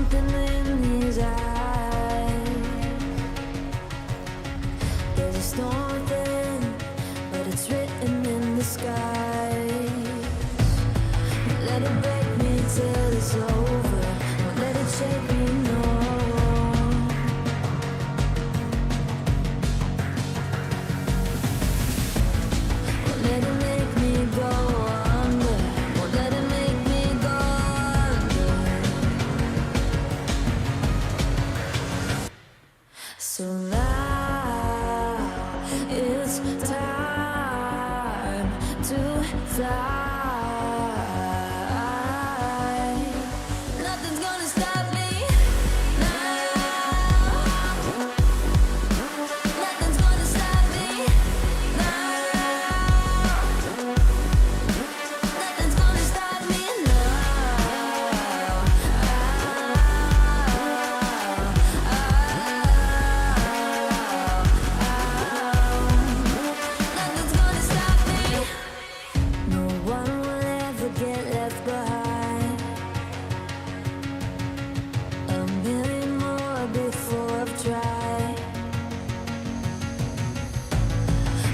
something in his eyes. There's a storm within, but it's written in the sky. Let it break me till it's over. Don't let it shake me, no. Won't let it make me go under. Won't let it make me go under. So now it's time to fly. Nothing's gonna stop me now. Nothing's gonna stop me now. Nothing's gonna stop me now. Nothing's gonna stop me. No one will ever get left behind. A million more before I've tried.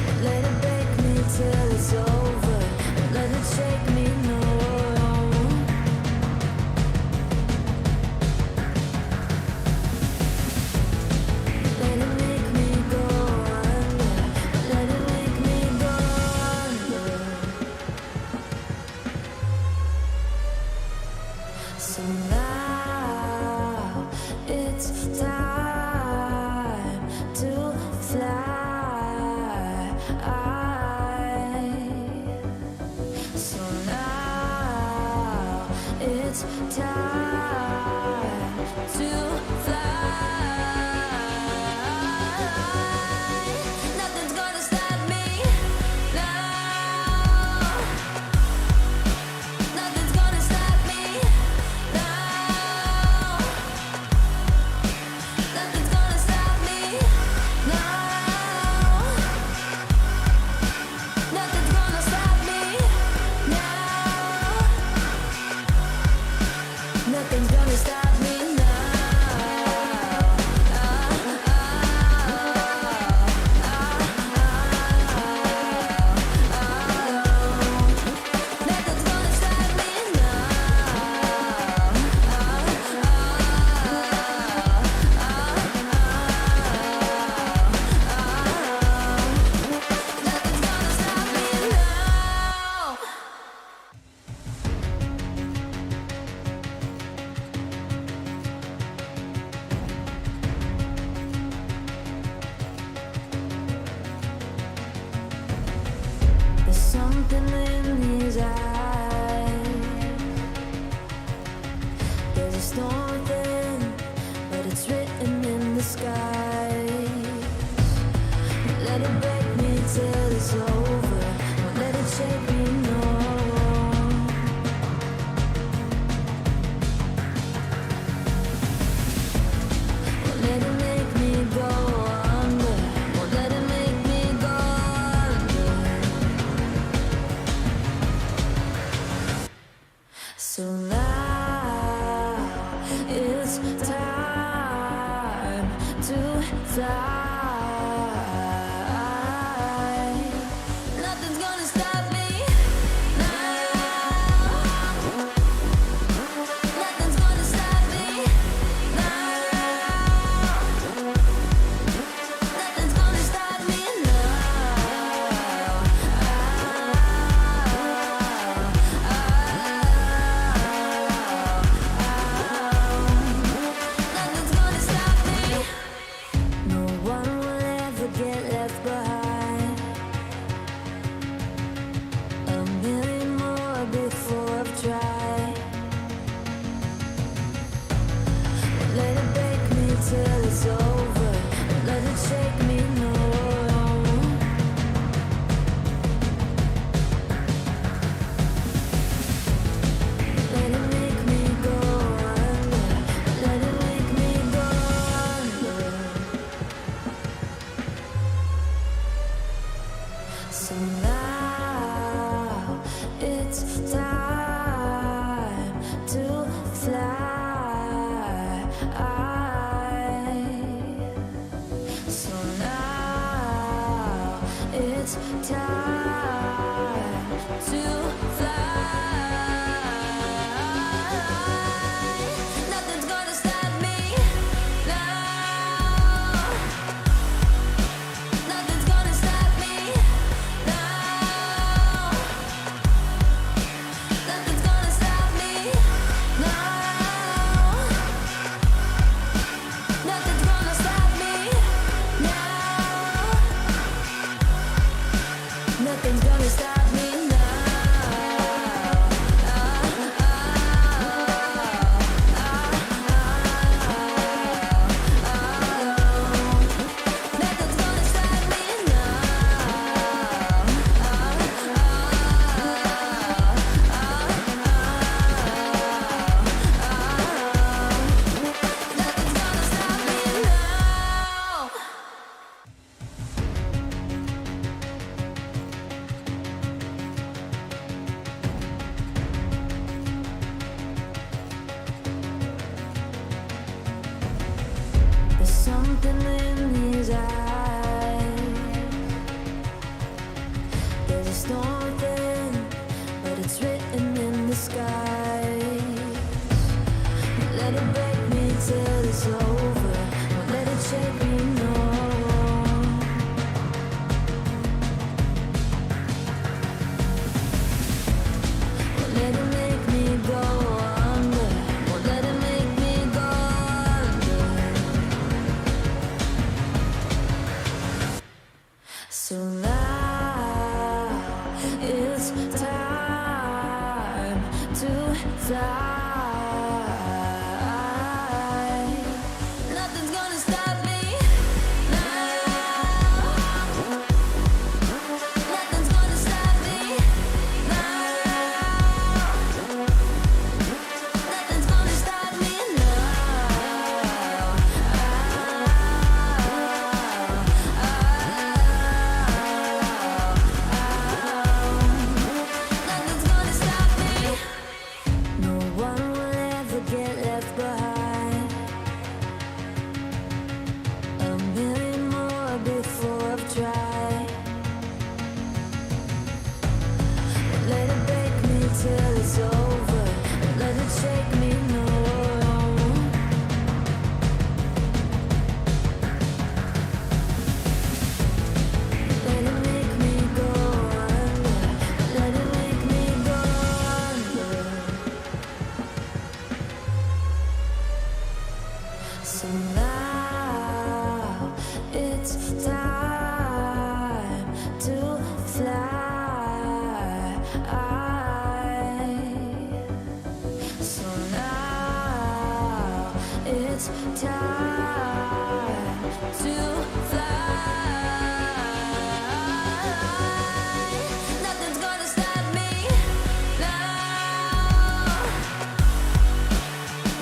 Won't let it break me till it's over. Won't let it shake me, no. Let it make me go under. Let it make me go under. So now it's time to fly. So now it's time to fly. Nothing's gonna stop me now. Nothing's gonna stop me now. Nothing's gonna stop me now. Nothing's gonna stop me now. Nothing's gonna stop me now. Nothing's gonna stop me Nothing's gonna stop me now. There's something in his eyes. There's a storm within, but it's written in the skies. Let it break me till it's over. Won't let it shake me, no. Won't let it make me go under. Won't let it make me go under. So now it's time to fly. Nothing's gonna stop me something in his eyes. There's a storm then, but it's written in the sky. Let it break me till it's over. Won't let it shake me, no. Won't let it make me go under. Won't let it make me go under. So now it's time to fly. Nothing's gonna stop me now. Nothing's gonna stop me now. Nothing's gonna stop me now. Nothing's gonna stop me. No one will ever get left behind. A million more before I've tried. Won't let it break me till it's over. Won't let it shake me, no. Let it make me go under. Let it make me go under. So now it's time to fly. So now it's time to fly. Nothing's gonna stop me now.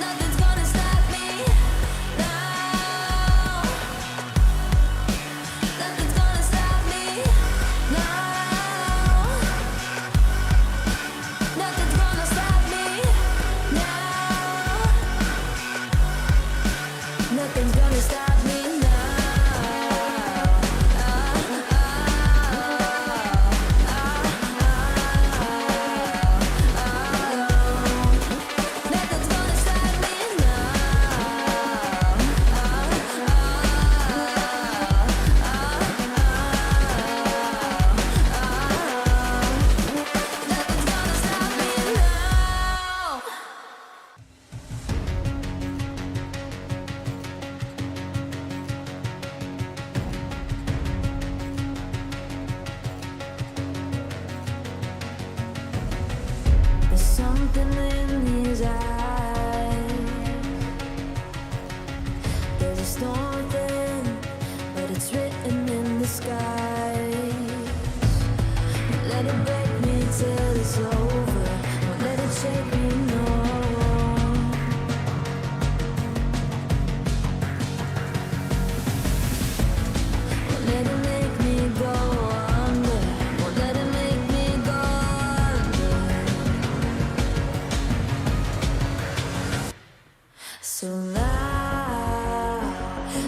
Nothing's gonna stop me now. Nothing's gonna stop me now. Nothing's gonna stop me now. Nothing's gonna stop me now. Nothing's gonna stop me Nothing's gonna stop me now. There's something in his eyes. There's a storm then, but it's written in the sky. Won't let it break me till it's over. Won't let it shake me, no. Won't let it make me go under. Won't let it make me go under. So now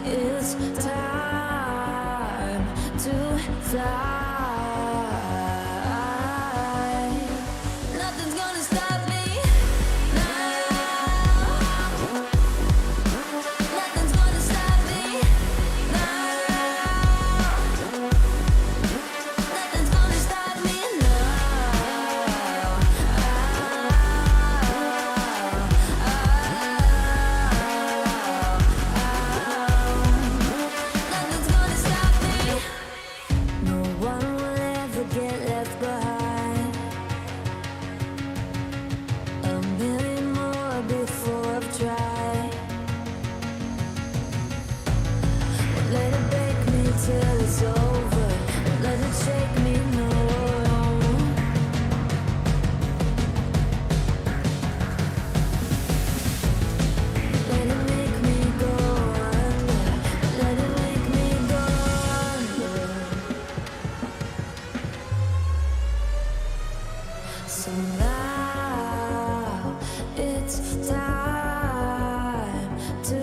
it's time to fly. Nothing's gonna stop me now. Nothing's gonna stop me now. Nothing's gonna stop me now. Nothing's gonna stop me. No one will ever get left behind. A million more before I've tried. Won't let it break me till it's over. Won't let it shake me, no. Let it make me go under. Let it make me go under. So now it's time to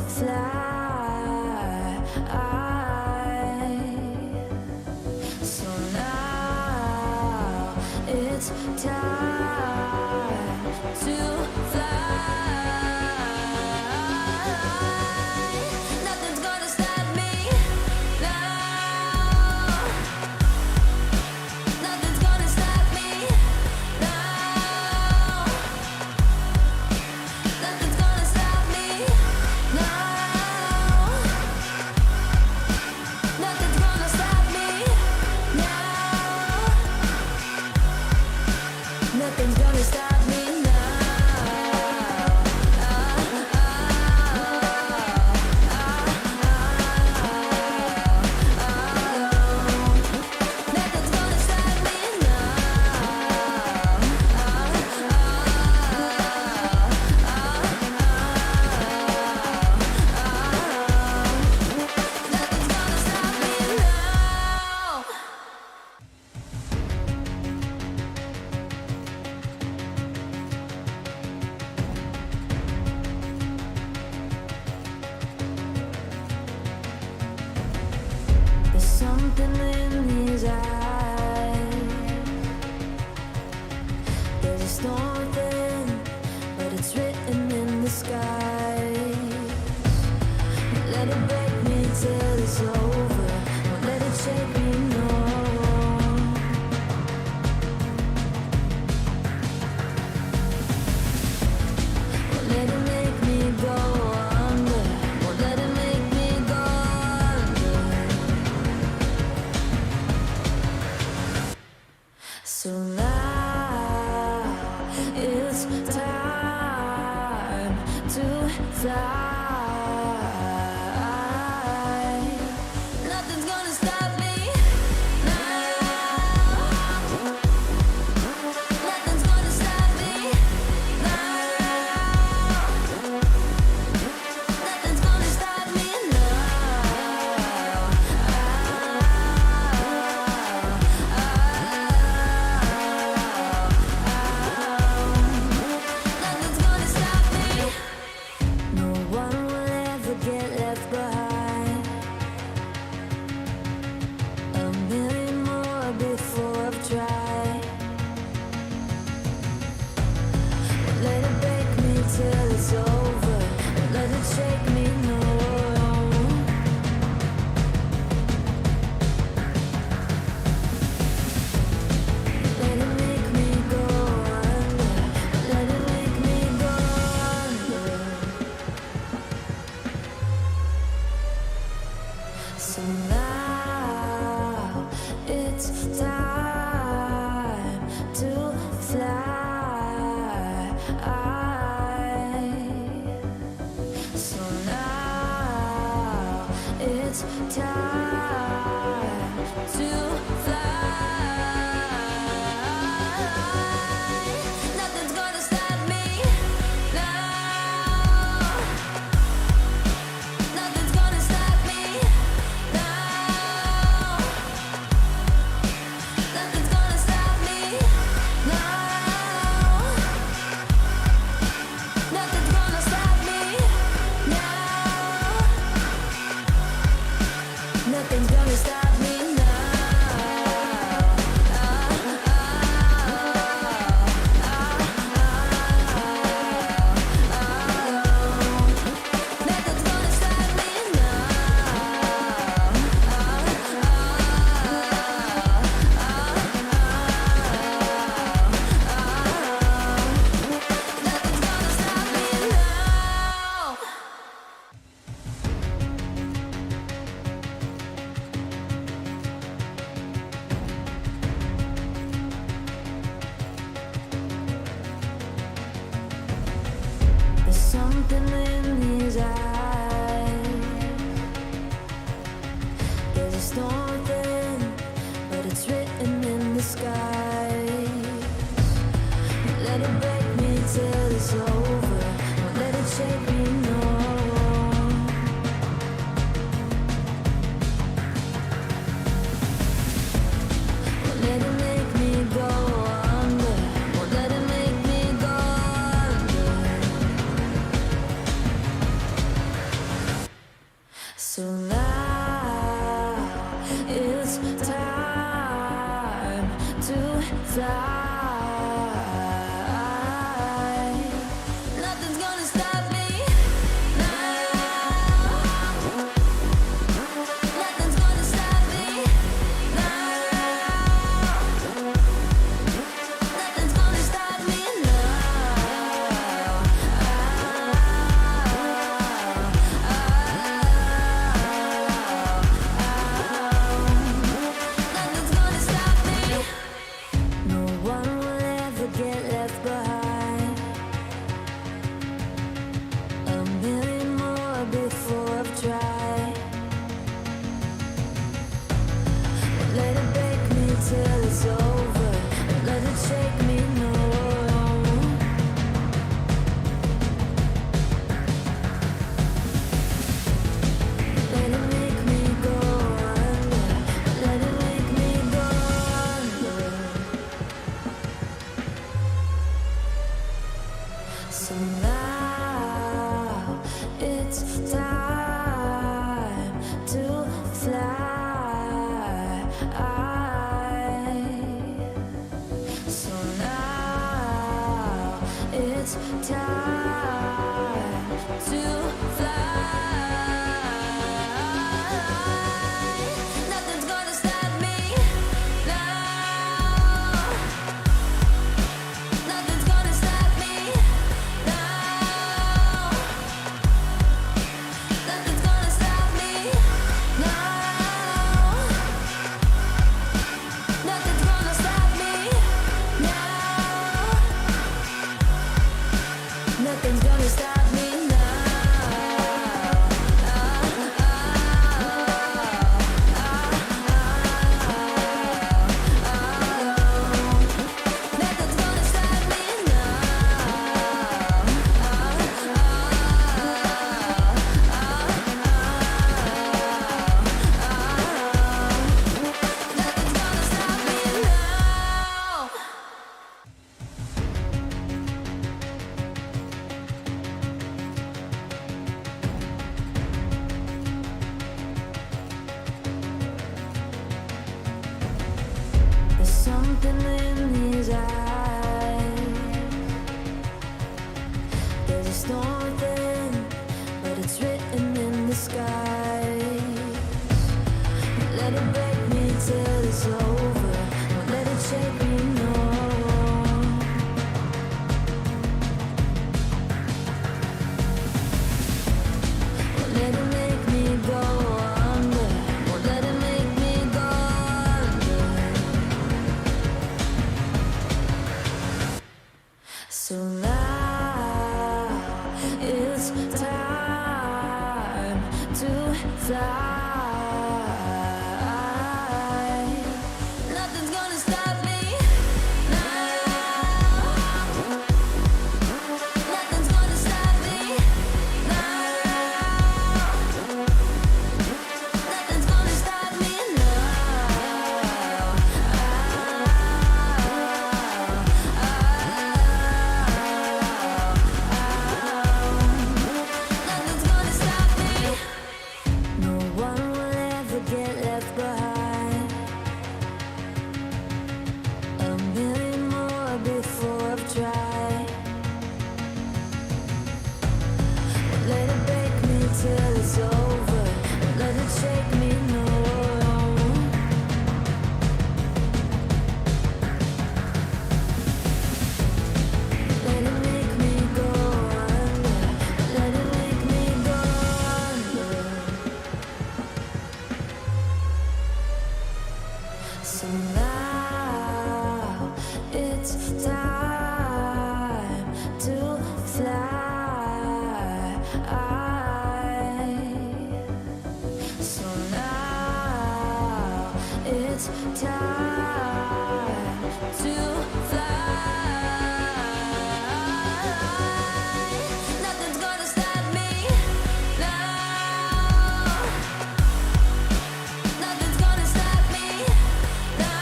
fly. time to fly. Nothing's gonna stop me now. Nothing's gonna stop me now. Nothing's gonna stop me now. Nothing's gonna stop me now. Nothing's gonna stop me There's something in his eyes. There's a storm within, but it's written in the sky. Let it break me till it's over. Won't let it shake me, no. Won't let it make me go under. Won't let it make me go under. So now it's time to fly. Nothing's gonna stop me now. Nothing's gonna stop me now. Nothing's gonna stop me now. Nothing's gonna stop me. No one will ever get left behind. A million more before I've tried. Won't let it break me till it's over. Won't let it shake me, no. Let it make me go under. Let it make me go under. So now it's time to fly. So now it's time to fly. Nothing's gonna stop me now. Nothing's gonna stop me now. Nothing's gonna stop me now. Nothing's gonna stop me now. Nothing's gonna stop me now. Nothing's gonna stop me Nothing's gonna stop me now. There's something in his eyes. There's a storm within, but it's written in the sky. Let it break me till it's over. Won't let it shake me, no. Won't let it make me go under. Won't let it make me go under. So now it's time to fly. So now it's time to fly. Nothing's gonna stop me now. Nothing's gonna stop me now. Nothing's gonna stop me now. Nothing's gonna stop me now. Nothing's gonna stop me now. Nothing's gonna stop me Nothing's gonna stop me now. There's something in his eyes. There's a storm within, but it's written in the sky. Let it break me till it's over. Won't let it shake me, no. Won't let it make me go under. Won't let it make me go under. So now it's time to fly. Nothing's gonna stop me now. Nothing's gonna stop me now. Nothing's gonna stop me now. Nothing's gonna stop me. No one will ever get left behind. A million more before I've tried. Won't let it break me till it's over. Won't let it shake me, no. Let it make me go under. Let it make me go under. So now it's time to fly. So now it's time to fly. Nothing's gonna stop me now. Nothing's gonna stop me now.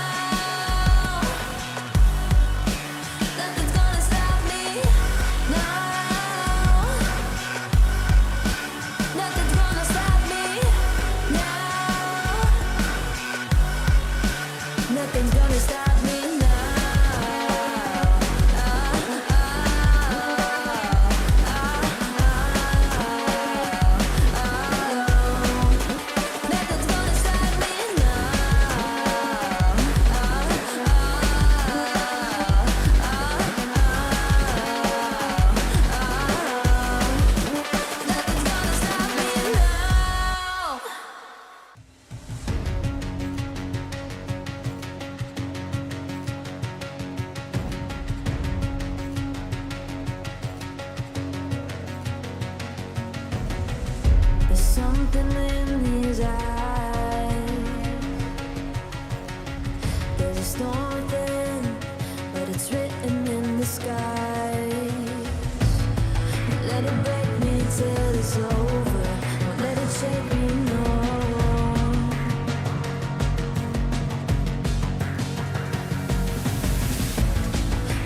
Nothing's gonna stop me now. Nothing's gonna stop me now. Nothing's gonna stop me Nothing's gonna stop me Nothing's gonna stop me now. There's something in his eyes. There's a storm within, but it's written in the sky. Let it break me till it's over. Won't let it shake me, no.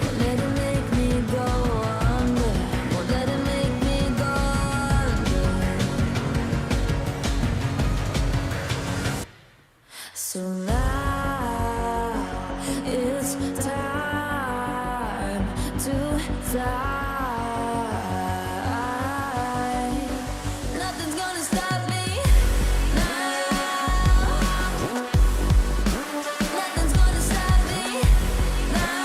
Won't let it make me go under. Nothing's gonna stop me now. Nothing's gonna stop me now.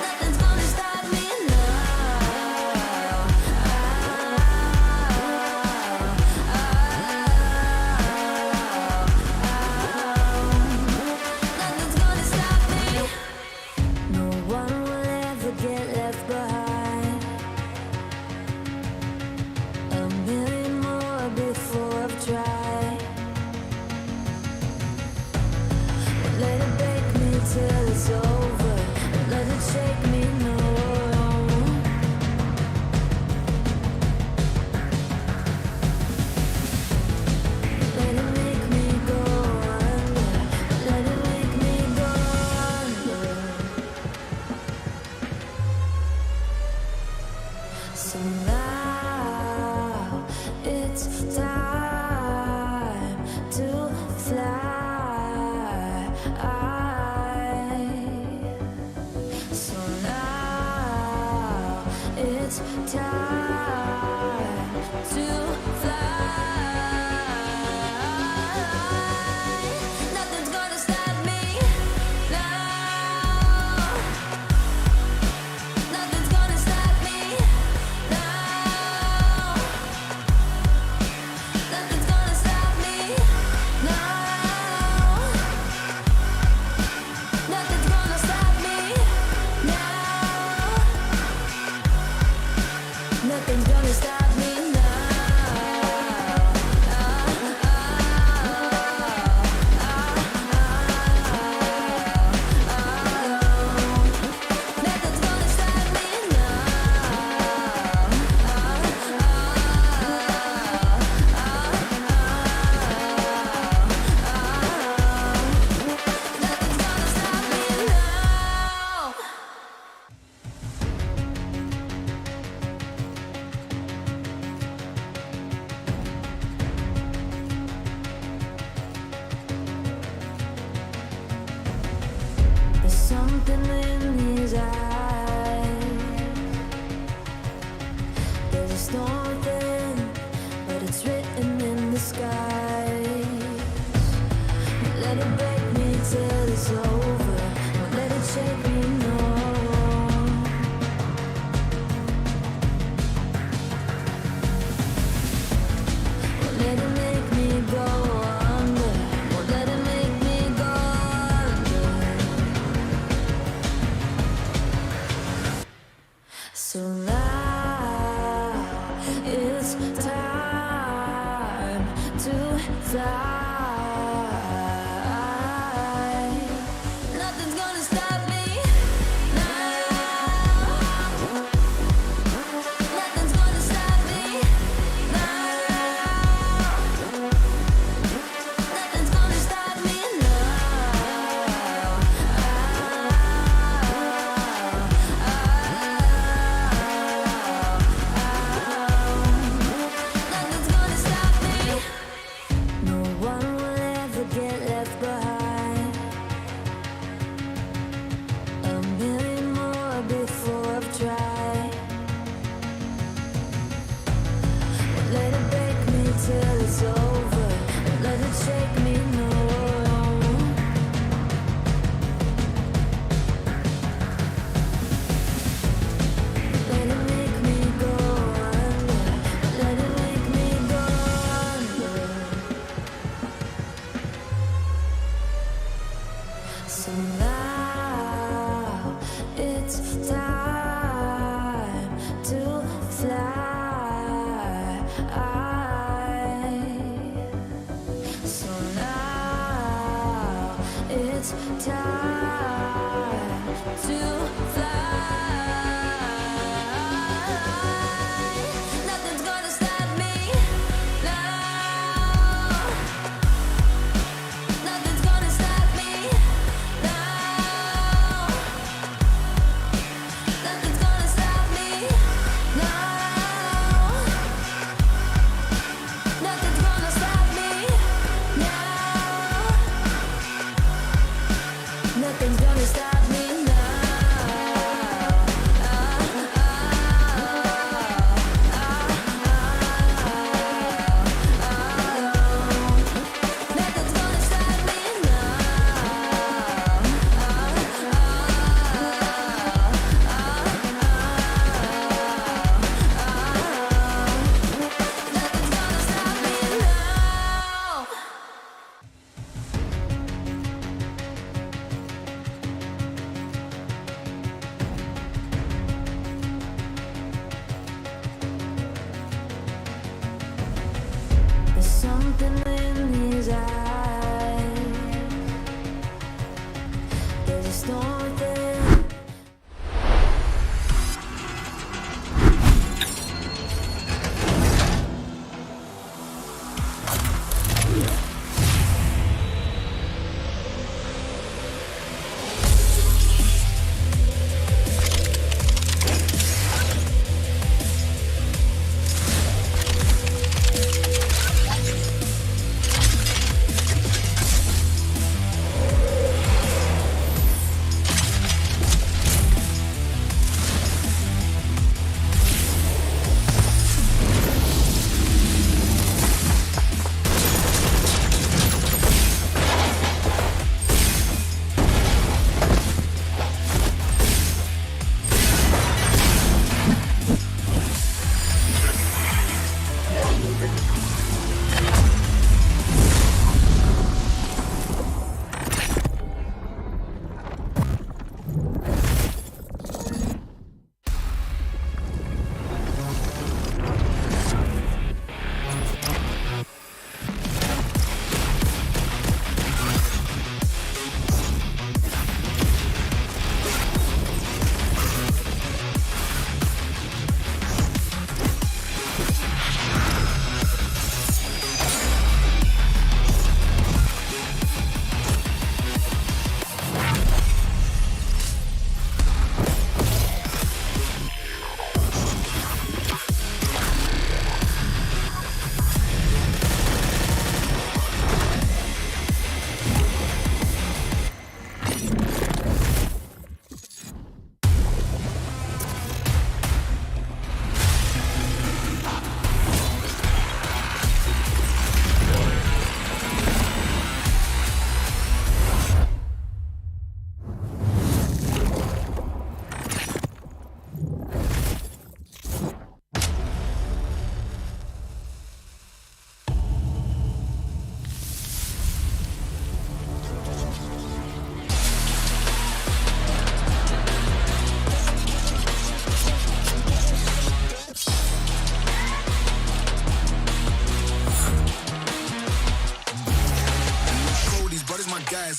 Nothing's gonna stop me now. Nothing's gonna stop me. No one will ever get left behind. A million more before I've tried. Let it break me till it's over. Let it shake me, no. Let it make me go under. Let it make me go under. So now it's time to fly. So now it's time to fly. Nothing's gonna stop me now. Nothing's gonna stop me now. Nothing's gonna stop me now. Nothing's gonna stop me now. Nothing's gonna stop me now. Nothing's gonna stop me Nothing's gonna stop me now. There's something in his eyes. There's a storm within, but it's written in the skies. Let it break me till it's over. Don't let it shake me, no. Won't let it make me go under. Won't let it make me go under. So now it's time to fly. Nothing's gonna stop me now. Nothing's gonna stop me now. Nothing's gonna stop me now. Nothing's gonna stop me. No one will ever get left behind. A million more before I've tried. Let it break me till it's over. Let it shake me, no. Let it make me go under. Let it make me go under. So now it's time to fly. So now it's time to fly. Nothing's gonna stop me now. Nothing's gonna stop me now. daunting.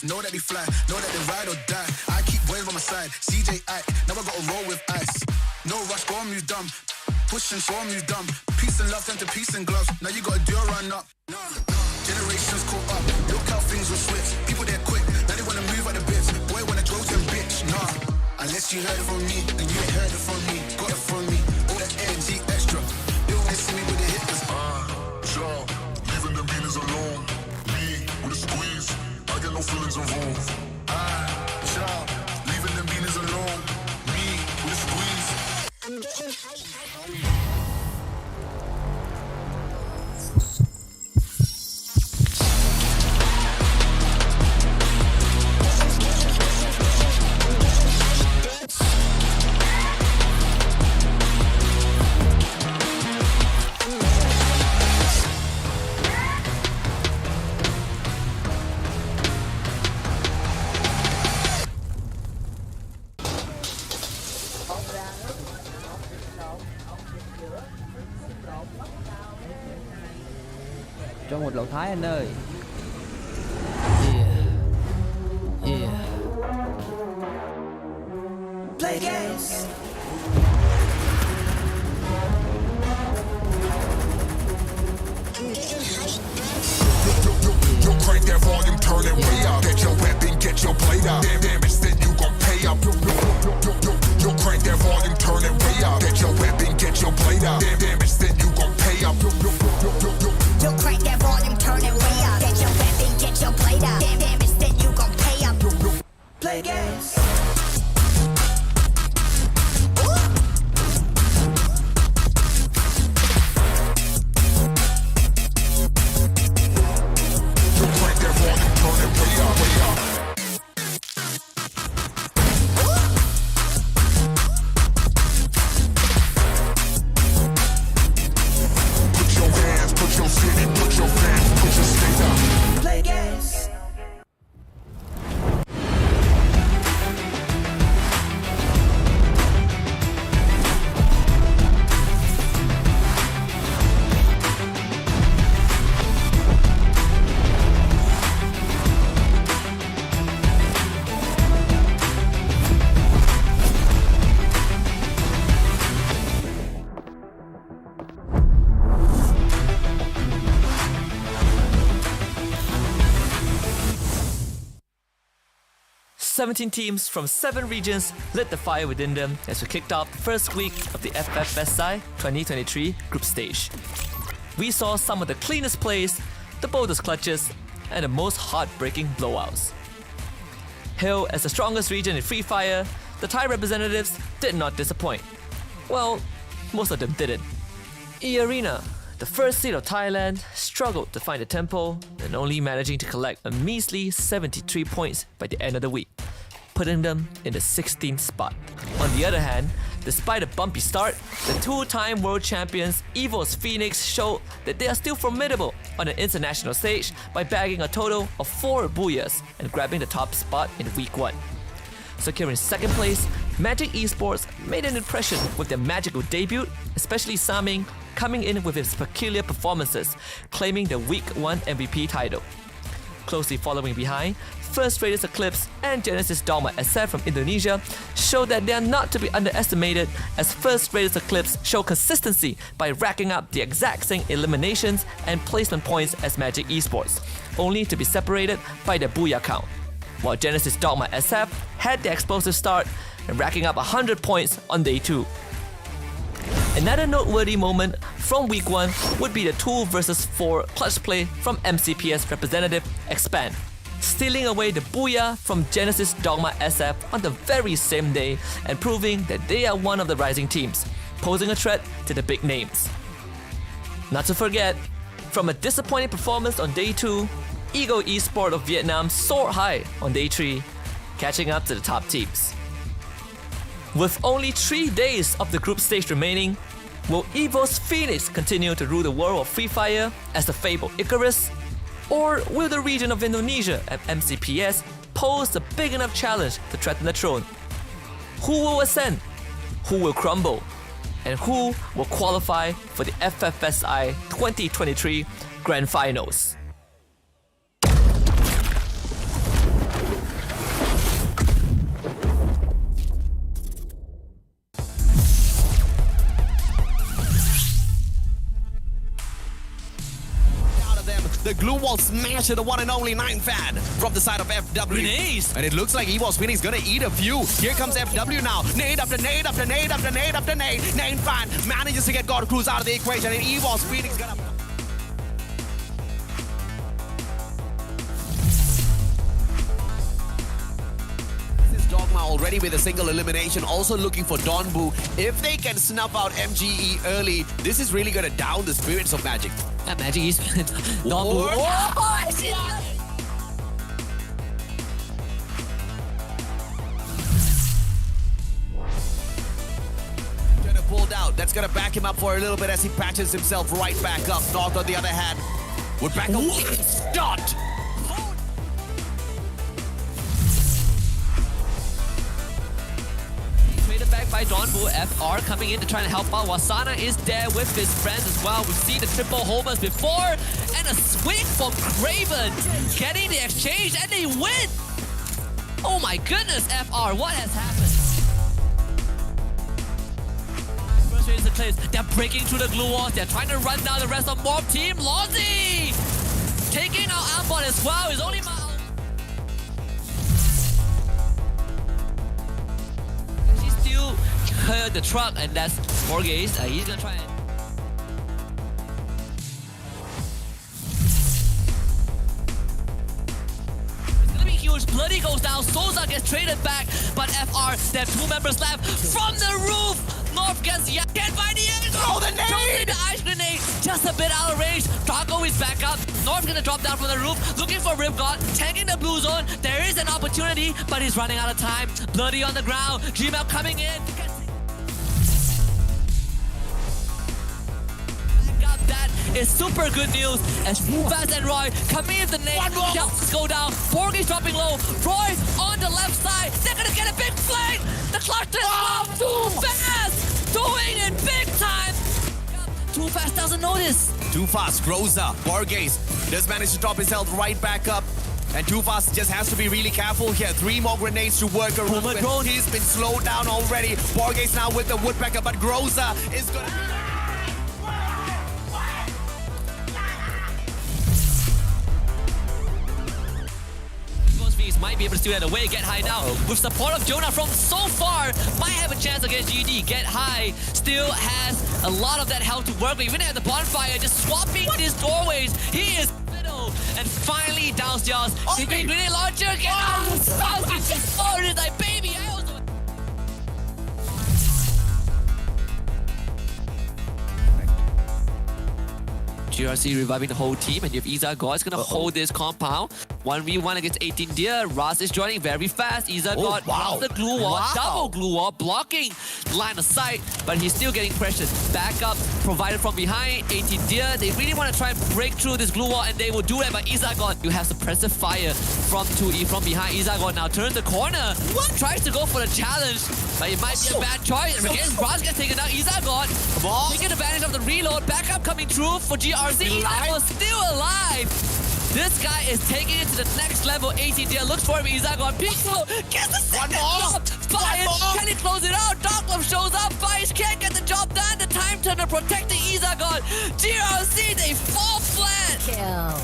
Know that they fly, know that they ride or die. I keep boys by my side, CJ Ike, now I gotta roll with ice. No rush, go on, move dumb. Pushing, so on, move dumb. Peace and love, turn to peace and gloves. Now you gotta do a run up. Generations caught up, look how things will switch. People they're quick, now they wanna move out the bits. Boy wanna go to bitch, nah. Unless you heard it from me, and you ain't heard it from me. Got it from me, all that energy extra. They wanna see me with the hitters. Child, leaving them beanies alone. Me, with a squeeze. I get no feelings involved. Child, leaving them beanies alone. Me, with a squeeze. I'm getting high. Cho một lẩu Thái anh ơi. Yeah. Play games. Yo, crank that volume, turn it way up. Get your weapon, get your blade out. Damage, then you gon' pay up. Yo, crank that volume, turn it way up. Get your weapon, get your blade out. Damage, then you gon' pay up. You crank that volume, turn it way up. Get your weapon, get your blade out. Damage, then you gon' pay up. Play games. Yo, crank that volume, turn it way up, way up. Put your hands, put your city, put your fans, put your state up. Play games. 17 teams from 7 regions lit the fire within them as we kicked off the first week of the FFSI 2023 group stage. We saw some of the cleanest plays, the boldest clutches, and the most heartbreaking blowouts. Hailed as the strongest region in FreeFire, the Thai representatives did not disappoint. Well, most of them didn't. E-Arena, the first seed of Thailand, struggled to find the tempo and only managing to collect a measly 73 points by the end of the week, putting them in the 16th spot. On the other hand, despite a bumpy start, the two-time world champions EVOS Phoenix showed that they are still formidable on an international stage by bagging a total of 4 booyahs and grabbing the top spot in week 1. Securing second place, Magic Esports made an impression with their magical debut, especially Saming coming in with his peculiar performances, claiming the week 1 MVP title. Closely following behind, First Raiders Eclipse and Genesis Dogma SF from Indonesia show that they are not to be underestimated, as First Raiders Eclipse show consistency by racking up the exact same eliminations and placement points as Magic Esports, only to be separated by their booyah count. While Genesis Dogma SF had the explosive start and racking up 100 points on day 2. Another noteworthy moment from week 1 would be the 2 versus 4 clutch play from MCPS representative Expand, stealing away the booyah from Genesis Dogma SF on the very same day and proving that they are one of the rising teams, posing a threat to the big names. Not to forget, from a disappointing performance on day 2, Ego Esport of Vietnam soared high on day 3, catching up to the top teams. With only 3 days of the group stage remaining, will EVOS Phoenix continue to rule the world of FreeFire as the fabled Icarus? Or will the region of Indonesia and MCPS pose a big enough challenge to threaten the throne? Who will ascend? Who will crumble? And who will qualify for the FFSI 2023 Grand Finals? The glue wall smash to the one and only 9 fan from the side of FW. Grenades! And it looks like EVOS Phoenix gonna eat a few. Here comes FW now. Nade after nade after nade after nade after nade. 9 fan manages to get God Cruise out of the equation, and EVOS Phoenix gonna... Dogma already with a single elimination, also looking for Donbu. If they can snuff out MGE early, this is really gonna down the spirits of Magic. Yeah, Magic Esports. Donbu. Gonna pulled out. That's gonna back him up for a little bit as he patches himself right back up. North, on the other hand, would back up. Start. Back by Donbu, FR coming in to try and help out. Wasana is there with his friends as well. We've seen the triple homers before, and a swing from Craven, getting the exchange, and they win! Oh my goodness, FR, what has happened? First Raiders Eclipse, they're breaking through the glue walls, they're trying to run down the rest of Mob Team. Lonzy! Taking out Ambon as well, is only the truck, and that's Borges. He's gonna try and... It's gonna be huge. Bloody goes down. Souza gets traded back, but FR, they have 2 members left. From the roof, North gets yanked by the end. Throw the nade! The ice grenade, just a bit out of range. Draco is back up. North's gonna drop down from the roof, looking for Rip God, tagging the blue zone. There is an opportunity, but he's running out of time. Bloody on the ground. Gmail coming in. That is super good news as Fast and Roy coming in the name. Deltas go down. Borges dropping low. Roy on the left side. They're gonna get a big flank. The clutch is Too Fast doing it big time. Too Fast doesn't notice. Too Fast, Groza, Borges does manage to drop himself right back up. And Too Fast just has to be really careful here. 3 more grenades to work around with. He's been slowed down already. Borges now with the Woodpecker, but Groza is gonna... Wargaze might be able to steal that away. Get High now with support of Jonah from so far. Might have a chance against GD. Get High still has a lot of that health to work with. Even at the bonfire, just swapping these doorways. He is middle and finally downstairs. Grenade launcher. Get out of the house. It's just loaded like baby. I also. GRC reviving the whole team, and you have Iza God is gonna hold this compound. 1v1 against 18 Deer. Raz is joining very fast. Iza God blocks the glue wall, double glue wall, blocking line of sight, but he's still getting pressured. Backup provided from behind. 18 Deer, they really want to try and break through this glue wall, and they will do that. But Iza God, you have suppressive fire from 2E from behind. Iza God now turns the corner. Tries to go for the challenge, but it might be a bad choice. And again, Raz gets taken out. Iza God taking advantage of the reload. Backup coming through for GRC. Iza God still alive. This guy is taking it to the next level. 18 Deer looks for him. Izagon Pixel gets the second job. Fire, can he close it out? Darklove shows up. Fire can't get the job done. The time turner protecting Izagon. GRC, they fall flat. Kill.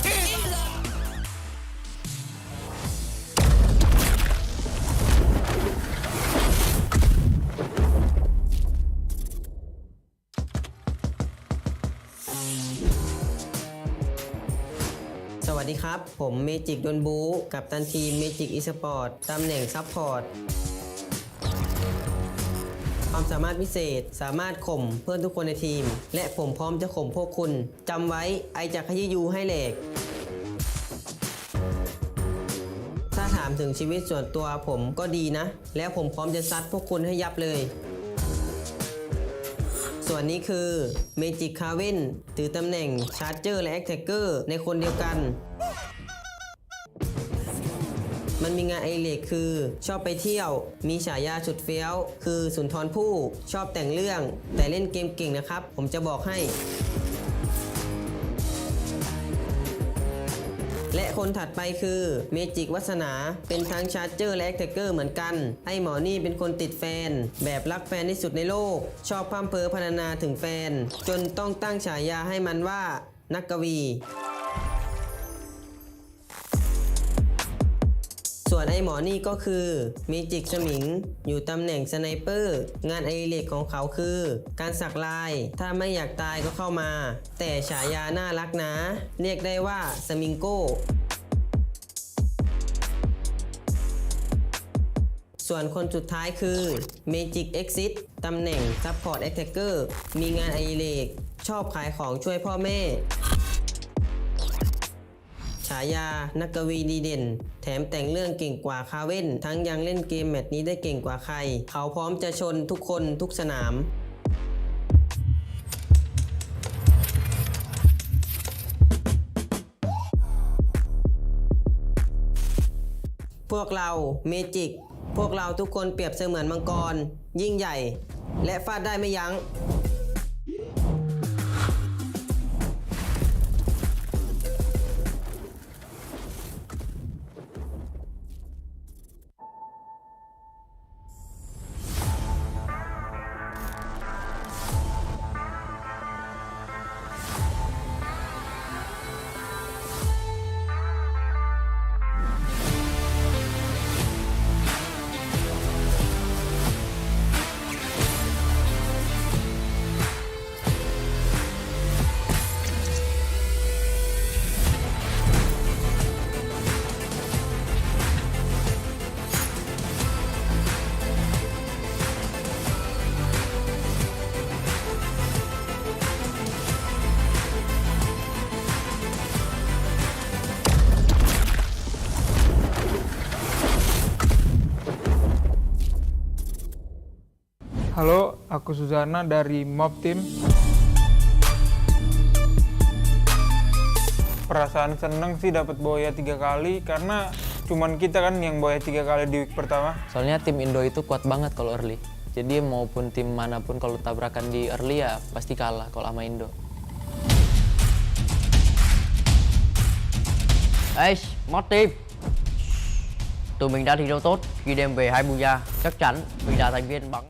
สวัสดีครับผมเมจิกดนบูกัปตันทีมเมจิกอีสปอร์ตตำแหน่งซัพพอร์ตความสามารถพิเศษสามารถข่มเพื่อนทุกคนในทีมและผมพร้อมจะข่มพวกคุณจำไว้ไอจะขยี้ยูให้แหลกถ้าถามถึงชีวิตส่วนตัวผมก็ดีนะแล้วผมพร้อมจะซัดพวกคุณให้ยับเลยส่วนนี้คือเมจิกคาเว่นถือตำแหน่งชาร์เจอร์และแอคแท็กเกอร์ในคนเดียวกันมันมีงานไอเล็กคือชอบไปเที่ยวมีฉายาสุดเฟี้ยวคือสุนทรภู่ชอบแต่งเรื่องแต่เล่นเกมเก่งนะครับผมจะบอกให้และคนถัดไปคือเมจิกวัสนาเป็นทั้งชาร์เจอร์และแอคแท็กเกอร์เหมือนกันไอหมอนี่เป็นคนติดแฟนแบบรักแฟนที่สุดในโลกชอบพร่ำเพ้อพรรณนาถึงแฟนจนต้องตั้งฉายาให้มันว่านักกวีส่วนไอหมอนี่ก็คือเมจิกสมิงอยู่ตำแหน่งสไนเปอร์งานไอเล็กของเขาคือการสักลายถ้าไม่อยากตายก็เข้ามาแต่ฉายาน่ารักนะเรียกได้ว่าสมิงโก้ส่วนคนสุดท้ายคือเมจิกเอ็กซิสตำแหน่งซัพพอร์ตแอคแท็กเกอร์มีงานไอเล็กชอบขายของช่วยพ่อแม่ฉายานักกวีดีเด่นแถมแต่งเรื่องเก่งกว่าคาเว่นทั้งยังเล่นเกมแมตช์นี้ได้เก่งกว่าใครเขาพร้อมจะชนทุกคนทุกสนามพวกเราเมจิกพวกเราทุกคนเปรียบเสมือนมังกรยิ่งใหญ่และฟาดได้ไม่ยั้งHalo, aku Suzana dari Mob Team. Perasaan seneng sih dapat boya 3 kali karena cuman kita kan yang boya 3 kali di week pertama. Soalnya tim Indo itu kuat banget kalau early. Jadi maupun tim manapun kalau tabrakan di early ya pasti kalah kalau sama Indo. Ê, Mod Team. Tụi mình đã thi đấu tốt khi đem về 2 booyah. Chắc chắn mình là thành viên bắn.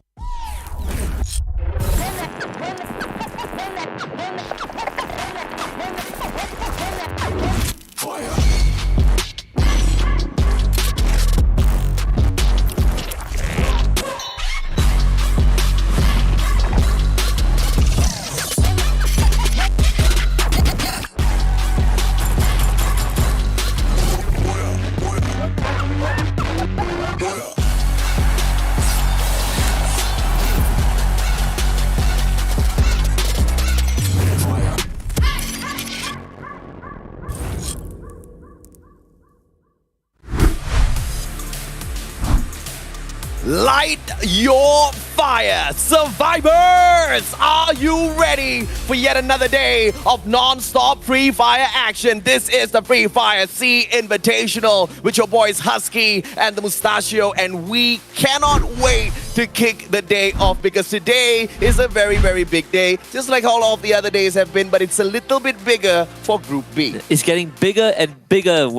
Light your fire! Survivors! Are you ready for yet another day of non-stop Free Fire action? This is the Free Fire SEA Invitational with your boys Husky and the Mustachio, and we cannot wait to kick the day off because today is a very, very big day, just like all of the other days have been, but it's a little bit bigger for Group B. It's getting bigger and bigger.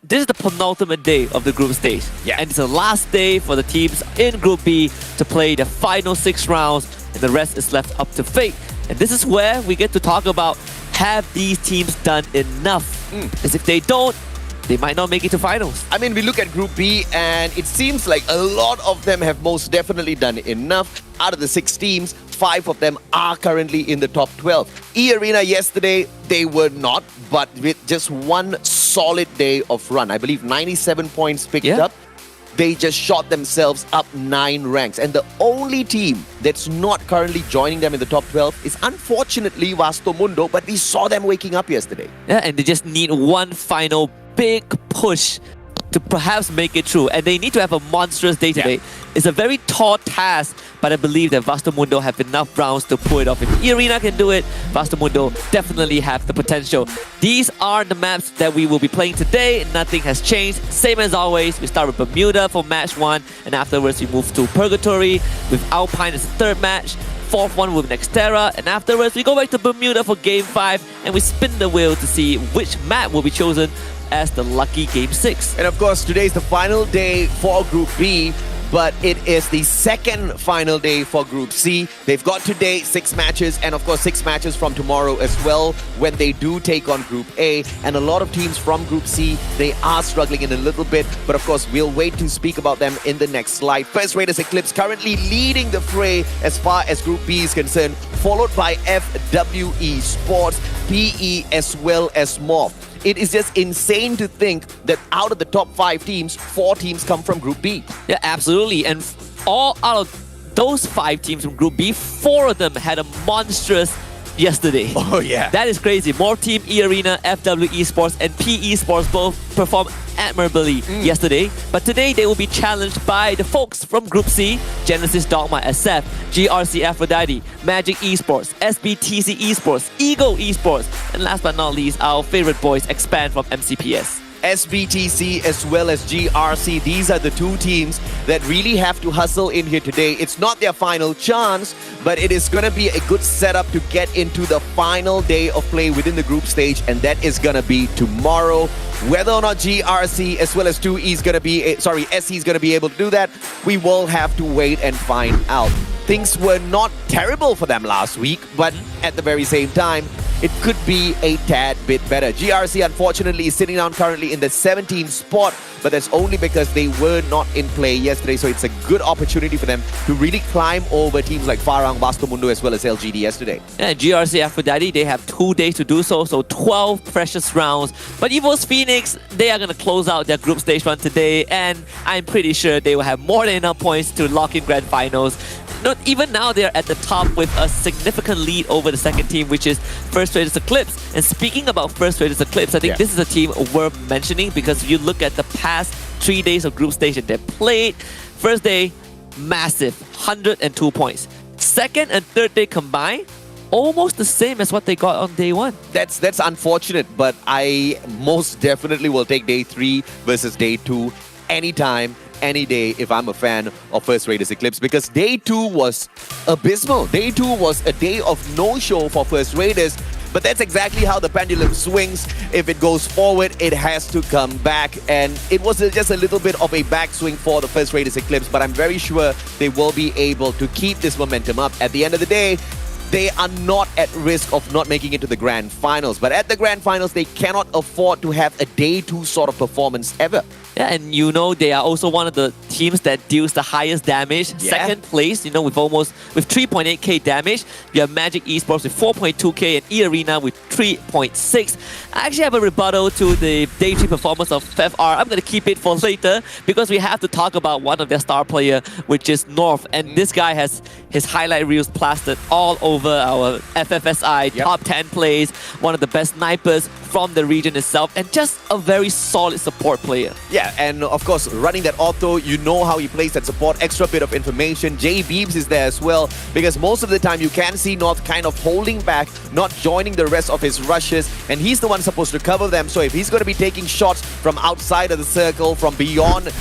This is the penultimate day of the group stage. Yeah. And it's the last day for the teams in Group B to play the final 6 rounds, and the rest is left up to fate. And this is where we get to talk about, have these teams done enough? Because if they don't, they might not make it to finals. I mean, we look at Group B and it seems like a lot of them have most definitely done enough. Out of the 6 teams, 5 of them are currently in the top 12. E-Arena yesterday, they were not, but with just one solid day of run, I believe 97 points picked up, they just shot themselves up 9 ranks. And the only team that's not currently joining them in the top 12 is unfortunately Vasto Mundo, but we saw them waking up yesterday. Yeah, and they just need one final big push to perhaps make it through, and they need to have a monstrous day today. It's a very tall task, but I believe that Vasto Mundo have enough rounds to pull it off. If E-Arena can do it, Vasto Mundo definitely have the potential. These are the maps that we will be playing today. Nothing has changed. Same as always, we start with Bermuda for match 1, and afterwards we move to Purgatory with Alpine as the 3rd match. 4th one with Nextera, and afterwards we go back to Bermuda for Game 5, and we spin the wheel to see which map will be chosen as the lucky Game 6. And of course, today is the final day for Group B, but it is the second final day for Group C. They've got today 6 matches, and of course 6 matches from tomorrow as well when they do take on Group A. And a lot of teams from Group C, they are struggling in a little bit, but of course we'll wait to speak about them in the next slide. First Raiders Eclipse currently leading the fray as far as Group B is concerned, followed by FWE Sports, PE as well as Morph. It is just insane to think that out of the top 5 teams, 4 teams come from Group B. Yeah, absolutely. And all out of those 5 teams from Group B, 4 of them had a monstrous yesterday. Oh yeah. That is crazy. More Team E-Arena, FWE Sports, and PE Sports both performed admirably yesterday. But today they will be challenged by the folks from Group C, Genesis Dogma SF, GRC Aphrodite, Magic Esports, SBTC Esports, Ego Esports, and last but not least, our favorite boys, Expand from MCPS. SBTC as well as GRC, these are the 2 teams that really have to hustle in here today. It's not their final chance, but it is going to be a good setup to get into the final day of play within the group stage, and that is going to be tomorrow. Whether or not GRC as well as 2E is going to be, SE is going to be able to do that, we will have to wait and find out. Things were not terrible for them last week, but at the very same time, it could be a tad bit better. GRC, unfortunately, is sitting down currently in the 17th spot, but that's only because they were not in play yesterday, so it's a good opportunity for them to really climb over teams like Farang, Vasto Mundo, as well as LGD yesterday. Yeah, GRC Aphrodite, they have 2 days to do so 12 precious rounds. But Evo's Phoenix, they are going to close out their group stage run today, and I'm pretty sure they will have more than enough points to lock in grand finals. Even now, they're at the top with a significant lead over the second team, which is First Raiders Eclipse. And speaking about First Raiders Eclipse, I think this is a team worth mentioning because if you look at the past 3 days of group stage that they played, first day, massive, 102 points. Second and third day combined, almost the same as what they got on day 1. That's unfortunate, but I most definitely will take day 3 versus day 2 anytime, any day if I'm a fan of First Raiders Eclipse, because day 2 was abysmal. Day 2 was a day of no-show for First Raiders, but that's exactly how the pendulum swings. If it goes forward, it has to come back, and it was just a little bit of a backswing for the First Raiders Eclipse, but I'm very sure they will be able to keep this momentum up. At the end of the day, they are not at risk of not making it to the grand finals, but at the grand finals, they cannot afford to have a day 2 sort of performance ever. Yeah, and they are also one of the teams that deals the highest damage. Yeah. Second place, with 3.8k damage. You have Magic Esports with 4.2k and E-Arena with 3.6. I actually have a rebuttal to the day 3 performance of FFR. I'm going to keep it for later because we have to talk about one of their star player, which is North. And this guy has his highlight reels plastered all over our FFSI top 10 plays, one of the best snipers from the region itself, and just a very solid support player. Yeah, and of course, running that auto, know how he plays that support, extra bit of information. Jay Beebs is there as well, because most of the time you can see North kind of holding back, not joining the rest of his rushes, and he's the one supposed to cover them. So if he's going to be taking shots from outside of the circle, from beyond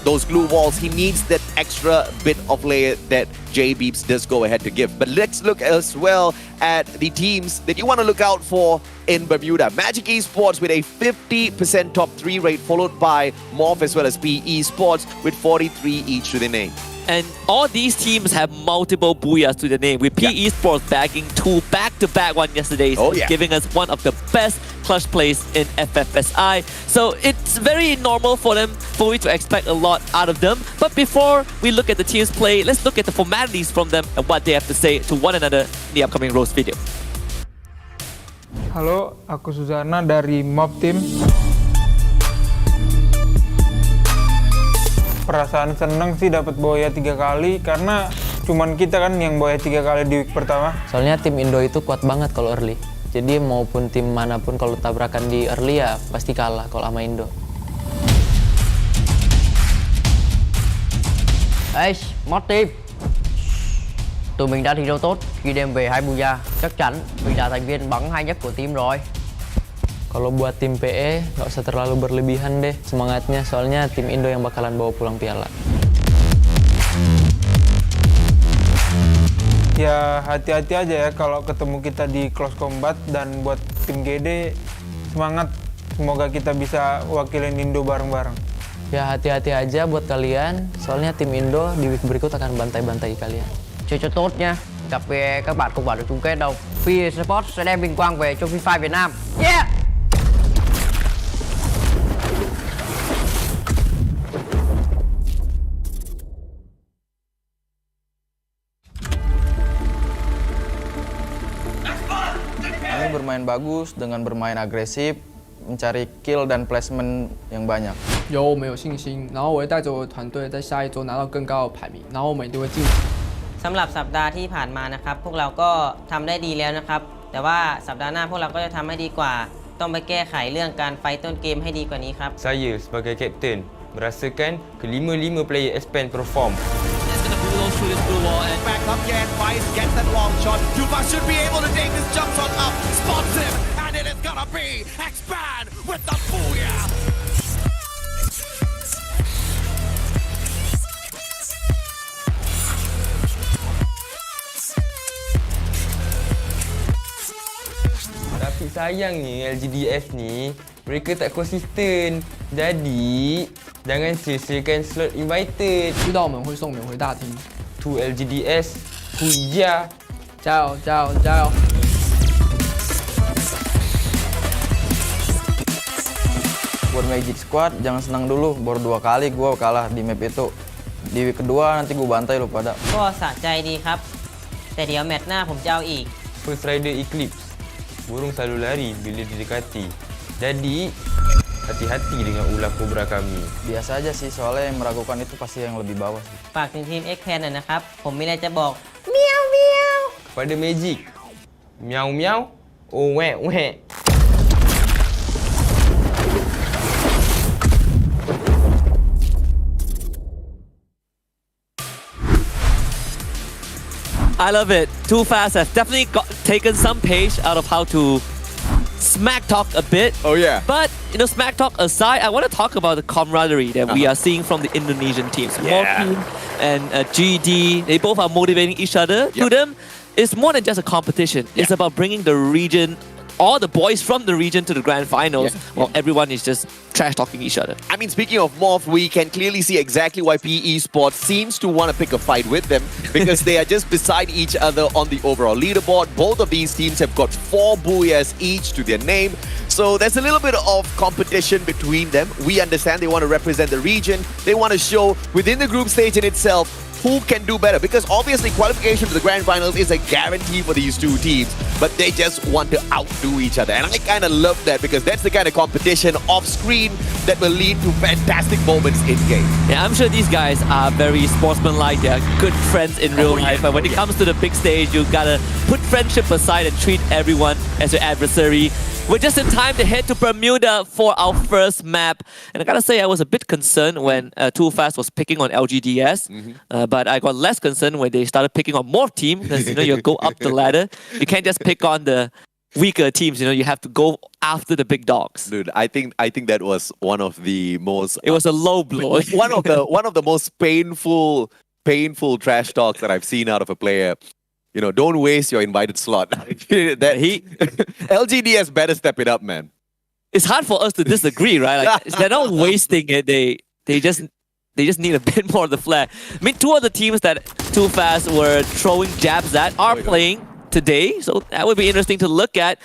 those glue walls, he needs that extra bit of layer that Jay Beebs does go ahead to give. But let's look as well at the teams that you want to look out for in Bermuda. Magic Esports with a 50% top 3 rate, followed by Morph as well as PE Sports with 43 each to their name. And all these teams have multiple booyahs to the name, with PE Sports bagging 2 back-to-back one yesterday, giving us one of the best clutch plays in FFSI. So it's very normal for we to expect a lot out of them. But before we look at the teams play, let's look at the formalities from them and what they have to say to one another in the upcoming roast video. Halo, aku Suzana dari Mob Team. Perasaan seneng sih dapat boya 3 kali, karena cuman kita kan yang boya 3 kali di week pertama. Soalnya tim Indo itu kuat banget kalau early. Jadi maupun tim manapun kalau tabrakan di early ya pasti kalah kalau sama Indo. Ê, Mod Team, tụi mình đã thi đấu tốt khi đem về 2 booyah. Chắc chắn mình là thành viên bắn hay nhất của team rồi. Kalau buat tim PE nggak usah terlalu berlebihan deh semangatnya, soalnya tim Indo yang bakalan bawa pulang piala. Ya hati-hati aja ya kalau ketemu kita di close combat, dan buat tim GD semangat, semoga kita bisa wakilin Indo bareng-bareng. Ya hati-hati aja buat kalian, soalnya tim Indo di week berikut akan bantai-bantai kalian. Chơi cho tốt nha, gặp về các bạn không vào được chung kết đâu. FreeFire Sports sẽ đem vinh quang về cho FreeFire Việt Nam. Yeah! Kami bermain bagus dengan bermain agresif, mencari kill dan placement yang banyak. 有我们有信心，然后我会带着我的团队在下一周拿到更高的排名，然后我们一定会进。 สำหรับสัปดาห์ที่ผ่านมานะครับพวกเราก็ทำได้ดีแล้วนะครับแต่ว่าสัปดาห์หน้าพวกเราก็จะทำให้ดีกว่าต้องไปแก้ไขเรื่องการไฟต้นเกมให้ดีกว่านี้ครับ Saya sebagai kapten merasakan kelima-lima player expand perform. Back up again, Vice gets that long shot. Tufa should be able to take this jump shot up, spots him, and it is gonna be expand with the booyah. Tapi sayangnya LGDF ni mereka tak konsisten. Jadi jangan sia-siakan slot invited. 知道我们会送免回大厅。 To LGDS, Huija. 加油加油加油！ Buat Magic Squad jangan senang dulu, baru 2 kali gue kalah di map itu. Di week kedua nanti gue bantai lo pada. ก็สะใจดีครับแต่เดี๋ยวแมตช์หน้าผมจะเอาอีก First Rider Eclipse. Burung selalu lari bila didekati. Jadi hati-hati dengan ular kobra kami. Biasa aja sih, soalnya yang meragukan itu pasti yang lebih bawah sih. ฝากถึงทีม X-Pan หน่อยนะครับผมมีอะไรจะบอกเมียวเมียว Pada Magic, miau miau, oh wek wek. I love it. Too Fast has definitely taken some page out of how to smack talk a bit. Oh yeah. But you know, smack talk aside, I want to talk about the camaraderie that we are seeing from the Indonesian teams. Morphe and GD, they both are motivating each other. To them, it's more than just a competition. It's about bringing the region, all the boys from the region, to the grand finals, while everyone is just trash-talking each other. I mean, speaking of Morph, we can clearly see exactly why PE Sports seems to want to pick a fight with them, because they are just beside each other on the overall leaderboard. Both of these teams have got 4 booyahs each to their name. So there's a little bit of competition between them. We understand they want to represent the region. They want to show within the group stage in itself who can do better, because obviously qualification to the grand finals is a guarantee for these two teams, but they just want to outdo each other, and I kind of love that, because that's the kind of competition off screen that will lead to fantastic moments in game. Yeah, I'm sure these guys are very sportsmanlike. They are good friends in real life, but when it comes to the big stage, you gotta put friendship aside and treat everyone as your adversary. We're just in time to head to Bermuda for our first map. And I gotta say, I was a bit concerned when Too Fast was picking on LGDS. But I got less concerned when they started picking on more team, because you go up the ladder. You can't just pick on the weaker teams, you have to go after the big dogs. Dude, I think that was one of the most... It was a low blow. one of the most painful trash talks that I've seen out of a player. Don't waste your invited slot. LGDS better step it up, man. It's hard for us to disagree, right? They're not wasting it. They just need a bit more of the flair. I mean, two of the teams that Too Fast were throwing jabs at are playing today, so that would be interesting to look at.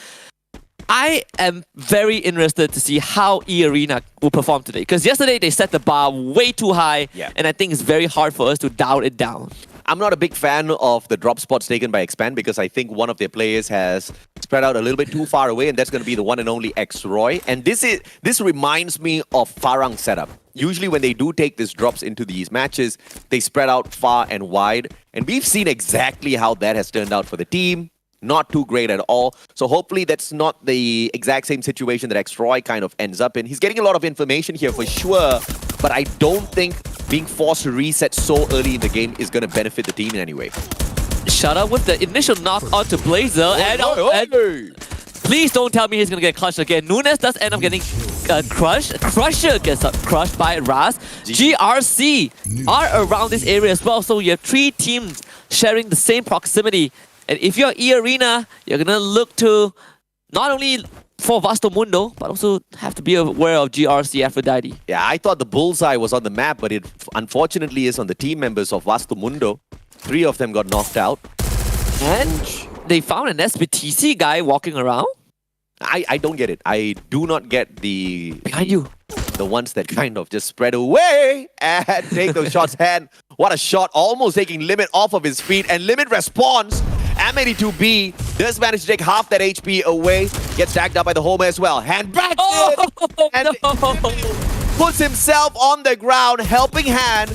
I am very interested to see how E-Arena will perform today, because yesterday they set the bar way too high, and I think it's very hard for us to dial it down. I'm not a big fan of the drop spots taken by Expand, because I think one of their players has spread out a little bit too far away, and that's going to be the one and only X-Roy. And this reminds me of Farang's setup. Usually when they do take these drops into these matches, they spread out far and wide. And we've seen exactly how that has turned out for the team. Not too great at all. So hopefully that's not the exact same situation that X-Roy kind of ends up in. He's getting a lot of information here for sure, but I don't think being forced to reset so early in the game is going to benefit the team in any way. Shut up with the initial knock onto Blazer. And please don't tell me he's going to get crushed again. Nunes does end up getting crushed. Crusher gets crushed by Raz. GRC are around this area as well. So you have three teams sharing the same proximity. And if you're E-Arena, you're going to look to not only for Vasto Mundo, but also have to be aware of GRC Aphrodite. Yeah, I thought the bullseye was on the map, but it unfortunately is on the team members of Vasto Mundo. 3 of them got knocked out. And they found an SBTC guy walking around. I don't get it. I do not get the... Behind you. The ones that kind of just spread away and take those shots. And what a shot. Almost taking Limit off of his feet. And Limit responds. M82B does manage to take half that HP away. Gets tagged up by the Homer as well. Hand back and puts himself on the ground. Helping Hand.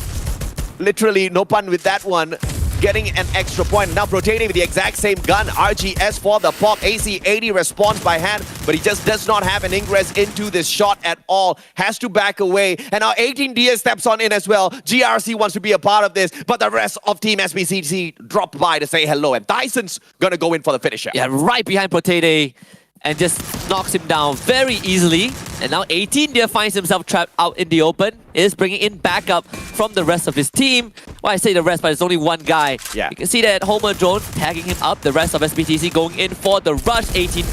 Literally, no pun with that one. Getting an extra point. Now rotating with the exact same gun. RGS for the pop. AC80 responds by Hand, but he just does not have an ingress into this shot at all. Has to back away. And now 18DS steps on in as well. GRC wants to be a part of this, but the rest of Team SBCC dropped by to say hello. And Tyson's gonna go in for the finisher. Yeah, right behind Protete. And just knocks him down very easily. And now 18 finds himself trapped out in the open. Is bringing in backup from the rest of his team. Well, I say the rest, but it's only one guy. Yeah. You can see that Homer Drone tagging him up. The rest of SBTC going in for the rush. 18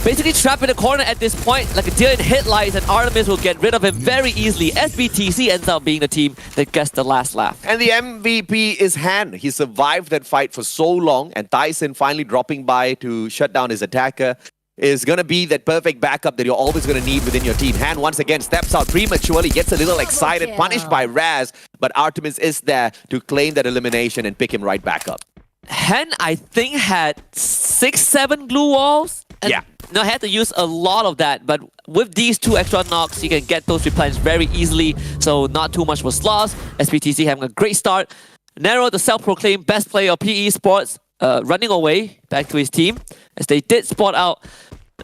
basically trapped in the corner at this point, like a deer in headlights, and Artemis will get rid of him very easily. SBTC ends up being the team that gets the last laugh. And the MVP is Han. He survived that fight for so long, and Tyson finally dropping by to shut down his attacker is going to be that perfect backup that you're always going to need within your team. Han once again steps out prematurely, gets a little excited, punished by Raz, but Artemis is there to claim that elimination and pick him right back up. Han, I think, had 6-7 glue walls. And no, had to use a lot of that, but with these 2 extra knocks, you can get those replenished very easily, so not too much was lost. SBTC having a great start. Nero, the self-proclaimed best player of PE Sports, running away back to his team, as they did spot out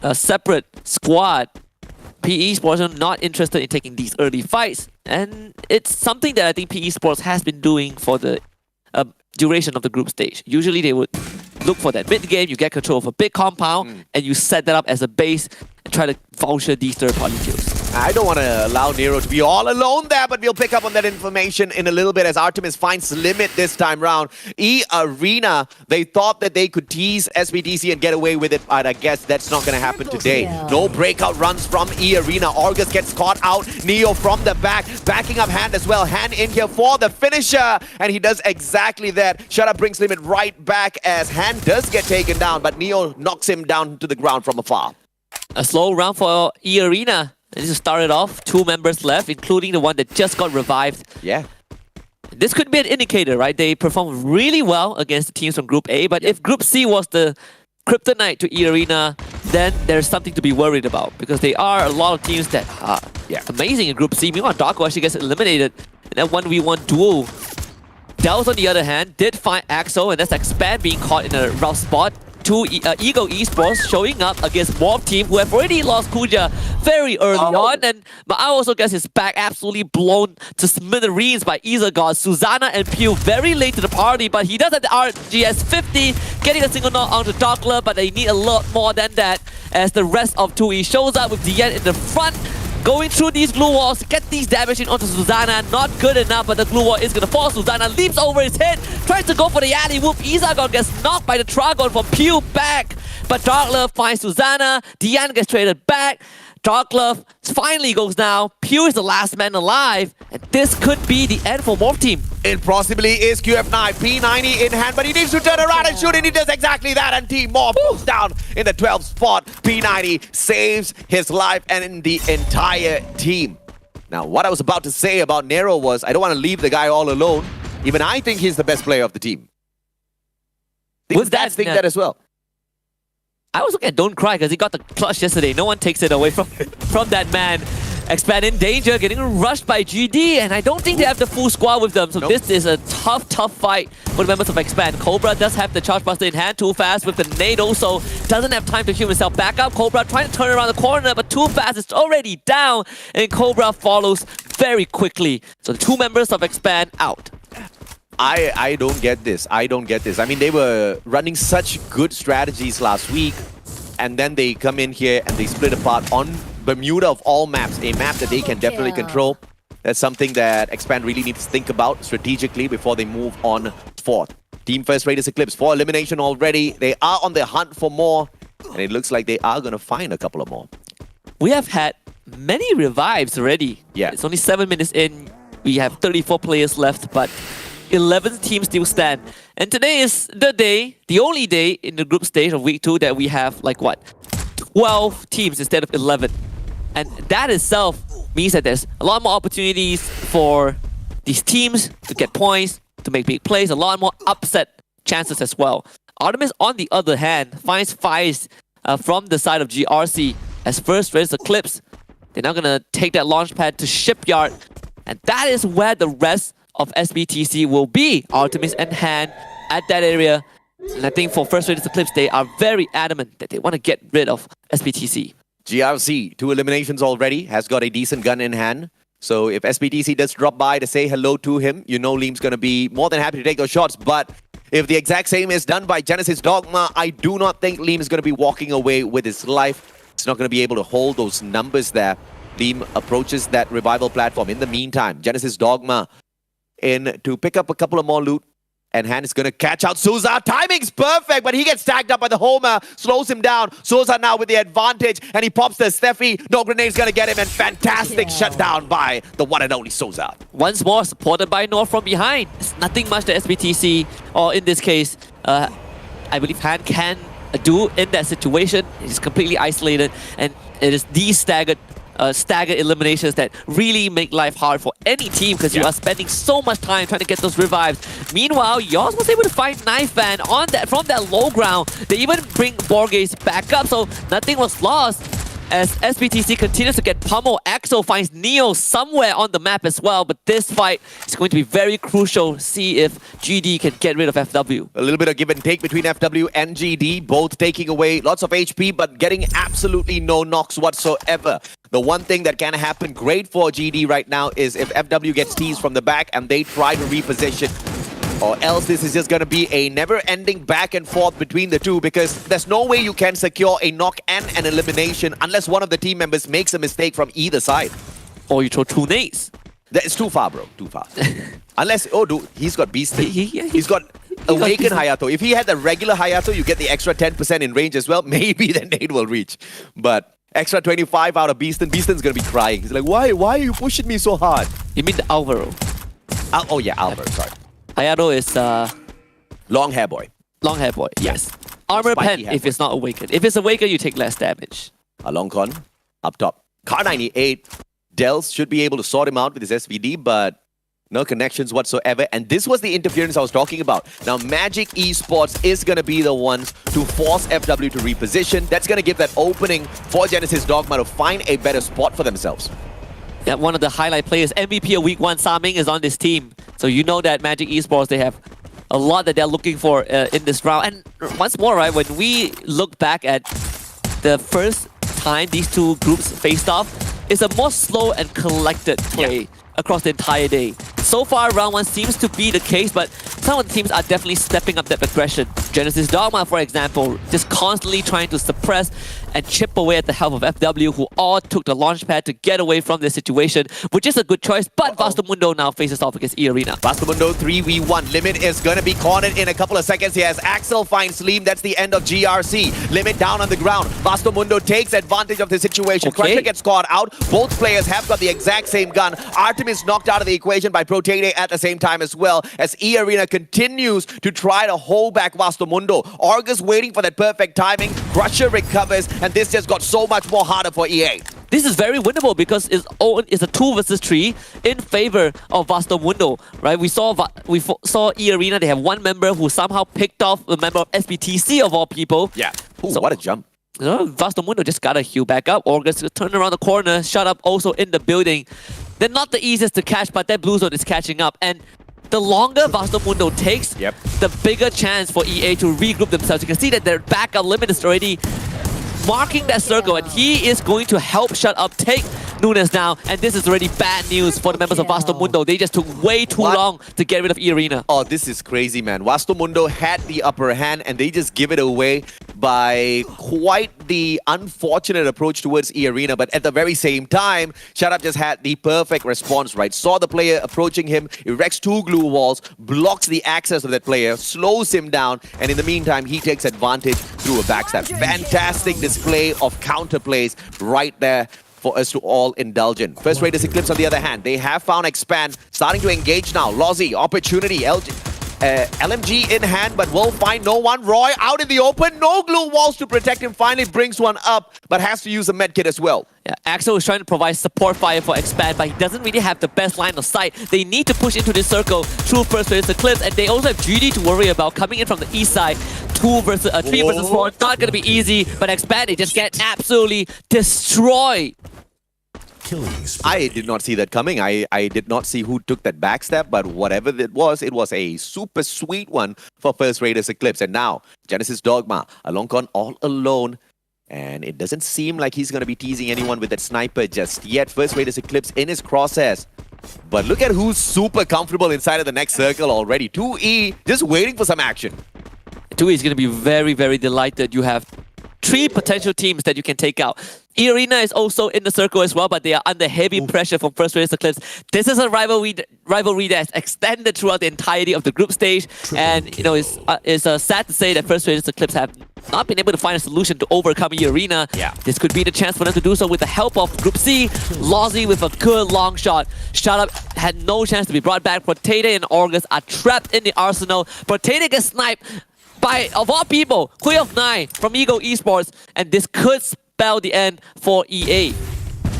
a separate squad. PE Sports are not interested in taking these early fights, and it's something that I think PE Sports has been doing for the duration of the group stage. Usually they would look for that mid-game, you get control of a big compound, and you set that up as a base and try to voucher these third-party kills. I don't want to allow Nero to be all alone there, but we'll pick up on that information in a little bit as Artemis finds Limit this time round. E-Arena, they thought that they could tease SBTC and get away with it, but I guess that's not going to happen today. No breakout runs from E-Arena. August gets caught out. Neo from the back, backing up Hand as well. Hand in here for the finisher, and he does exactly that. Shut Up brings Limit right back as Hand does get taken down, but Neo knocks him down to the ground from afar. A slow round for E-Arena. They just started off, 2 members left, including the one that just got revived. Yeah. This could be an indicator, right? They performed really well against the teams from Group A, but if Group C was the kryptonite to E-Arena, then there's something to be worried about, because there are a lot of teams that are amazing in Group C. Meanwhile, Darko actually gets eliminated in that 1v1 duel. Dells, on the other hand, did find Axo, and that's Expand being caught in a rough spot. Eagle Esports showing up against Morph team who have already lost Kuja very early on, and I also guess his back absolutely blown to smithereens by Izagod, Susanna and Pew very late to the party, but he does have the RGS 50, getting a single knock onto Dockler, but they need a lot more than that as the rest of 2E shows up with Dian in the front. Going through these glue walls, get these damage in onto Susanna, not good enough, but the glue wall is gonna fall. Susanna leaps over his head, tries to go for the alley-whoop. Izagon gets knocked by the Tragon from Pew back, but Darklove finds Susanna, Dian gets traded back. Darklove finally goes down. Pew is the last man alive, and this could be the end for Morph team. It possibly is QF9, P90 in hand, but he needs to turn around and shoot, and he does exactly that, and Team Morph goes down in the 12th spot. P90 saves his life and the entire team. Now, what I was about to say about Nero was, I don't want to leave the guy all alone. Even I think he's the best player of the team. Think that as well. I was looking at Don't Cry because he got the clutch yesterday. No one takes it away from that man. Expand in danger, getting rushed by GD, and I don't think they have the full squad with them. So this is a tough fight for the members of Expand. Cobra does have the Charge Buster in hand, Too Fast with the nade also. Doesn't have time to heal himself back up. Cobra trying to turn around the corner, but Too Fast is already down, and Cobra follows very quickly. So the 2 members of Expand out. I don't get this. I don't get this. I mean, they were running such good strategies last week, and then they come in here and they split apart on Bermuda of all maps, a map that they can definitely control. That's something that Expand really needs to think about strategically before they move on forth. Team First Raiders Eclipse for elimination already. They are on the hunt for more, and it looks like they are going to find a couple of more. We have had many revives already. Yeah. It's only 7 minutes in. We have 34 players left, but 11 teams still stand. And today is the day, the only day in the group stage of week 2 that we have, like what, 12 teams instead of 11. And that itself means that there's a lot more opportunities for these teams to get points, to make big plays, a lot more upset chances as well. Artemis, on the other hand, finds fires from the side of GRC as First Raiders Eclipse. They're now gonna take that launch pad to Shipyard, and that is where the rest of SBTC will be. Artemis and Han at that area. And I think for First Raiders Eclipse, they are very adamant that they want to get rid of SBTC. GRC, 2 eliminations already, has got a decent gun in hand. So if SBTC does drop by to say hello to him, you know Liam's going to be more than happy to take those shots. But if the exact same is done by Genesis Dogma, I do not think Liam is going to be walking away with his life. He's not going to be able to hold those numbers there. Liam approaches that revival platform. In the meantime, Genesis Dogma in to pick up a couple of more loot, and Han is going to catch out Souza. Timing's perfect, but he gets tagged up by the Homer, slows him down. Souza now with the advantage, and he pops the Steffi. No grenade's going to get him, and fantastic shutdown by the one and only Souza. Once more, supported by North from behind. It's nothing much that SBTC, or in this case, I believe Han can do in that situation. He's completely isolated, and it is these staggered eliminations that really make life hard for any team because you are spending so much time trying to get those revives. Meanwhile, Yoz was able to find Knife Fan from that low ground. They even bring Borges back up, so nothing was lost as SBTC continues to get pummeled. Axel finds Neo somewhere on the map as well, but this fight is going to be very crucial to see if GD can get rid of FW. A little bit of give and take between FW and GD, both taking away lots of HP, but getting absolutely no knocks whatsoever. The one thing that can happen great for GD right now is if FW gets teased from the back and they try to reposition. Or else this is just going to be a never-ending back and forth between the two, because there's no way you can secure a knock and an elimination unless one of the team members makes a mistake from either side. Or you throw 2 nades. It's too far, bro. Too far. Unless, oh, dude, he's got Beast. He's got Awaken Hayato. If he had the regular Hayato, you get the extra 10% in range as well. Maybe the nade will reach. But extra 25 out of Beaston. Beaston's going to be crying. He's like, why are you pushing me so hard? You mean the Alvaro? Oh, yeah, Alvaro, sorry. Hayato is long hair boy. Long hair boy, yes. Armor pen if it's not awakened. If it's awakened, you take less damage. A long con up top. Car 98. Dels should be able to sort him out with his SVD, but no connections whatsoever. And this was the interference I was talking about. Now, Magic Esports is going to be the ones to force FW to reposition. That's going to give that opening for Genesis Dogma to find a better spot for themselves. Yeah, one of the highlight players, MVP of Week 1, Saming, is on this team. So you know that Magic Esports, they have a lot that they're looking for in this round. And once more, right, when we look back at the first time these two groups faced off, it's a more slow and collected play across the entire day. So far, round 1 seems to be the case, but some of the teams are definitely stepping up that aggression. Genesis Dogma, for example, just constantly trying to suppress and chip away at the help of FW, who all took the launch pad to get away from this situation, which is a good choice, but Vastomundo now faces off against E-Arena. Vastomundo 3v1. Limit is going to be cornered in a couple of seconds here as Axel finds Slim. That's the end of GRC. Limit down on the ground. Vastomundo takes advantage of the situation. Crusher gets caught out. Both players have got the exact same gun. Artemis knocked out of the equation by Protete at the same time as well, as E-Arena continues to try to hold back Vastomundo. Orgus waiting for that perfect timing. Crusher recovers, and this just got so much more harder for EA. This is very winnable because it's a 2 versus 3 in favor of Vastomundo, right? We saw E-Arena, they have one member who somehow picked off a member of SBTC of all people. Yeah. Ooh, so, what a jump. Vastomundo just gotta heal back up. Orgus turn around the corner, shut up also in the building. They're not the easiest to catch, but that blue zone is catching up. And the longer Vastomundo takes, the bigger chance for EA to regroup themselves. You can see that their backup limit is already marking that circle, and he is going to help shut up, take Nunes now, and this is already bad news for the members of Vastomundo. They just took way too long to get rid of E-Arena. Oh, this is crazy, man. Vastomundo had the upper hand, and they just give it away by quite the unfortunate approach towards E-Arena. But at the very same time, Shut Up just had the perfect response, right? Saw the player approaching him, erects 2 glue walls, blocks the access of that player, slows him down, and in the meantime, he takes advantage through a backstab. Fantastic display of counterplays right there for us to all indulge in. First Raiders Eclipse, on the other hand, they have found Expand, starting to engage now. Lozzy, opportunity, LMG in hand, but will find no one. Roy out in the open, no glue walls to protect him. Finally brings one up, but has to use a medkit as well. Yeah, Axel is trying to provide support fire for Expand, but he doesn't really have the best line of sight. They need to push into this circle through First Raiders Eclipse, and they also have GD to worry about coming in from the east side. 3 versus 4, not gonna be easy, but Expand, they just get absolutely destroyed. I did not see that coming. I did not see who took that backstab, but whatever it was a super sweet one for First Raiders Eclipse. And now, Genesis Dogma, Aloncon all alone. And it doesn't seem like he's going to be teasing anyone with that sniper just yet. First Raiders Eclipse in his crosshairs. But look at who's super comfortable inside of the next circle already. 2E just waiting for some action. 2E is going to be very, very delighted. You have 3 potential teams that you can take out. E-Arena is also in the circle as well, but they are under heavy pressure from First Raiders Eclipse. This is a rivalry that's extended throughout the entirety of the group stage, and you know it's sad to say that First Raiders Eclipse have not been able to find a solution to overcome E-Arena. This could be the chance for them to do so with the help of Group C. Lozzy with a good long shot. Shut Up had no chance to be brought back. Protete and Orgus are trapped in the arsenal. Protete gets sniped by, of all people, Queen of 9 from Ego Esports, and this could spell the end for EA.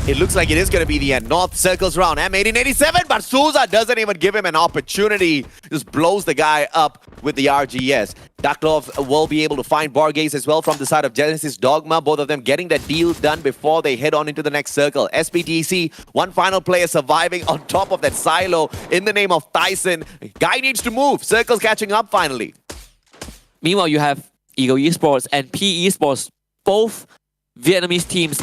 It looks like it is going to be the end. North circles round M1887, but Souza doesn't even give him an opportunity. Just blows the guy up with the RGS. Daklov will be able to find Borges as well from the side of Genesis Dogma. Both of them getting that deal done before they head on into the next circle. SPTC, one final player surviving on top of that silo in the name of Tyson. Guy needs to move. Circles catching up finally. Meanwhile, you have Ego Esports and P Esports, both Vietnamese teams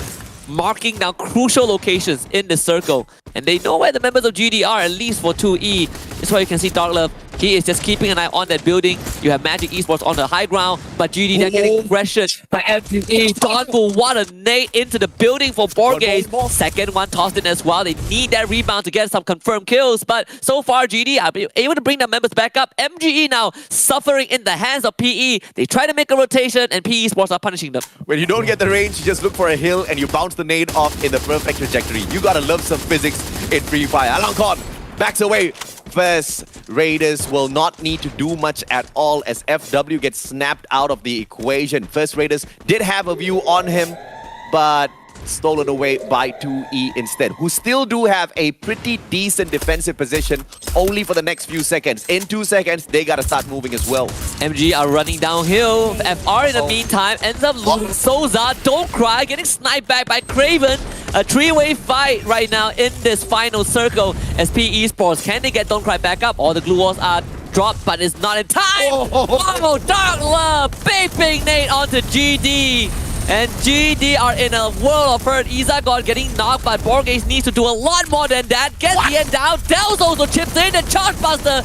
marking down crucial locations in the circle. And they know where the members of GD are, at least for 2E. That's why you can see Darklove. He is just keeping an eye on that building. You have Magic Esports on the high ground, but GD, they're getting pressured by FFSI. Donfu, what a nade into the building for Borges. Second one tossed in as well. They need that rebound to get some confirmed kills, but so far GD are able to bring their members back up. MGE now suffering in the hands of PE. They try to make a rotation, and PE Esports are punishing them. When you don't get the range, you just look for a hill and you bounce the nade off in the perfect trajectory. You gotta love some physics in FreeFire. Aloncon backs away. First Raiders will not need to do much at all as FW gets snapped out of the equation. First Raiders did have a view on him, but stolen away by 2E instead, who still do have a pretty decent defensive position only for the next few seconds. In 2 seconds, they gotta start moving as well. MG are running downhill. FR in the meantime ends up losing Souza. Don't cry, getting sniped back by Craven. A 3-way fight right now in this final circle as PE Esports. Can they get Don't Cry back up? All the glue walls are drop, but it's not in time. Oh, Dark Love, big nade onto GD. And GD are in a world of hurt. Izagon getting knocked, but Borges needs to do a lot more than that. Get the end down. Dells also chips in. The Charge Buster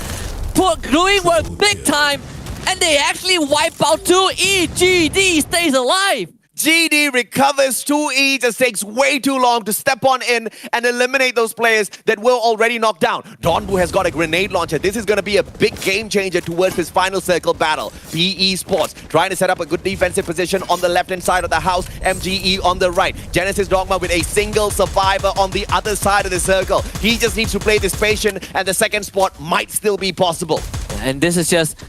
doing work big time. And they actually wipe out 2E. GD stays alive. GD recovers 2E, just takes way too long to step on in and eliminate those players that were already knocked down. Donbu has got a grenade launcher. This is going to be a big game changer towards his final circle battle. PE Sports trying to set up a good defensive position on the left-hand side of the house. MGE on the right. Genesis Dogma with a single survivor on the other side of the circle. He just needs to play this patient, and the second spot might still be possible. And this is just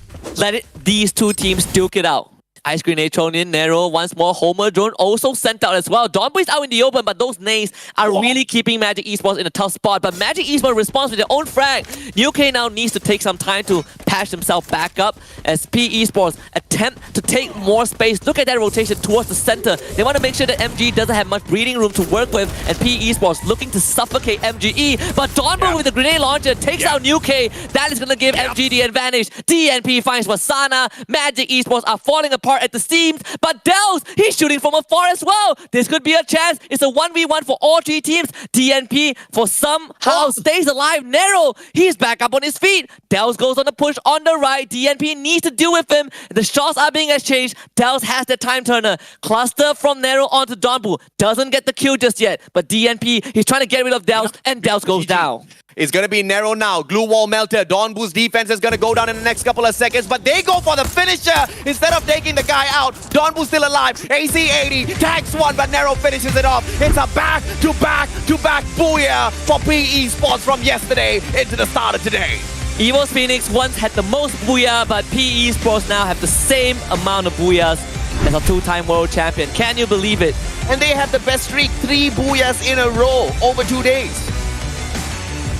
these two teams duke it out. Ice Grenade thrown in, Nero once more, Homer drone also sent out as well. Donbu is out in the open, but those nades are really keeping Magic Esports in a tough spot. But Magic Esports responds with their own frag. UK now needs to take some time to patch himself back up as PE Sports attempt to take more space. Look at that rotation towards the center. They want to make sure that MG doesn't have much breathing room to work with, and PE Sports looking to suffocate MGE. But Donbu with the grenade launcher takes out UK. That is going to give MG the advantage. DNP finds Wasana. Magic Esports are falling apart at the seams, but Dells, he's shooting from afar as well. This could be a chance. It's a 1v1 for all three teams. DNP, for somehow, stays alive. Nero, he's back up on his feet. Dells goes on the push on the right. DNP needs to deal with him. The shots are being exchanged. Dells has the time turner. Cluster from Nero onto Donbu. Doesn't get the kill just yet, but DNP, he's trying to get rid of Dells, and Dells goes down. It's going to be Nero now. Glue wall melter. Donbu's defense is going to go down in the next couple of seconds, but they go for the finisher instead of taking the guy out. Donbu's still alive. AC80 tags one, but Nero finishes it off. It's a back-to-back-to-back booyah for PE Sports from yesterday into the start of today. Evo's Phoenix once had the most booyah, but PE Sports now have the same amount of booyahs as a two-time world champion. Can you believe it? And they have the best streak, 3 booyahs in a row over 2 days.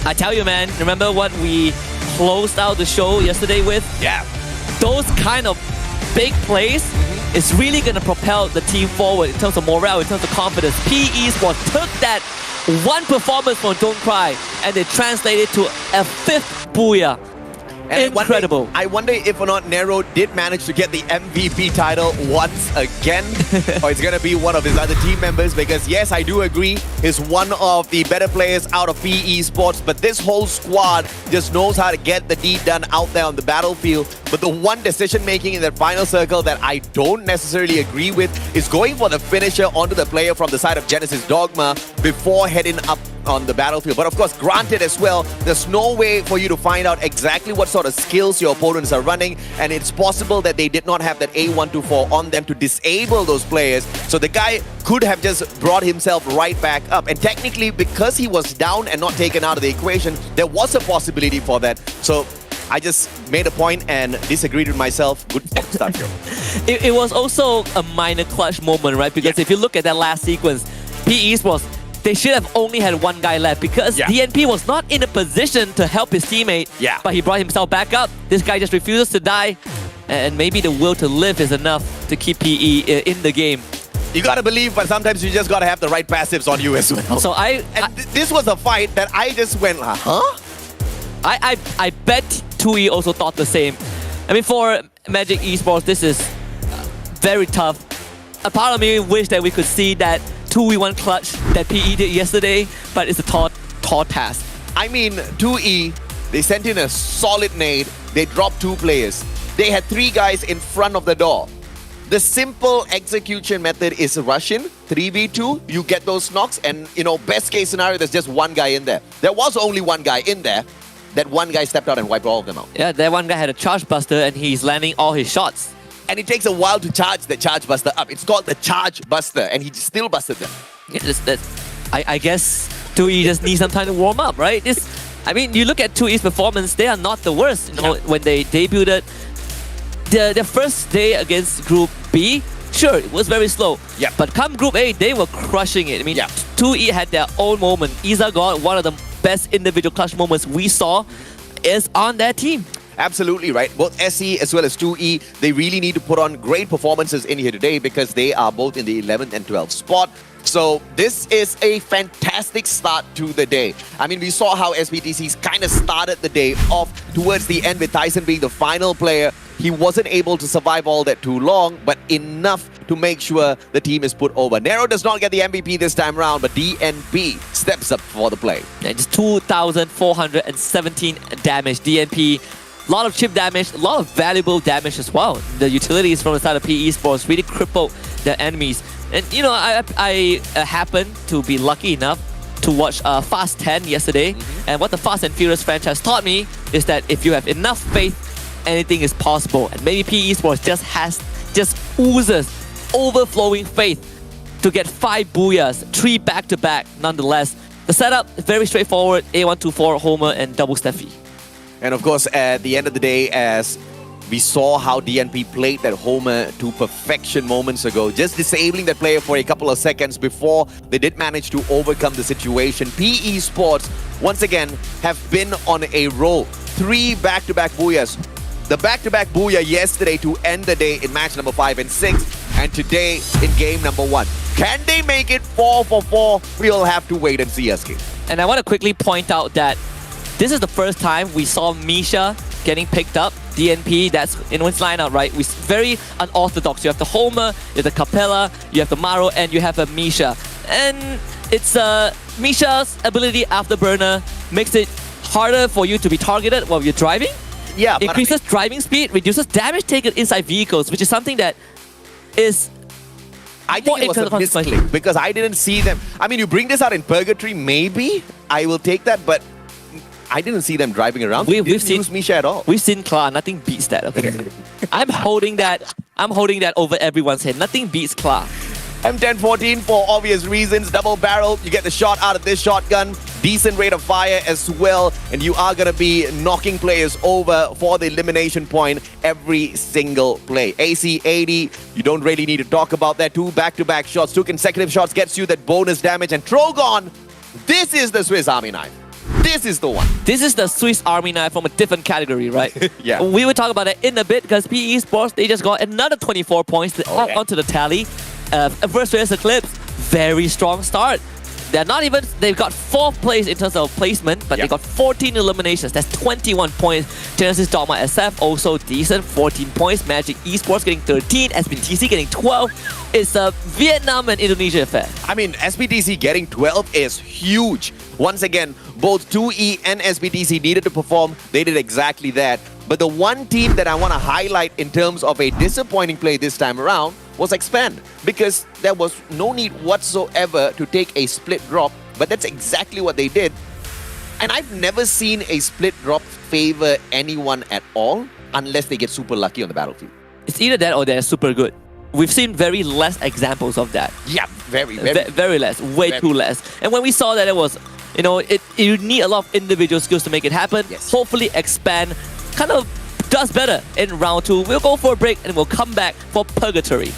I tell you, man, remember what we closed out the show yesterday with? Yeah. Those kind of big plays is really going to propel the team forward in terms of morale, in terms of confidence. PE Sports took that one performance from Don't Cry and they translated to a 5th booyah. And incredible. I wonder if or not Nero did manage to get the MVP title once again, or it's going to be one of his other team members, because yes, I do agree, he's one of the better players out of PE Sports, but this whole squad just knows how to get the deed done out there on the battlefield. But the one decision making in that final circle that I don't necessarily agree with is going for the finisher onto the player from the side of Genesis Dogma before heading up on the battlefield. But of course, granted as well, there's no way for you to find out exactly what sort of skills your opponents are running, and it's possible that they did not have that A124 on them to disable those players. So the guy could have just brought himself right back up, and technically because he was down and not taken out of the equation, there was a possibility for that. So I just made a point and disagreed with myself. Good stuff here. It was also a minor clutch moment, right? Because if you look at that last sequence, PE Sports, they should have only had one guy left because DNP was not in a position to help his teammate. But he brought himself back up. This guy just refuses to die. And maybe the will to live is enough to keep PE in the game. You gotta believe, but sometimes you just gotta have the right passives on you as well. So this was a fight that I just went, huh? I bet 2E also thought the same. I mean, for Magic Esports, this is very tough. A part of me wish that we could see that 2v1 clutch that PE did yesterday, but it's a tall task. I mean, 2E, they sent in a solid nade. They dropped 2 players. They had 3 guys in front of the door. The simple execution method is rush in, 3v2, you get those knocks, and best case scenario, there's just one guy in there. There was only one guy in there. That one guy stepped out and wiped all of them out. Yeah, that one guy had a charge buster and he's landing all his shots. And it takes a while to charge the charge buster up. It's called the charge buster, and he still busted them. Yeah, I guess 2E just needs some time to warm up, right? I mean, you look at 2E's performance, they are not the worst. When they debuted their first day against Group B, sure, it was very slow. Yeah. But come Group A, they were crushing it. I mean, 2E had their own moment. Iza got one of the best individual clutch moments we saw is on their team. Absolutely right. Both SE as well as 2E, they really need to put on great performances in here today because they are both in the 11th and 12th spot. So this is a fantastic start to the day. I mean, we saw how SBTCs kind of started the day off towards the end with Tyson being the final player. He wasn't able to survive all that too long, but enough to make sure the team is put over. Nero does not get the MVP this time around, but DNP steps up for the play. And just 2,417 damage. DNP, a lot of chip damage, a lot of valuable damage as well. The utilities from the side of PE Sports really crippled their enemies. And you know, I happened to be lucky enough to watch Fast 10 yesterday. And what the Fast and Furious franchise taught me is that if you have enough faith, anything is possible. And maybe PE Sports just oozes overflowing faith to get 5 booyahs, 3 back-to-back nonetheless. The setup is very straightforward. A124, Homer, and double Steffi. And of course, at the end of the day, as we saw how DNP played that Homer to perfection moments ago, just disabling that player for a couple of seconds before they did manage to overcome the situation. PE Sports, once again, have been on a roll. 3 back-to-back booyahs. The back-to-back booyah yesterday to end the day in match number 5 and 6, and today in game number 1. Can they make it 4 for 4? We'll have to wait and see, SK. And I want to quickly point out that this is the first time we saw Misha getting picked up. DNP, that's in its lineup, right? It's very unorthodox. You have the Homer, you have the Capella, you have the Maro, and you have a Misha. And it's Misha's ability afterburner makes it harder for you to be targeted while you're driving. Yeah, increases driving speed, reduces damage taken inside vehicles, which is something that is... I think it was a misclick because I didn't see them. I mean, you bring this out in Purgatory, maybe I will take that, but I didn't see them driving around. We've seen Misha at all. We've seen Kla. Nothing beats that. Okay, I'm holding that over everyone's head. Nothing beats Kla. M1014 for obvious reasons. Double barrel. You get the shot out of this shotgun. Decent rate of fire as well. And you are going to be knocking players over for the elimination point every single play. AC 80. You don't really need to talk about that. 2 back-to-back shots. 2 consecutive shots gets you that bonus damage. And Trogon, this is the Swiss Army knife. This is the one. This is the Swiss Army knife from a different category, right? Yeah. We will talk about it in a bit because PE Sports, they just got another 24 points onto the tally. Versus Eclipse, very strong start. They've got 4th place in terms of placement, but they got 14 eliminations. That's 21 points. Genesis Dogma SF also decent, 14 points. Magic Esports getting 13, SBTC getting 12. It's a Vietnam and Indonesia affair. I mean, SBTC getting 12 is huge. Once again, both 2E and SBTC needed to perform. They did exactly that. But the one team that I want to highlight in terms of a disappointing play this time around was Expand, because there was no need whatsoever to take a split drop, but that's exactly what they did. And I've never seen a split drop favor anyone at all unless they get super lucky on the battlefield. It's either that or they're super good. We've seen very less examples of that. Yeah, very less, way too less. And when we saw that, it was, you know, you need a lot of individual skills to make it happen. Yes. Hopefully Expand kind of does better in round 2. We'll go for a break and we'll come back for Purgatory.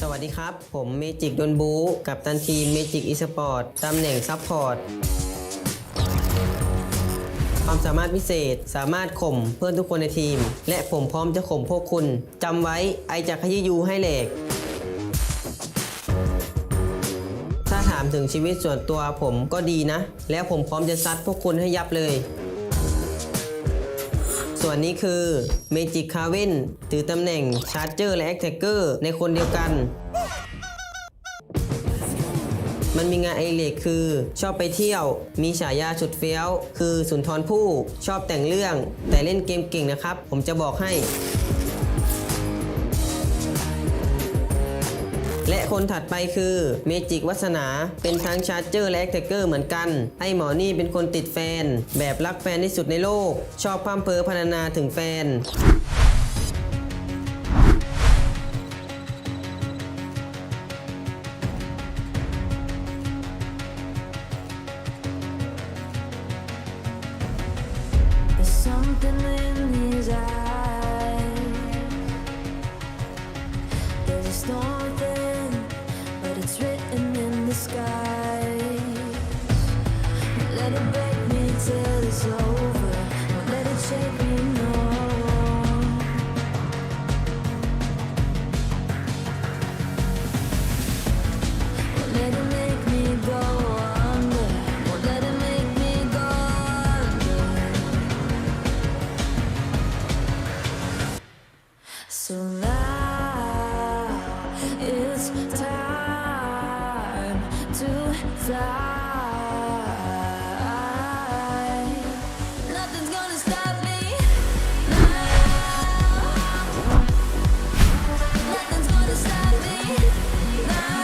สวัสดีครับ ผมเมจิกดนบูกัปตันทีมเมจิกอีสปอร์ตตำแหน่งซัพพอร์ตความสามารถพิเศษสามารถข่มเพื่อนทุกคนในทีมและผมพร้อมจะข่มพวกคุณจำไว้ไอจะขยี้ยูให้แหลกถ้าถามถึงชีวิตส่วนตัวผมก็ดีนะแล้วผมพร้อมจะซัดพวกคุณให้ยับเลยส่วนนี้คือเมจิกคาเว่นถือตำแหน่งชาร์เจอร์และแอคแท็กเกอร์ในคนเดียวกันมันมีงานไอเล็กคือชอบไปเที่ยวมีฉายาสุดเฟี้ยวคือสุนทรภู่ชอบแต่งเรื่องแต่เล่นเกมเก่งนะครับผมจะบอกให้และคนถัดไปคือเมจิกวัฒนาเป็นทั้งชาร์เจอร์และแอคแท็กเกอร์เหมือนกันไอหมอนี่เป็นคนติดแฟนแบบรักแฟนที่สุดในโลกชอบพร่ำเพ้อพรรณนาถึงแฟน something in his eyes. There's a storm then, but it's written in the sky. Let it break me till it's over. Won't let it shake me, no. Won't let it make me go under. Won't let it make me go under. So now it's time to fly. Nothing's gonna stop me now. Nothing's gonna stop me now.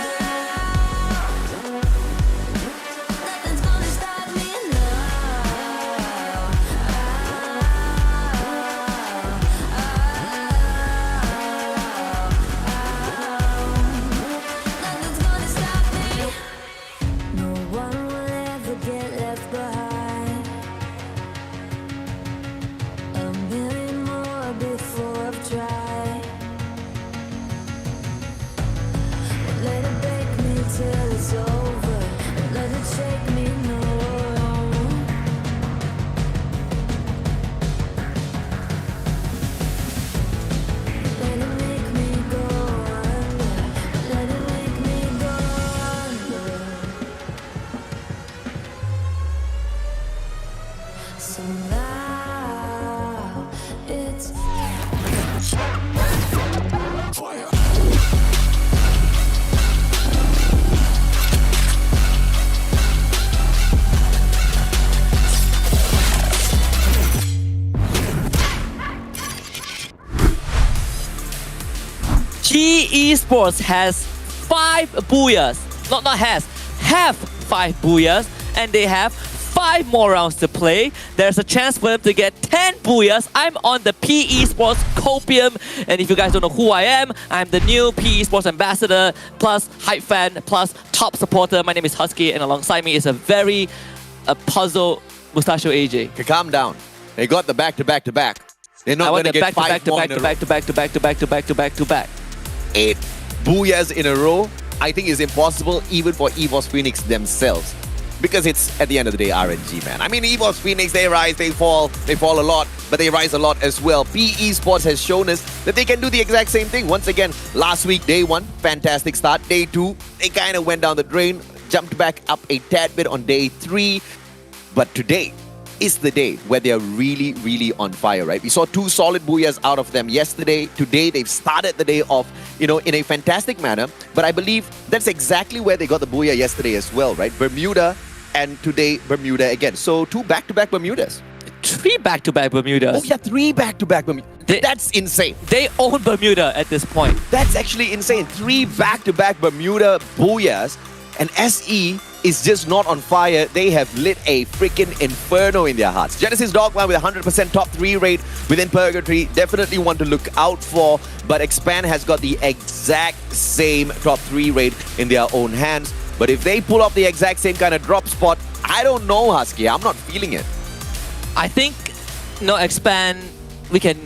Nothing's gonna stop me now. Nothing's gonna stop me. No one will ever get left behind. A million more before I've tried. Won't let it break me till it's over. Won't let it shake me, no. Let it make me go under. Let it make me go under. So now it's fire. G Esports has 5 booyahs. Not has. Have 5 booyahs. And they have 5 more rounds to play. There's a chance for them to get 10 booyahs. I'm on the PE Sports Copium. And if you guys don't know who I am, I'm the new PE Sports Ambassador, plus hype fan, plus top supporter. My name is Husky, and alongside me is a very puzzle Mustachio AJ. Okay, calm down. They got the back-to-back-to-back. They're not going to get 5 more in a row. Back-to-back. 8 booyahs in a row, I think is impossible even for EVOS Phoenix themselves. Because it's, at the end of the day, RNG, man. I mean, EVOS Phoenix, they rise, they fall a lot, but they rise a lot as well. PE Sports has shown us that they can do the exact same thing. Once again, last week, day 1, fantastic start. Day 2, they kind of went down the drain, jumped back up a tad bit on day 3. But today is the day where they're really, really on fire, right? We saw 2 solid booyahs out of them yesterday. Today, they've started the day off, in a fantastic manner. But I believe that's exactly where they got the booyah yesterday as well, right? Bermuda, and today Bermuda again. So 2 back-to-back Bermudas. 3 back-to-back Bermudas. Oh yeah, 3 back-to-back Bermudas. That's insane. They own Bermuda at this point. That's actually insane. 3 back-to-back Bermuda booyahs. And SE is just not on fire. They have lit a freaking inferno in their hearts. Genesis Dogma with 100% top 3 rate within Purgatory. Definitely one to look out for. But Expand has got the exact same top 3 rate in their own hands. But if they pull off the exact same kind of drop spot, I don't know, Husky. I'm not feeling it. I think, Expand, we can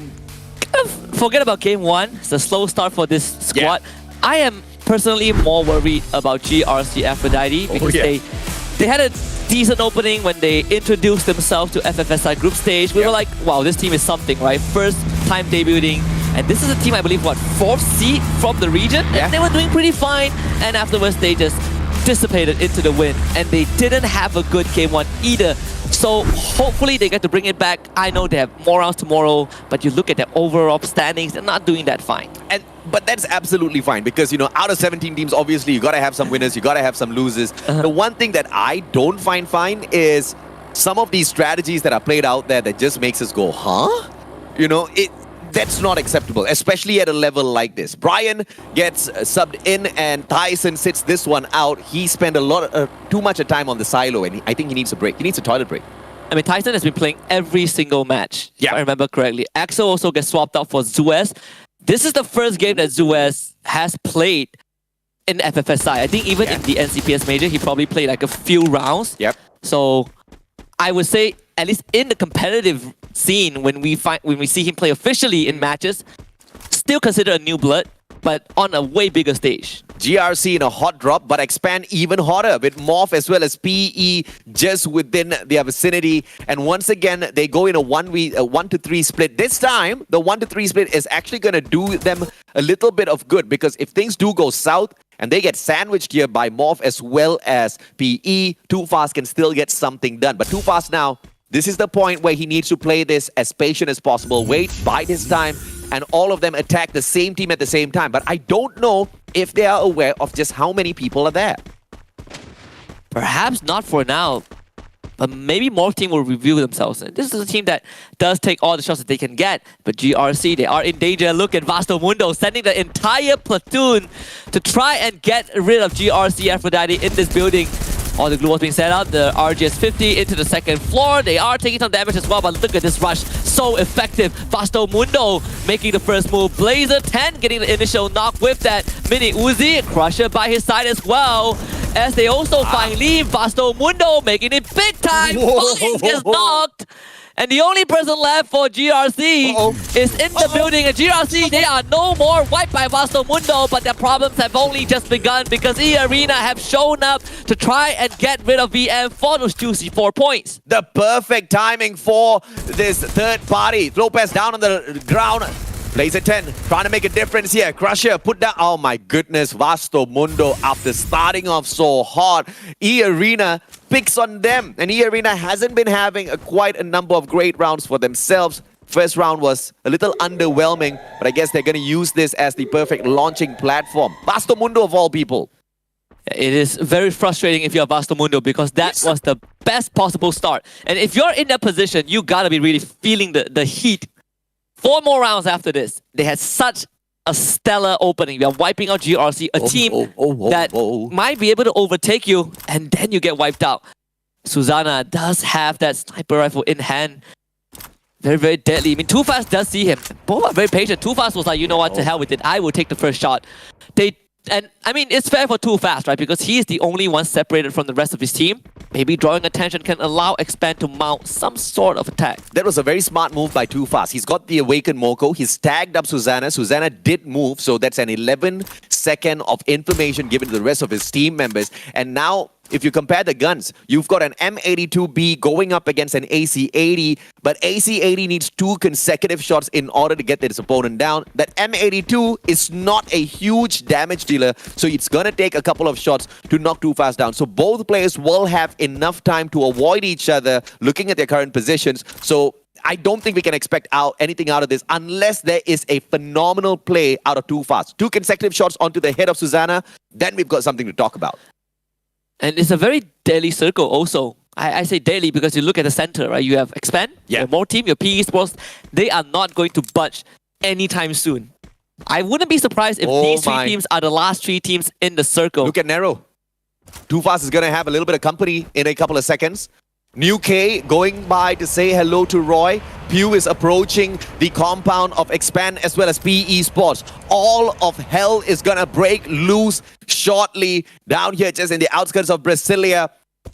kind of forget about game 1. It's a slow start for this squad. Yeah. I am personally more worried about GRC Aphrodite because they had a decent opening when they introduced themselves to FFSI group stage. We were like, wow, this team is something, right? First time debuting. And this is a team, I believe, 4th seed from the region? Yeah. And they were doing pretty fine. And afterwards, they just dissipated into the wind. And they didn't have a good game 1 either. So hopefully they get to bring it back. I know they have more rounds tomorrow, but you look at their overall standings, they're not doing that fine. But that's absolutely fine because, out of 17 teams, obviously, you got to have some winners, you got to have some losers. The one thing that I don't find fine is some of these strategies that are played out there that just makes us go, huh? That's not acceptable, especially at a level like this. Brian gets subbed in and Tyson sits this one out. He spent too much time on the silo, and I think he needs a break. He needs a toilet break. I mean, Tyson has been playing every single match, if I remember correctly. Axel also gets swapped out for Zuez. This is the first game that Zuez has played in FFSI. I think even in the MCPS major, he probably played like a few rounds. Yep. So I would say at least in the competitive scene, when we see him play officially in matches, still considered a new blood, but on a way bigger stage. GRC in a hot drop, but expand even hotter with Morph as well as PE just within their vicinity. And once again, they go in a 1-3 split. This time, the 1-3 split is actually going to do them a little bit of good, because if things do go south and they get sandwiched here by Morph as well as PE, Too Fast can still get something done. But Too Fast now, this is the point where he needs to play this as patient as possible, wait, bide his time, and all of them attack the same team at the same time. But I don't know if they are aware of just how many people are there. Perhaps not for now, but maybe more team will reveal themselves. This is a team that does take all the shots that they can get, but GRC, they are in danger. Look at Vasto Mundo sending the entire platoon to try and get rid of GRC Aphrodite in this building. All the glue was being set up, the RGS-50 into the second floor. They are taking some damage as well, but look at this rush. So effective. Vasto Mundo making the first move. Blazer 10 getting the initial knock with that mini Uzi. Crusher by his side as well. As they also find Lee, Vasto Mundo making it big time. Fines gets knocked. And the only person left for GRC is in the building. And GRC, they are no more wiped by Vasto Mundo, but their problems have only just begun, because E-Arena have shown up to try and get rid of VM for those juicy 4 points. The perfect timing for this third party. Throw pass down on the ground. Blazer 10 trying to make a difference here. Crusher put down. Oh my goodness. Vasto Mundo, after starting off so hard, E-Arena picks on them. And E-Arena hasn't been having quite a number of great rounds for themselves. First round was a little underwhelming, but I guess they're going to use this as the perfect launching platform. Vasto Mundo of all people. It is very frustrating if you're Vasto Mundo, because that was the best possible start. And if you're in that position, you gotta be really feeling the heat. 4 more rounds after this. They had such a stellar opening. We are wiping out GRC, a team that might be able to overtake you, and then you get wiped out. Susanna does have that sniper rifle in hand. Very, very deadly. I mean, Too Fast does see him. Both are very patient. Too Fast was like, you know what, to hell with it. I will take the first shot. And I mean, it's fair for Too Fast, right? Because he is the only one separated from the rest of his team. Maybe drawing attention can allow Expand to mount some sort of attack. That was a very smart move by Too Fast. He's got the Awakened Moko. He's tagged up Susanna. Susanna did move, so that's an 11-second of information given to the rest of his team members. And now, if you compare the guns, you've got an M82B going up against an AC80, but AC80 needs 2 consecutive shots in order to get its opponent down. That M82 is not a huge damage dealer, so it's going to take a couple of shots to knock Too Fast down. So both players will have enough time to avoid each other, looking at their current positions. So I don't think we can expect anything out of this unless there is a phenomenal play out of Too Fast. 2 consecutive shots onto the head of Susanna, then we've got something to talk about. And it's a very deadly circle also. I say deadly because you look at the center, right? You have Expand, your more team, your PE Sports. They are not going to budge anytime soon. I wouldn't be surprised if these 3 teams are the last 3 teams in the circle. Look at Nero. Too Fast is going to have a little bit of company in a couple of seconds. New K going by to say hello to Roy. Pew is approaching the compound of Expand as well as PE Sports. All of hell is gonna break loose shortly down here just in the outskirts of Brasilia.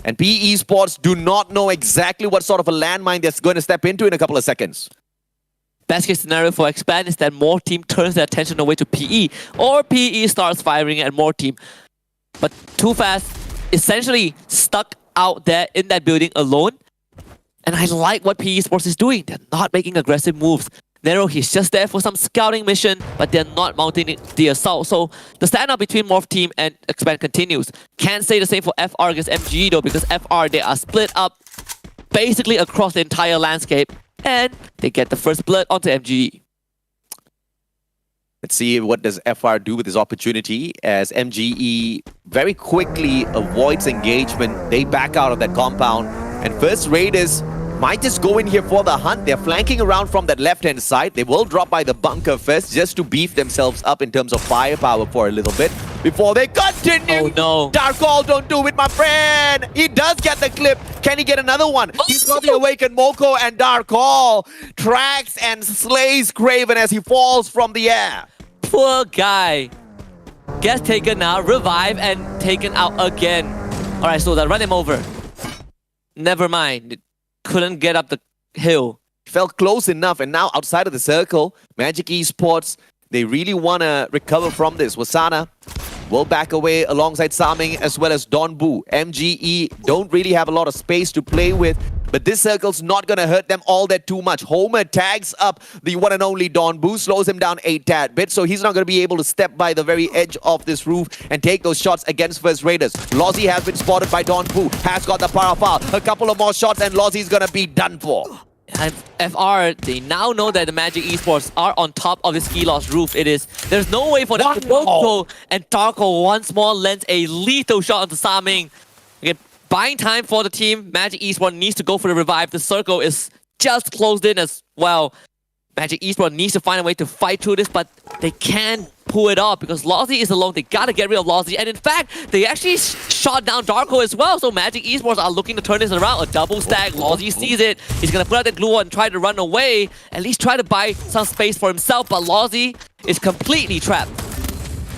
And PE Sports do not know exactly what sort of a landmine they're going to step into in a couple of seconds. Best case scenario for Expand is that more team turns their attention away to PE, or PE starts firing at more team. But Too Fast essentially stuck out there in that building alone. And I like what PE Sports is doing. They're not making aggressive moves. Nero, he's just there for some scouting mission, but they're not mounting the assault. So the standout between Morph Team and Expand continues. Can't say the same for FR against MGE though, because FR, they are split up basically across the entire landscape, and they get the first blood onto MGE. Let's see what does FR do with this opportunity as MGE very quickly avoids engagement. They back out of that compound. And first Raiders might just go in here for the hunt. They're flanking around from that left-hand side. They will drop by the bunker first just to beef themselves up in terms of firepower for a little bit before they continue. Oh no. Dark Hall, don't do it, my friend. He does get the clip. Can he get another one? He's got the Awakened Moko, and Dark Hall tracks and slays Craven as he falls from the air. Poor guy. Gets taken out, revive, and taken out again. Alright, so that run him over. Never mind. couldn't get up the hill. Felt close enough, and now outside of the circle, Magic Esports, they really want to recover from this. Wasana will back away alongside Saming as well as Donbu. MGE don't really have a lot of space to play with, but this circle's not going to hurt them all that too much. Homer tags up the one and only Donbu, slows him down a tad bit, so he's not going to be able to step by the very edge of this roof and take those shots against First Raiders. Lozzie has been spotted by Donbu, has got the Parafal. A couple of more shots and Lozzie's going to be done for. And FR, they now know that the Magic Esports are on top of the ski loss roof. There's no way for them to both go, and Tarko once more lends a lethal shot onto Saming. Again, buying time for the team. Magic Esports needs to go for the revive. The circle is just closed in as well. Magic Esports needs to find a way to fight through this, but they can't pull it off because Lozzie is alone. They gotta get rid of Lozzie, and in fact, they actually shot down Darko as well. So Magic Esports are looking to turn this around. A double stack. Lozzie sees it. He's gonna put out the glue wall and try to run away. At least try to buy some space for himself. But Lozzie is completely trapped.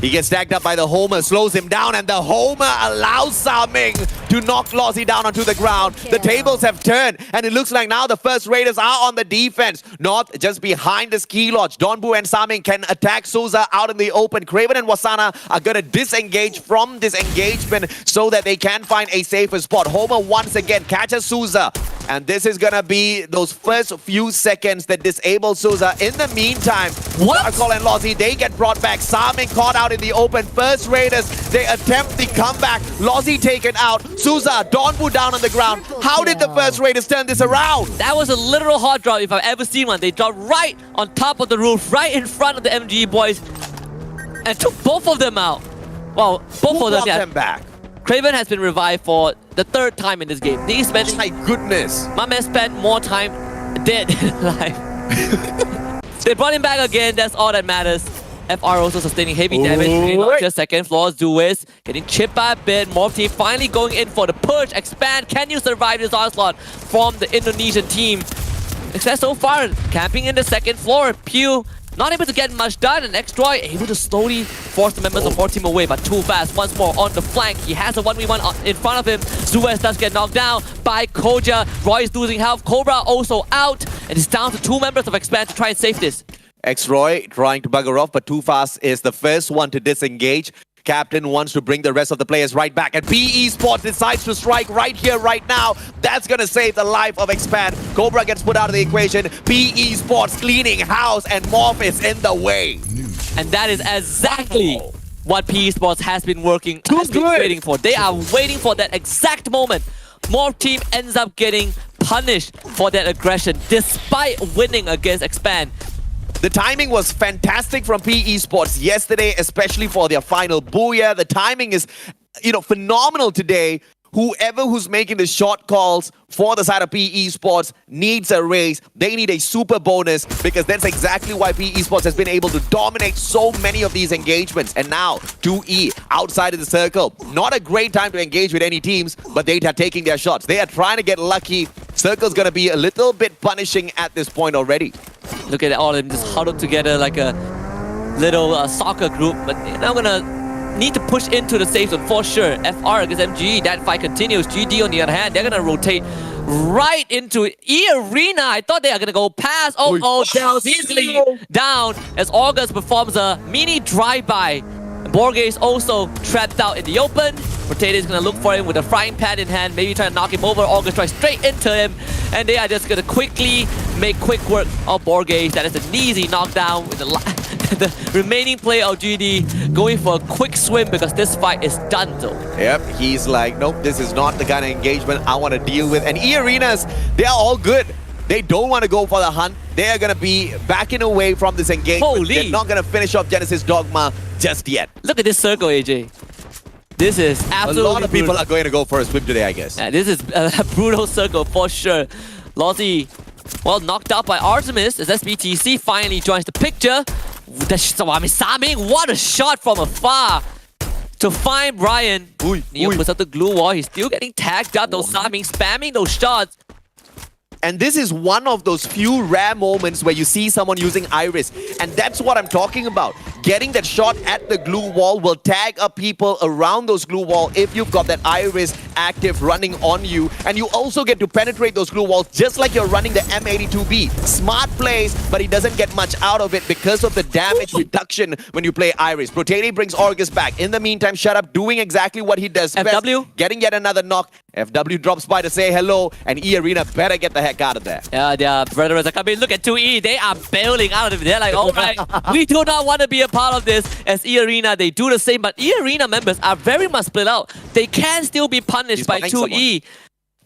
He gets stacked up by the Homer, slows him down, and the Homer allows Saming to knock Lozzie down onto the ground. The tables have turned, and it looks like now the First Raiders are on the defense. Not just behind the ski lodge. Donbu and Saming can attack Souza out in the open. Craven and Wasana are going to disengage from this engagement so that they can find a safer spot. Homer once again catches Souza. And this is going to be those first few seconds that disable Souza. In the meantime, Darkol and Lozzie, they get brought back. Saming caught out in the open. First Raiders, they attempt the comeback. Lozzie taken out. Souza, Donbu down on the ground. How did the First Raiders turn this around? That was a literal hot drop if I've ever seen one. They dropped right on top of the roof, right in front of the MG boys, and took both of them out. Well, both of them, yeah. Them back? Craven has been revived for the third time in this game. He spent, my goodness, my man spent more time dead than alive. They brought him back again. That's all that matters. FR also sustaining heavy damage. Not just second floor. Zuiz getting chipped by a bit. Morph team finally going in for the push. Expand. Can you survive this onslaught from the Indonesian team? Success so far. Camping in the second floor. Pew not able to get much done, and X-Droid able to slowly force the members of 4 team away, but too fast. Once more on the flank. He has a 1v1 in front of him. Zuez does get knocked down by Koja. Roy is losing health. Cobra also out, and it's down to 2 members of Expand to try and save this. X-Roy trying to bugger off, but Too Fast is the first one to disengage. Captain wants to bring the rest of the players right back, and PE Sports decides to strike right here, right now. That's gonna save the life of Expand. Cobra gets put out of the equation. PE Sports cleaning house, and Morph is in the way. And that is exactly what PE Sports has been waiting for. They are waiting for that exact moment. Morph team ends up getting punished for that aggression, despite winning against Expand. The timing was fantastic from PE Sports yesterday, especially for their final booyah. The timing is, phenomenal today. Whoever who's making the shot calls for the side of PE Sports needs a raise. They need a super bonus, because that's exactly why PE Sports has been able to dominate so many of these engagements. And now, 2E outside of the circle. Not a great time to engage with any teams, but they are taking their shots. They are trying to get lucky. Circle's going to be a little bit punishing at this point already. Look at all of them just huddled together like a little soccer group, but they're now going to need to push into the safe zone for sure. FR against MG, that fight continues. GD on the other hand, they're going to rotate right into E-Arena. I thought they are going to go past. Del's easily down as August performs a mini drive-by. Borges also trapped out in the open. Potato is going to look for him with a frying pan in hand, maybe try to knock him over. August tries straight into him, and they are just going to quickly make quick work of Borges. That is an easy knockdown with the remaining player of GD going for a quick swim because this fight is done though. Yep, he's like, nope, this is not the kind of engagement I want to deal with. And E-Arenas, they are all good. They don't want to go for the hunt. They are going to be backing away from this engagement. Holy. They're not going to finish off Genesis Dogma just yet. Look at this circle, AJ. This is absolutely a lot of people brutal. are going to go for a swim today, I guess. Yeah, this is a brutal circle for sure. Lozzie, well, knocked out by Artemis as SBTC finally joins the picture. Saming, what a shot from afar to find Brian. Neo puts up the glue wall. He's still getting tagged up. Those Saming spamming those shots. And this is one of those few rare moments where you see someone using Iris. And that's what I'm talking about. getting that shot at the glue wall will tag up people around those glue wall if you've got that iris active running on you, and you also get to penetrate those glue walls just like you're running the M82B. Smart plays, but he doesn't get much out of it because of the damage reduction when you play iris. Protene brings Orgus back. In the meantime, Shut Up doing exactly what he does FW best, getting yet another knock. FW drops by to say hello, and E-Arena better get the heck out of there. Yeah, their brothers are coming. Look at 2E. They are bailing out of it. They're like, all right, we do not want to be a part of this. As E-Arena, they do the same, but E-Arena members are very much split out. They can still be punished by 2E. Someone.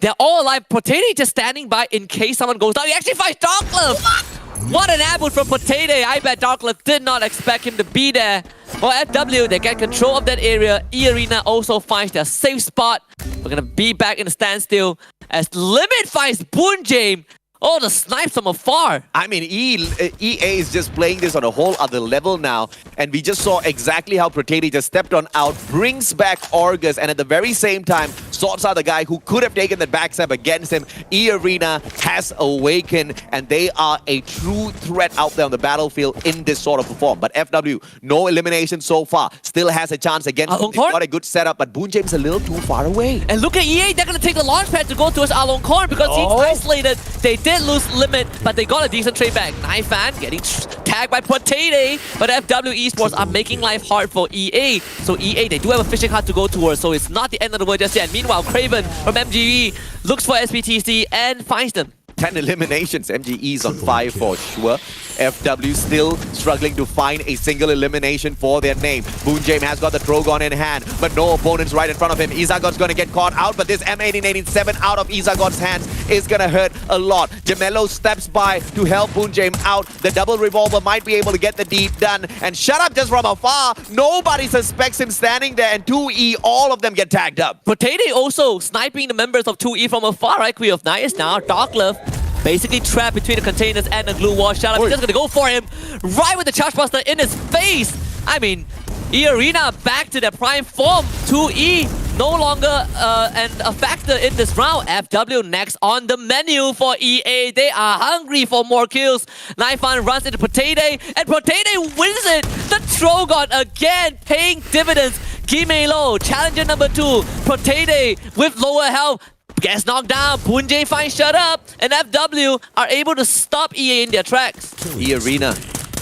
They're all alive. Protene just standing by in case someone goes down. He actually fights Darklove. What an ambush from Protene. I bet Darklove did not expect him to be there. For FW, they get control of that area. E-Arena also finds their safe spot. We're gonna be back in the standstill as Limit finds Boonjame. Oh, the snipes from afar. I mean, EA is just playing this on a whole other level now. And we just saw exactly how Protene just stepped on out, brings back Orgus, and at the very same time, sorts out the guy who could have taken that backstep against him. E-Arena has awakened, and they are a true threat out there on the battlefield in this sort of a form. But FW, no elimination so far. Still has a chance against him. They've got a good setup, but Boonjame's a little too far away. And look at EA, they're going to take the launch pad to go towards Aloncorn because he's isolated. They did lose Limit, but they got a decent trade back. Knifefan getting tagged by Protene, but FW Esports are making life hard for EA. So EA, they do have a fishing hut to go towards, so it's not the end of the world just yet. Meanwhile, Craven from MGE looks for SPTC and finds them. 10 eliminations. MGE's on fire for sure. FW still struggling to find a single elimination for their name. Boonjame has got the Drogon in hand, but no opponents right in front of him. Izagod's going to get caught out, but this M1887 out of Izagod's hands is going to hurt a lot. Gemello steps by to help Boonjame out. The double revolver might be able to get the deed done. And Shut Up just from afar. Nobody suspects him standing there, and 2E, all of them get tagged up. Protene also sniping the members of 2E from afar, right? Queen of Night is now Darklove basically trapped between the containers and the glue wall. Shut Up, just gonna go for him, right with the charge buster in his face. I mean, E-Arena back to their prime form. 2E no longer a factor in this round. FW next on the menu for EA. They are hungry for more kills. Knifefan runs into Protene, and Protene wins it. The Drogon again paying dividends. Kimelo, challenger number 2. Protene with lower health gets knocked down. Boonjame finds Shut Up, and FW are able to stop EA in their tracks. E-Arena,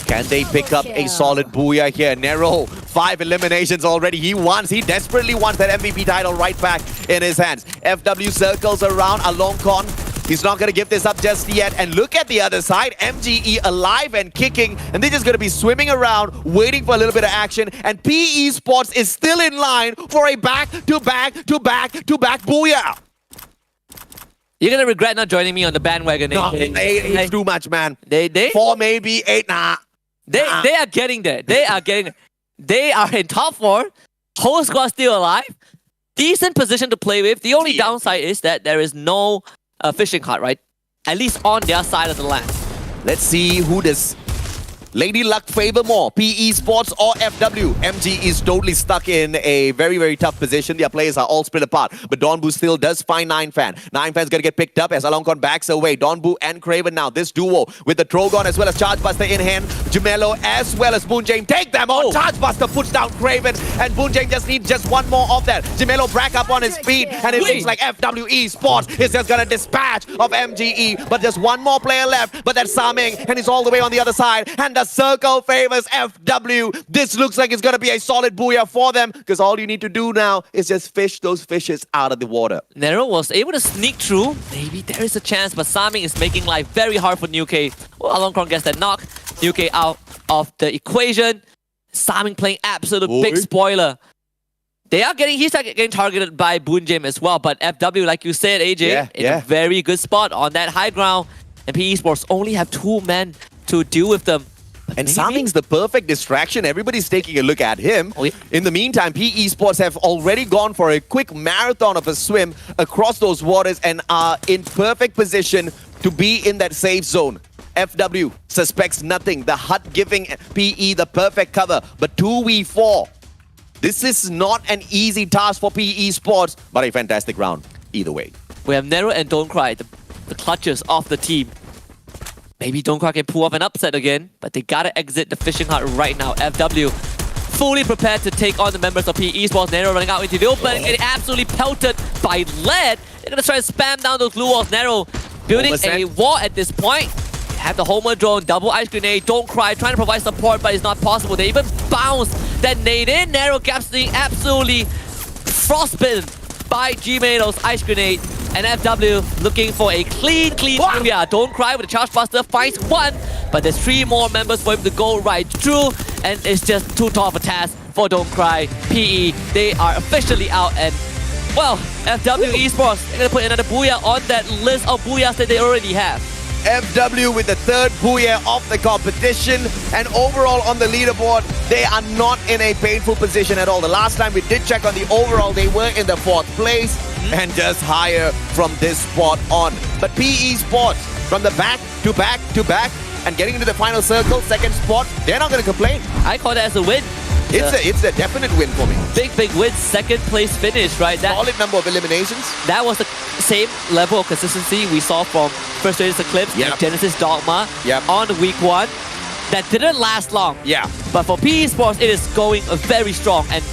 can they pick up a solid booyah here? Nero, 5 eliminations already. He desperately wants that MVP title right back in his hands. FW circles around Aloncorn. He's not going to give this up just yet. And look at the other side. MGE alive and kicking. And they're just going to be swimming around, waiting for a little bit of action. And PE Sports is still in line for a back-to-back-to-back-to-back booyah. You're gonna regret not joining me on the bandwagon. No, 8 too much, man. 4 maybe, 8 nah. They are getting there. They are in top 4. Whole squad still alive. Decent position to play with. The only downside is that there is no fishing hut, right? At least on their side of the land. Let's see who does Lady Luck favor more, PE Sports or FW. MG is totally stuck in a very, very tough position. Their players are all split apart. But Donbu still does find Knifefan. Knifan's gonna get picked up as Aloncorn backs away. Donbu and Craven now. This duo with the Drogon as well as Chargebuster in hand. Gemello as well as Boonjame take them on. Chargebuster puts down Craven, and Boonjame just needs just one more of that. Gemello back up on his feet, and it looks like FWE Sports is just gonna dispatch of MGE. But just one more player left, but that's Saming, and he's all the way on the other side. And the circle favors FW. This looks like it's going to be a solid booyah for them, because all you need to do now is just fish those fishes out of the water. Nero was able to sneak through. Maybe there is a chance, but Saming is making life very hard for New K. Well, Aloncorn gets that knock. New K out of the equation. Saming playing absolute big spoiler. He's getting targeted by Boonjame as well, but FW, like you said, AJ, in a very good spot on that high ground. And PE Sports only have 2 men to deal with them. And Saming's the perfect distraction. Everybody's taking a look at him. In the meantime, PE Sports have already gone for a quick marathon of a swim across those waters and are in perfect position to be in that safe zone. FW suspects nothing. The hut giving PE the perfect cover. But 2v4. This is not an easy task for PE Sports, but a fantastic round either way. We have Nero and Don't Cry, the clutches of the team. Maybe Donghua can pull off an upset again, but they gotta exit the fishing hut right now. FW fully prepared to take on the members of PE Esports. Nero running out into the open, getting absolutely pelted by lead. They're gonna try to spam down those blue walls. Nero building a wall at this point. They have the Homer drone, double ice grenade, don't cry, trying to provide support, but it's not possible. They even bounce that nade in. Nero getting absolutely frostbitten by G-Mano's ice grenade. And FW looking for a clean booyah. Don't cry with the charge buster, finds one, but there's 3 more members for him to go right through, and it's just too tall of a task for Don't Cry. PE, they are officially out, and well, FW Esports, they're gonna put another booyah on that list of booyahs that they already have. FW with the 3rd booyah of the competition, and overall on the leaderboard, they are not in a painful position at all. The last time we did check on the overall, they were in the 4th place and just higher from this spot on. But PE Sports, from the back to back to back and getting into the final circle, 2nd spot, they're not going to complain. I call that as a win. It's a definite win for me. Big win, 2nd place finish, right? That solid number of eliminations. That was the same level of consistency we saw from Frustrated Eclipse and Genesis Dogma on week 1. That didn't last long. Yeah. But for PE Sports, it is going very strong, and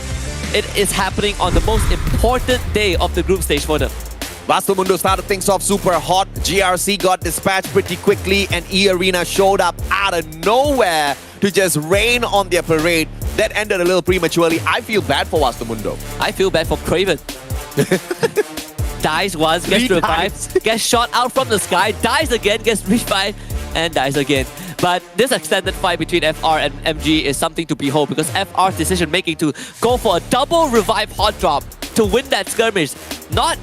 it is happening on the most important day of the group stage for them. Vastomundo started things off super hot. GRC got dispatched pretty quickly, and E-Arena showed up out of nowhere to just rain on their parade. That ended a little prematurely. I feel bad for Vastomundo. I feel bad for Craven. Dies once, gets revived, gets shot out from the sky, dies again, gets revived, and dies again. But this extended fight between FR and MG is something to behold, because FR's decision making to go for a double revive hot drop to win that skirmish, no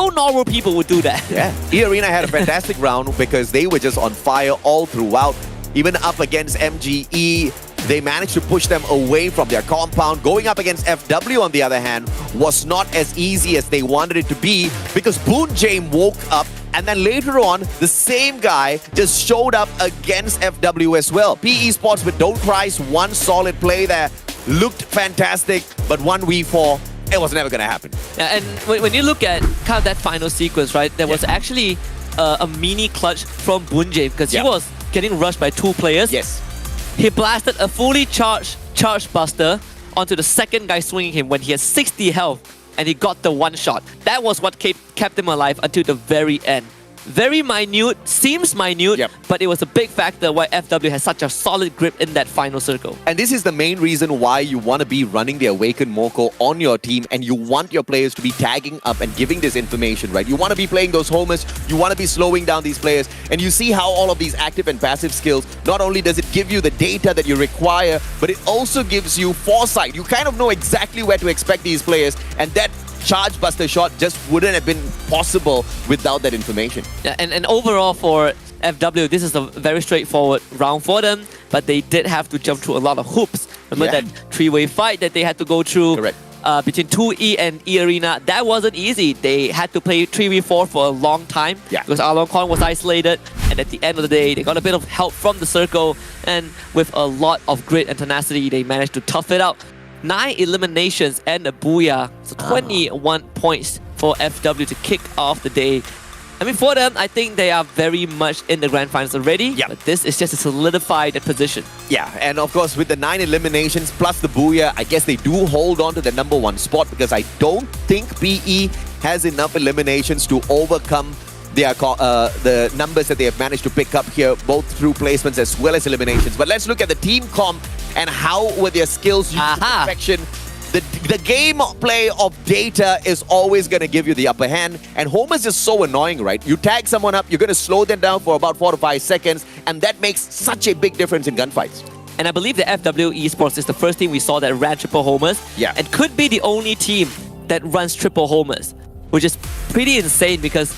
normal people would do that. Yeah, E-Arena had a fantastic round because they were just on fire all throughout. Even up against MGE, they managed to push them away from their compound. Going up against FW, on the other hand, was not as easy as they wanted it to be, because Boon James woke up, and then later on, the same guy just showed up against FW as well. PE Sports with Don't Cry's one solid play there. Looked fantastic, but 1v4, it was never going to happen. Yeah, and when you look at kind of that final sequence, right, there was actually a mini clutch from Boon James, because he was getting rushed by 2 players. Yes. He blasted a fully charged buster onto the 2nd guy swinging him when he had 60 health, and he got the 1 shot. That was what kept him alive until the very end. Very minute, seems minute, but it was a big factor why FW has such a solid grip in that final circle. And this is the main reason why you want to be running the Awakened Moko on your team, and you want your players to be tagging up and giving this information, right? You want to be playing those homers, you want to be slowing down these players, and you see how all of these active and passive skills, not only does it give you the data that you require, but it also gives you foresight. You kind of know exactly where to expect these players, and that charge buster shot just wouldn't have been possible without that information. Yeah, and overall for FW, this is a very straightforward round for them, but they did have to jump through a lot of hoops. Remember that 3-way fight that they had to go through between 2E and E-Arena? That wasn't easy. They had to play 3v4 for a long time because Alon Kong was isolated, and at the end of the day, they got a bit of help from the circle, and with a lot of grit and tenacity, they managed to tough it out. 9 eliminations and a booyah, so 21 points for FW to kick off the day. I mean, for them, I think they are very much in the grand finals already, but this is just to solidify the position. Yeah, and of course, with the 9 eliminations plus the booyah, I guess they do hold on to the #1 spot, because I don't think PE has enough eliminations to overcome their the numbers that they have managed to pick up here, both through placements as well as eliminations. But let's look at the team comp and how were their skills used to perfection. The gameplay of data is always going to give you the upper hand, and Homer's just so annoying, right? You tag someone up, you're going to slow them down for about 4 to 5 seconds, and that makes such a big difference in gunfights. And I believe the FW Esports is the first team we saw that ran triple homers, and could be the only team that runs triple homers, which is pretty insane, because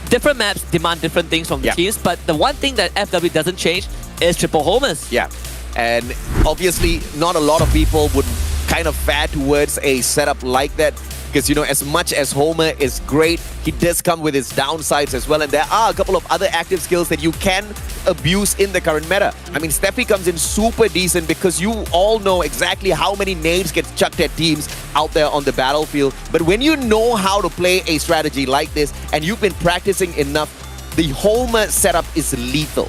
different maps demand different things from the teams, but the one thing that FW doesn't change is triple homers. Yeah, and obviously not a lot of people would kind of fare towards a setup like that, because, you know, as much as Homer is great, he does come with his downsides as well, and there are a couple of other active skills that you can abuse in the current meta. I mean, Steffi comes in super decent because you all know exactly how many nades get chucked at teams out there on the battlefield. But when you know how to play a strategy like this, and you've been practicing enough the Homer setup is lethal.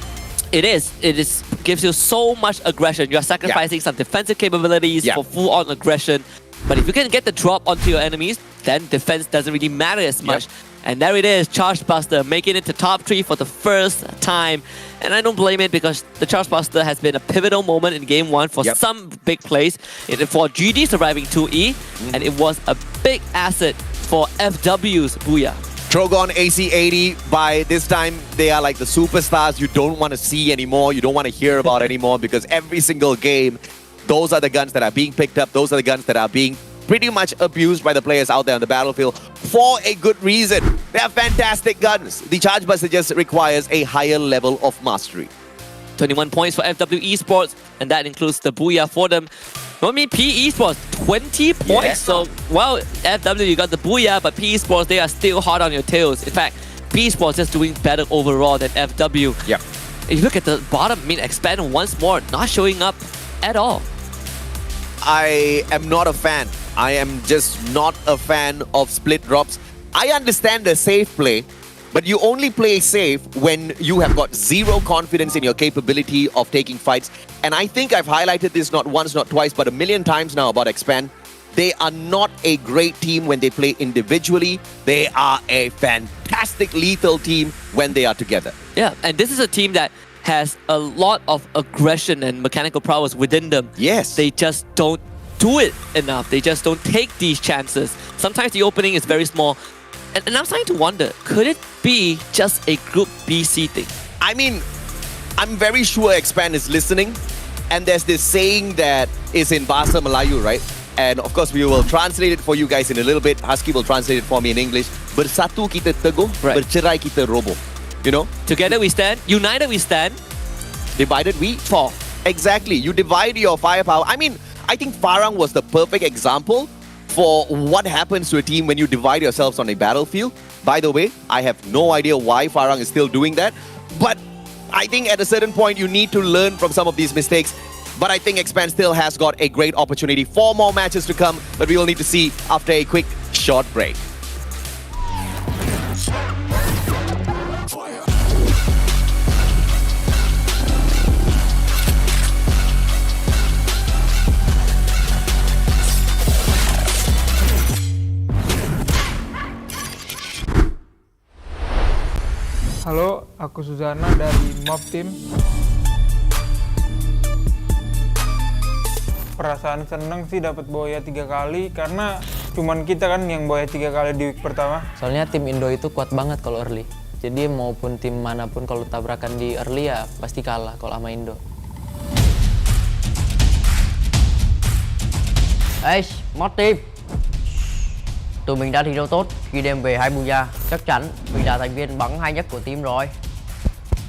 It is. It is gives you so much aggression. You are sacrificing some defensive capabilities for full-on aggression. But if you can get the drop onto your enemies, then defense doesn't really matter as much. And there it is, Charge Buster making it to top 3 for the first time. And I don't blame it because the Charge Buster has been a pivotal moment in Game 1 for some big plays. For GD surviving 2E, and it was a big asset for FW's Booyah. Trogon AC80, by this time, they are like the superstars you don't want to see anymore, you don't want to hear about anymore, because every single game, those are the guns that are being picked up, those are the guns that are being pretty much abused by the players out there on the battlefield for a good reason. They are fantastic guns. The Charge Buster just requires a higher level of mastery. 21 points for FW Esports, and that includes the Booyah for them. I mean, PE Esports, 20 points. So, well, FW, you got the Booyah, but PE Esports, they are still hard on your tails. In fact, PE Esports is doing better overall than FW. Yep. If you look at the bottom, I mean, Expand once more, not showing up at all. I am not a fan. I am just not a fan of split drops. I understand the safe play, but you only play safe when you have got zero confidence in your capability of taking fights. And I think I've highlighted this not once, not twice, but a million times now about Expand. They are not a great team when they play individually. They are a fantastic lethal team when they are together. Yeah, and this is a team that has a lot of aggression and mechanical prowess within them. Yes. They just don't do it enough. They just don't take these chances. Sometimes the opening is very small. And I'm starting to wonder, could it be just a Group BC thing? I mean, I'm very sure Expand is listening. And there's this saying that is in Bahasa Melayu, right? And of course, we will translate it for you guys in a little bit. Husky will translate it for me in English. Bersatu kita teguh, bercerai kita roboh. You know? Together we stand, united we stand. Divided we fall. Exactly. You divide your firepower. I mean, I think Farang was the perfect example for what happens to a team when you divide yourselves on a battlefield. By the way, I have no idea why Farang is still doing that. But I think at a certain point, you need to learn from some of these mistakes. But I think Expand still has got a great opportunity. 4 more matches to come, but we will need to see after a quick short break. Halo, aku Suzana dari Mob Team. Perasaan seneng sih dapat Booyah 3 kali karena cuman kita kan yang Booyah 3 kali di week pertama. Soalnya tim Indo itu kuat banget kalau early. Jadi maupun tim manapun kalau tabrakan di early ya pasti kalah kalau sama Indo. Ê, Mod Team, tụi mình đã thi đấu tốt khi đem về 2 Booyah. Chắc chắn mình là thành viên bắn hay nhất của team rồi.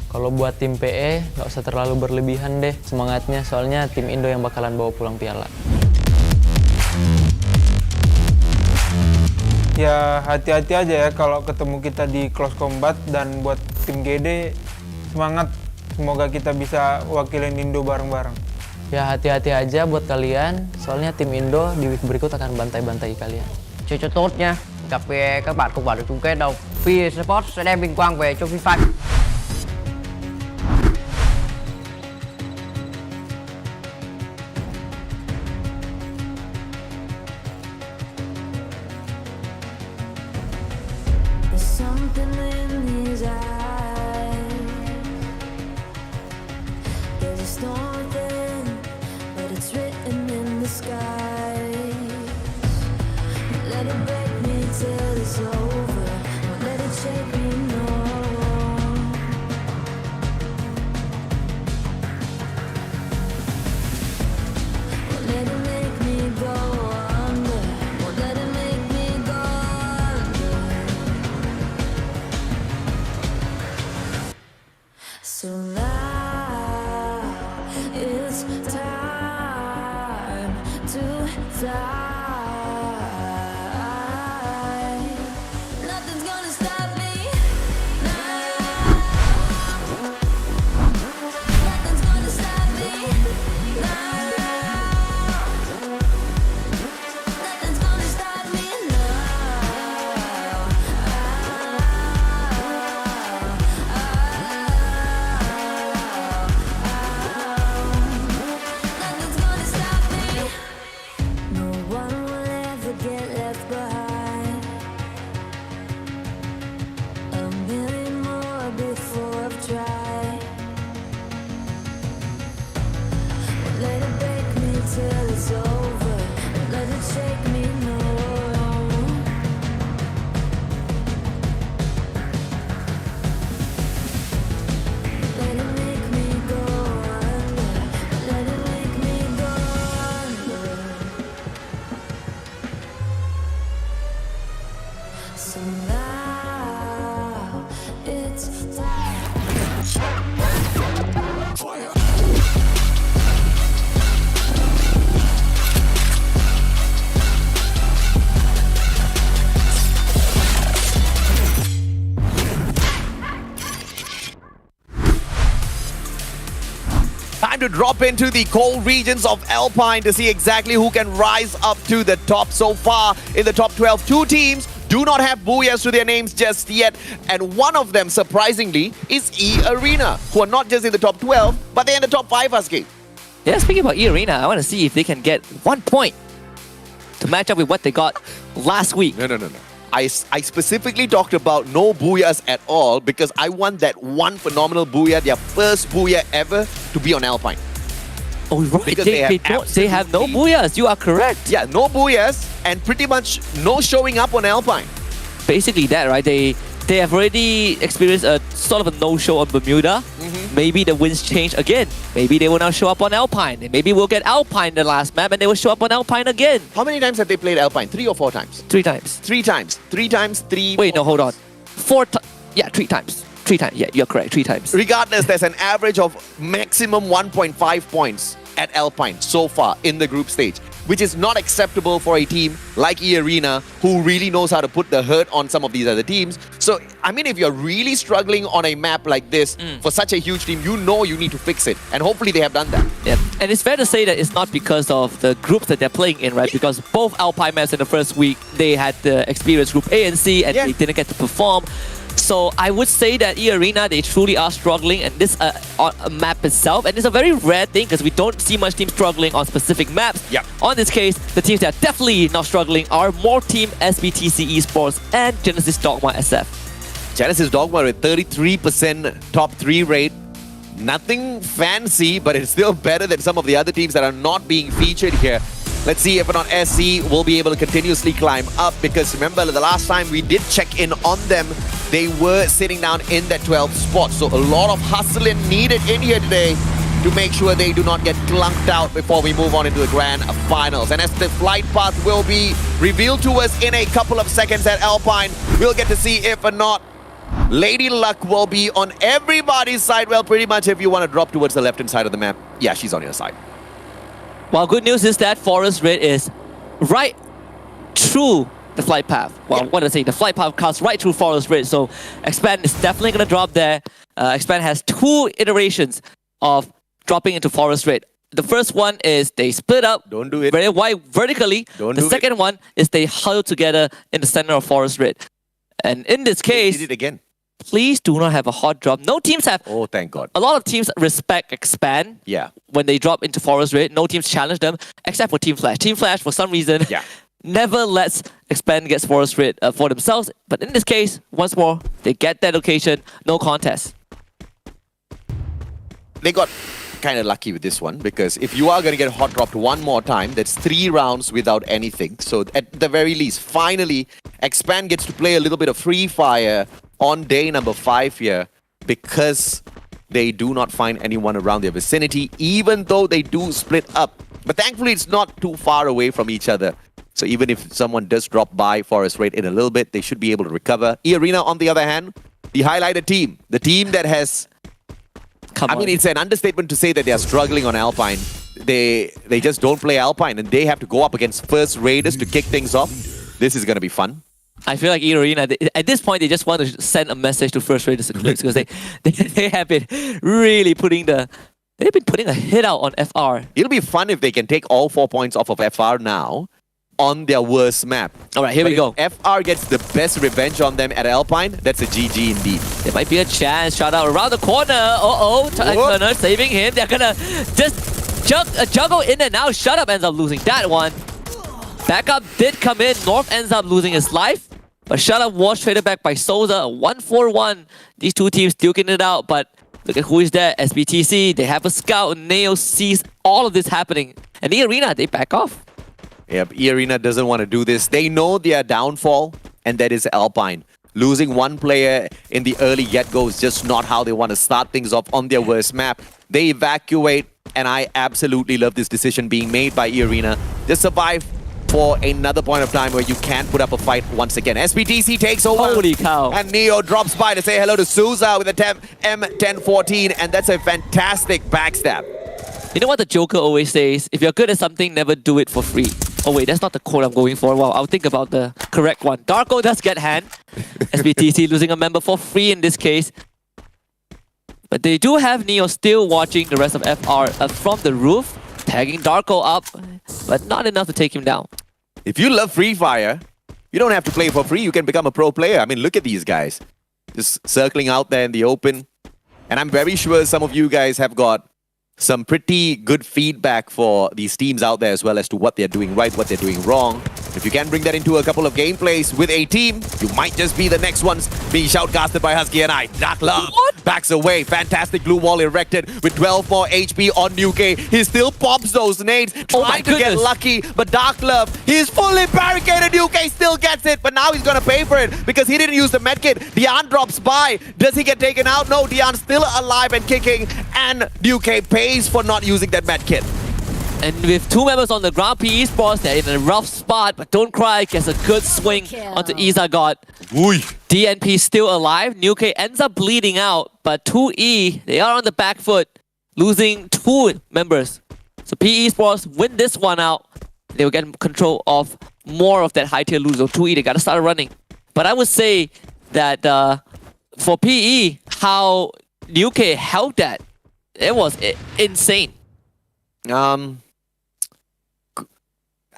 Kalau buat tim PE nggak usah terlalu berlebihan deh semangatnya, soalnya tim Indo yang bakalan bawa pulang piala. Ya hati-hati aja ya kalau ketemu kita di close combat, dan buat tim GD semangat, semoga kita bisa wakilin Indo bareng-bareng. Ya hati-hati aja buat kalian, soalnya tim Indo di week berikut akan bantai-bantai kalian. Chơi cho tốt nha, gặp về các bạn không vào được chung kết đâu. FreeFire Sports sẽ đem vinh quang về cho FreeFire. There's something in his eyes. There's a storm within, but it's written in the sky. Let it break me till it's over. Won't let it shake me, no. Won't let it make me go under. Won't let it make me go under. So now it's time to fly. Nothing's gonna stop me. So now it's Time to drop into the cold regions of Alpine to see exactly who can rise up to the top. So far in the top 12, two teams do not have Booyahs to their names just yet. And one of them, surprisingly, is E-Arena, who are not just in the top 12, but they're in the top 5, Husky. Yeah, speaking about E-Arena, I want to see if they can get 1 point to match up with what they got last week. No. I specifically talked about no Booyahs at all because I want that one phenomenal Booyah, their first Booyah ever, to be on Alpine. Oh, right. Because They have no Booyahs. You are correct. Yeah, no Booyahs and pretty much no showing up on Alpine. Basically that, right? They have already experienced a sort of a no-show on Bermuda. Maybe the winds change again. Maybe they will now show up on Alpine. And maybe we'll get Alpine the last map and they will show up on Alpine again. How many times have they played Alpine? 3 or 4 times? 3 times. 3 times. 3 times, 3... Wait, no, hold on. 4 times. Yeah, 3 times. 3 times. Yeah, you're correct. 3 times. Regardless, there's an average of maximum 1.5 points at Alpine so far in the group stage, which is not acceptable for a team like E-Arena, who really knows how to put the hurt on some of these other teams. So, I mean, if you're really struggling on a map like this for such a huge team, you know you need to fix it. And hopefully they have done that. Yeah. And it's fair to say that it's not because of the groups that they're playing in, right? Because both Alpine maps in the first week, they had the experience group A and C, and they didn't get to perform. So I would say that E-Arena, they truly are struggling, and this map itself, and it's a very rare thing because we don't see much teams struggling on specific maps. On this case, the teams that are definitely not struggling are more Team SBTC Esports and Genesis Dogma SF. Genesis Dogma with 33% top 3 rate. Nothing fancy, but it's still better than some of the other teams that are not being featured here. Let's see if or not SC will be able to continuously climb up, because remember the last time we did check in on them, they were sitting down in that 12th spot. So a lot of hustling needed in here today to make sure they do not get clunked out before we move on into the grand finals. And as the flight path will be revealed to us in a couple of seconds at Alpine, we'll get to see if or not Lady Luck will be on everybody's side. Well, pretty much if you want to drop towards the left-hand side of the map, yeah, she's on your side. Well, good news is that Forest Red is right through the flight path. Well, what did I say? The flight path cuts right through Forest Red. So Expand is definitely going to drop there. Expand has 2 iterations of dropping into Forest Red. The first one is they split up very wide vertically. The second one is they huddle together in the center of Forest Red. And in this case, they did it again. Please do not have a hot drop. No teams have. Oh, thank God. A lot of teams respect Expand. Yeah. When they drop into Forest Red, no teams challenge them except for Team Flash. Team Flash, for some reason, never lets Expand get Forest Red for themselves. But in this case, once more, they get that location. No contest. They got kind of lucky with this one, because if you are going to get hot dropped one more time, that's 3 rounds without anything. So at the very least, finally, Expand gets to play a little bit of FreeFire on day number 5 here, because they do not find anyone around their vicinity, even though they do split up. But thankfully, it's not too far away from each other. So even if someone does drop by Forest Red in a little bit, they should be able to recover. E-Arena, on the other hand, the highlighted team, the team that has... I mean, it's an understatement to say that they are struggling on Alpine. They just don't play Alpine, and they have to go up against First Raiders to kick things off. This is going to be fun. I feel like E-Arena, at this point, they just want to send a message to First Raiders Eclipse, because they have been really putting a hit out on FR. It'll be fun if they can take all 4 points off of FR now on their worst map. All right, here we go. If FR gets the best revenge on them at Alpine, that's a GG indeed. There might be a chance. Shout out around the corner. Turner saving him. They're gonna just juggle in and out. Shut Up ends up losing that one. Backup did come in. North ends up losing his life, but Shut Up was traded back by Souza. 1-4-1. These two teams duking it out, but look at who is there. SBTC, they have a scout. Neo sees all of this happening. And E-Arena, they back off. Yep, E-Arena doesn't want to do this. They know their downfall, and that is Alpine. Losing one player in the early get-go is just not how they want to start things off on their worst map. They evacuate, and I absolutely love this decision being made by E-Arena. Just survive for another point of time where you can put up a fight once again. SPTC takes over. Holy cow. And Neo drops by to say hello to Souza with a M1014, and that's a fantastic backstab. You know what the Joker always says? If you're good at something, never do it for free. Oh wait, that's not the quote I'm going for. Well, I'll think about the correct one. Darko does get hand. SPTC losing a member for free in this case. But they do have Neo still watching the rest of FR from the roof, tagging Darko up, but not enough to take him down. If you love FreeFire, you don't have to play for free. You can become a pro player. I mean, look at these guys. Just circling out there in the open. And I'm very sure some of you guys have got some pretty good feedback for these teams out there as well as to what they're doing right, what they're doing wrong. If you can bring that into a couple of gameplays with a team, you might just be the next ones being shoutcasted by Husky and I. Dark Love backs away. Fantastic blue wall erected with 12 more HP on Nuke. He still pops those nades, trying to get lucky, but Dark Love, he's fully barricaded. Nuke still gets it, but now he's gonna pay for it because he didn't use the medkit. Dian drops by. Does he get taken out? No, Dian's still alive and kicking, and Nuke pays for not using that medkit. And with two members on the ground, PE Sports, they're in a rough spot, but Don't Cry gets a good swing onto Izagot. DNP still alive. Nuke ends up bleeding out, but 2E, they are on the back foot, losing two members. So PE Sports win this one out. They will get control of more of that high tier loser. 2E, they gotta start running. But I would say that for PE, how Nuke held that, it was insane.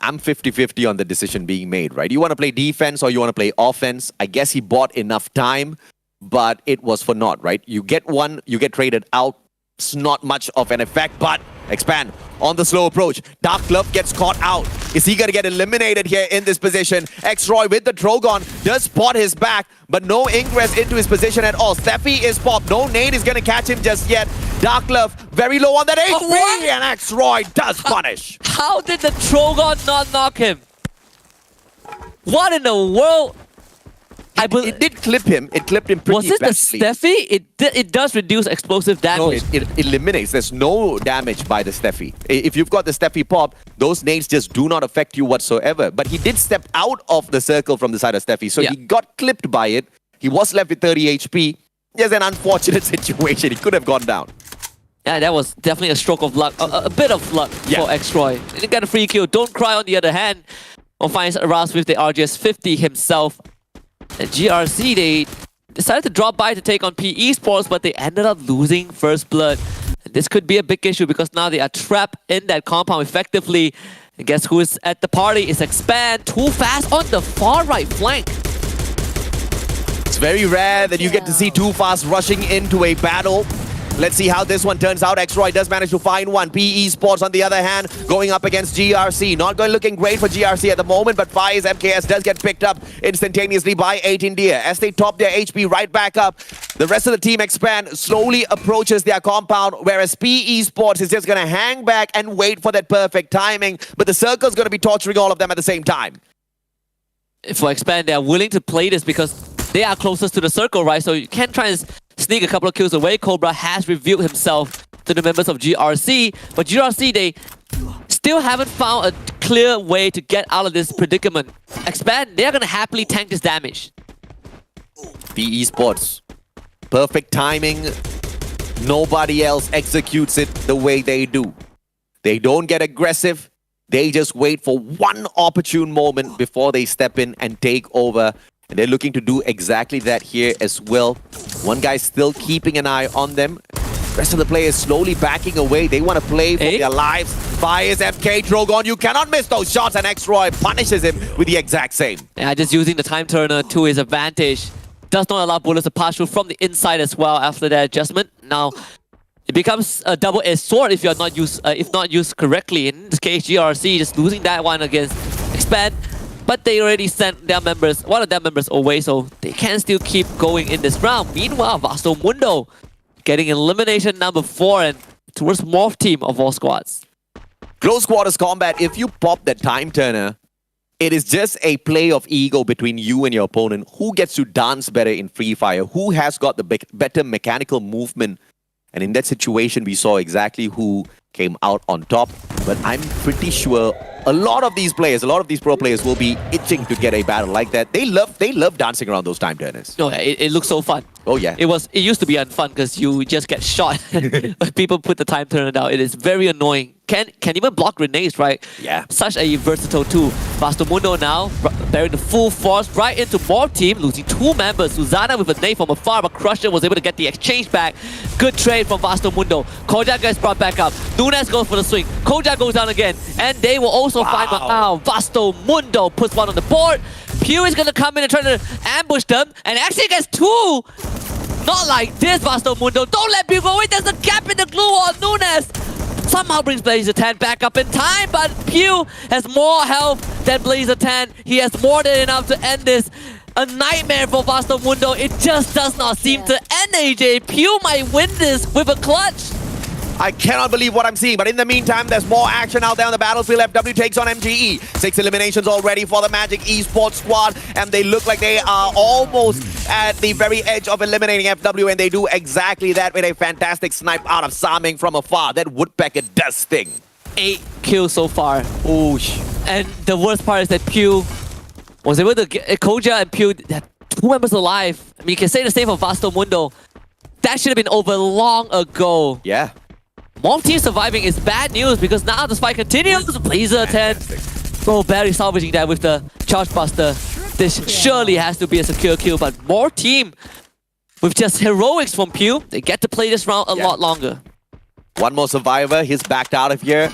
I'm 50-50 on the decision being made, right? You want to play defense or you want to play offense? I guess he bought enough time, but it was for naught, right? You get one, you get traded out. It's not much of an effect, but Expand on the slow approach. Dark Glove gets caught out. Is he going to get eliminated here in this position? X-Roy with the Drogon does spot his back, but no ingress into his position at all. Steffi is popped. No nade is going to catch him just yet. Dark Glove very low on that HP, and X-Roy does punish. How did the Drogon not knock him? What in the world? It did clip him. It clipped him pretty Was it badly. the Steffi? It does reduce explosive damage. No, it eliminates. There's no damage by the Steffi. If you've got the Steffi pop, those nades just do not affect you whatsoever. But he did step out of the circle from the side of Steffi, so he got clipped by it. He was left with 30 HP. There's an unfortunate situation. He could have gone down. Yeah, that was definitely a stroke of luck. A bit of luck for X-Roy. He didn't get a free kill. Don't Cry, on the other hand, finds Aras with the RGS 50 himself. And GRC, they decided to drop by to take on PE Sports, but they ended up losing first blood. And this could be a big issue because now they are trapped in that compound effectively. And guess who is at the party? It's Expand. Too fast on the far right flank. It's very rare that you get to see Too Fast rushing into a battle. Let's see how this one turns out. X-Roy does manage to find one. PE Sports, on the other hand, going up against GRC. Not going looking great for GRC at the moment, but Fire's MKS does get picked up instantaneously by 8 India. As they top their HP right back up, the rest of the team Expand slowly approaches their compound, whereas PE Sports is just going to hang back and wait for that perfect timing. But the circle's going to be torturing all of them at the same time. For Expand, they are willing to play this because they are closest to the circle, right? So you can try and sneak a couple of kills away. Cobra has revealed himself to the members of GRC, but GRC, they still haven't found a clear way to get out of this predicament. Expand, they're gonna happily tank this damage. PE Sports, perfect timing. Nobody else executes it the way they do. They don't get aggressive. They just wait for one opportune moment before they step in and take over. And they're looking to do exactly that here as well. One guy's still keeping an eye on them. Rest of the players slowly backing away. They want to play for their lives. Fires MK Drogon. You cannot miss those shots, and X-Roy punishes him with the exact same. Yeah, just using the time turner to his advantage. Does not allow bullets to pass through from the inside as well after that adjustment. Now, it becomes a double-edged sword if not used correctly. In this case, GRC just losing that one against Expand. But they already sent their members, one of their members away, so they can still keep going in this round. Meanwhile, Vasto Mundo getting elimination number 4 and towards Morph team of all squads. Close quarters combat, if you pop that time turner, it is just a play of ego between you and your opponent. Who gets to dance better in FreeFire? Who has got the better mechanical movement? And in that situation, we saw exactly who came out on top. But I'm pretty sure a lot of these players, a lot of these pro players will be itching to get a battle like that. They love dancing around those time turners. Oh yeah, it looks so fun. Oh yeah. It used to be unfun because you just get shot when people put the time turner down. It is very annoying. Can even block grenades, right? Yeah. Such a versatile tool. Vastomundo now bearing the full force right into more team, losing 2 members. Susanna with a nade from afar, but Crusher was able to get the exchange back. Good trade from Vastomundo. Kojak gets brought back up. Nunes goes for the swing. Kojak goes down again. And they will also find one out. Vastomundo puts one on the board. Pew is going to come in and try to ambush them. And actually gets 2. Not like this, Vastomundo. Don't let Pew go away. There's a gap in the glue wall. Nunes somehow brings Blazer 10 back up in time, but Pew has more health than Blazer 10. He has more than enough to end this. A nightmare for Vastomundo. It just does not seem to end, AJ. Pew might win this with a clutch. I cannot believe what I'm seeing, but in the meantime, there's more action out there on the battlefield. FW takes on MGE. 6 eliminations already for the Magic Esports squad, and they look like they are almost at the very edge of eliminating FW, and they do exactly that with a fantastic snipe out of Saming from afar. That Woodpecker does thing. 8 kills so far. Oosh. And the worst part is that Pew was able to get Koja and Pew had 2 members alive. I mean, you can say the same for Vastomundo. That should have been over long ago. Yeah. More teams surviving is bad news because now the fight continues. Blazer 10. Oh, barely salvaging that with the Charge Buster. This surely has to be a secure kill, but more team with just heroics from Pew. They get to play this round a lot longer. One more survivor. He's backed out of here.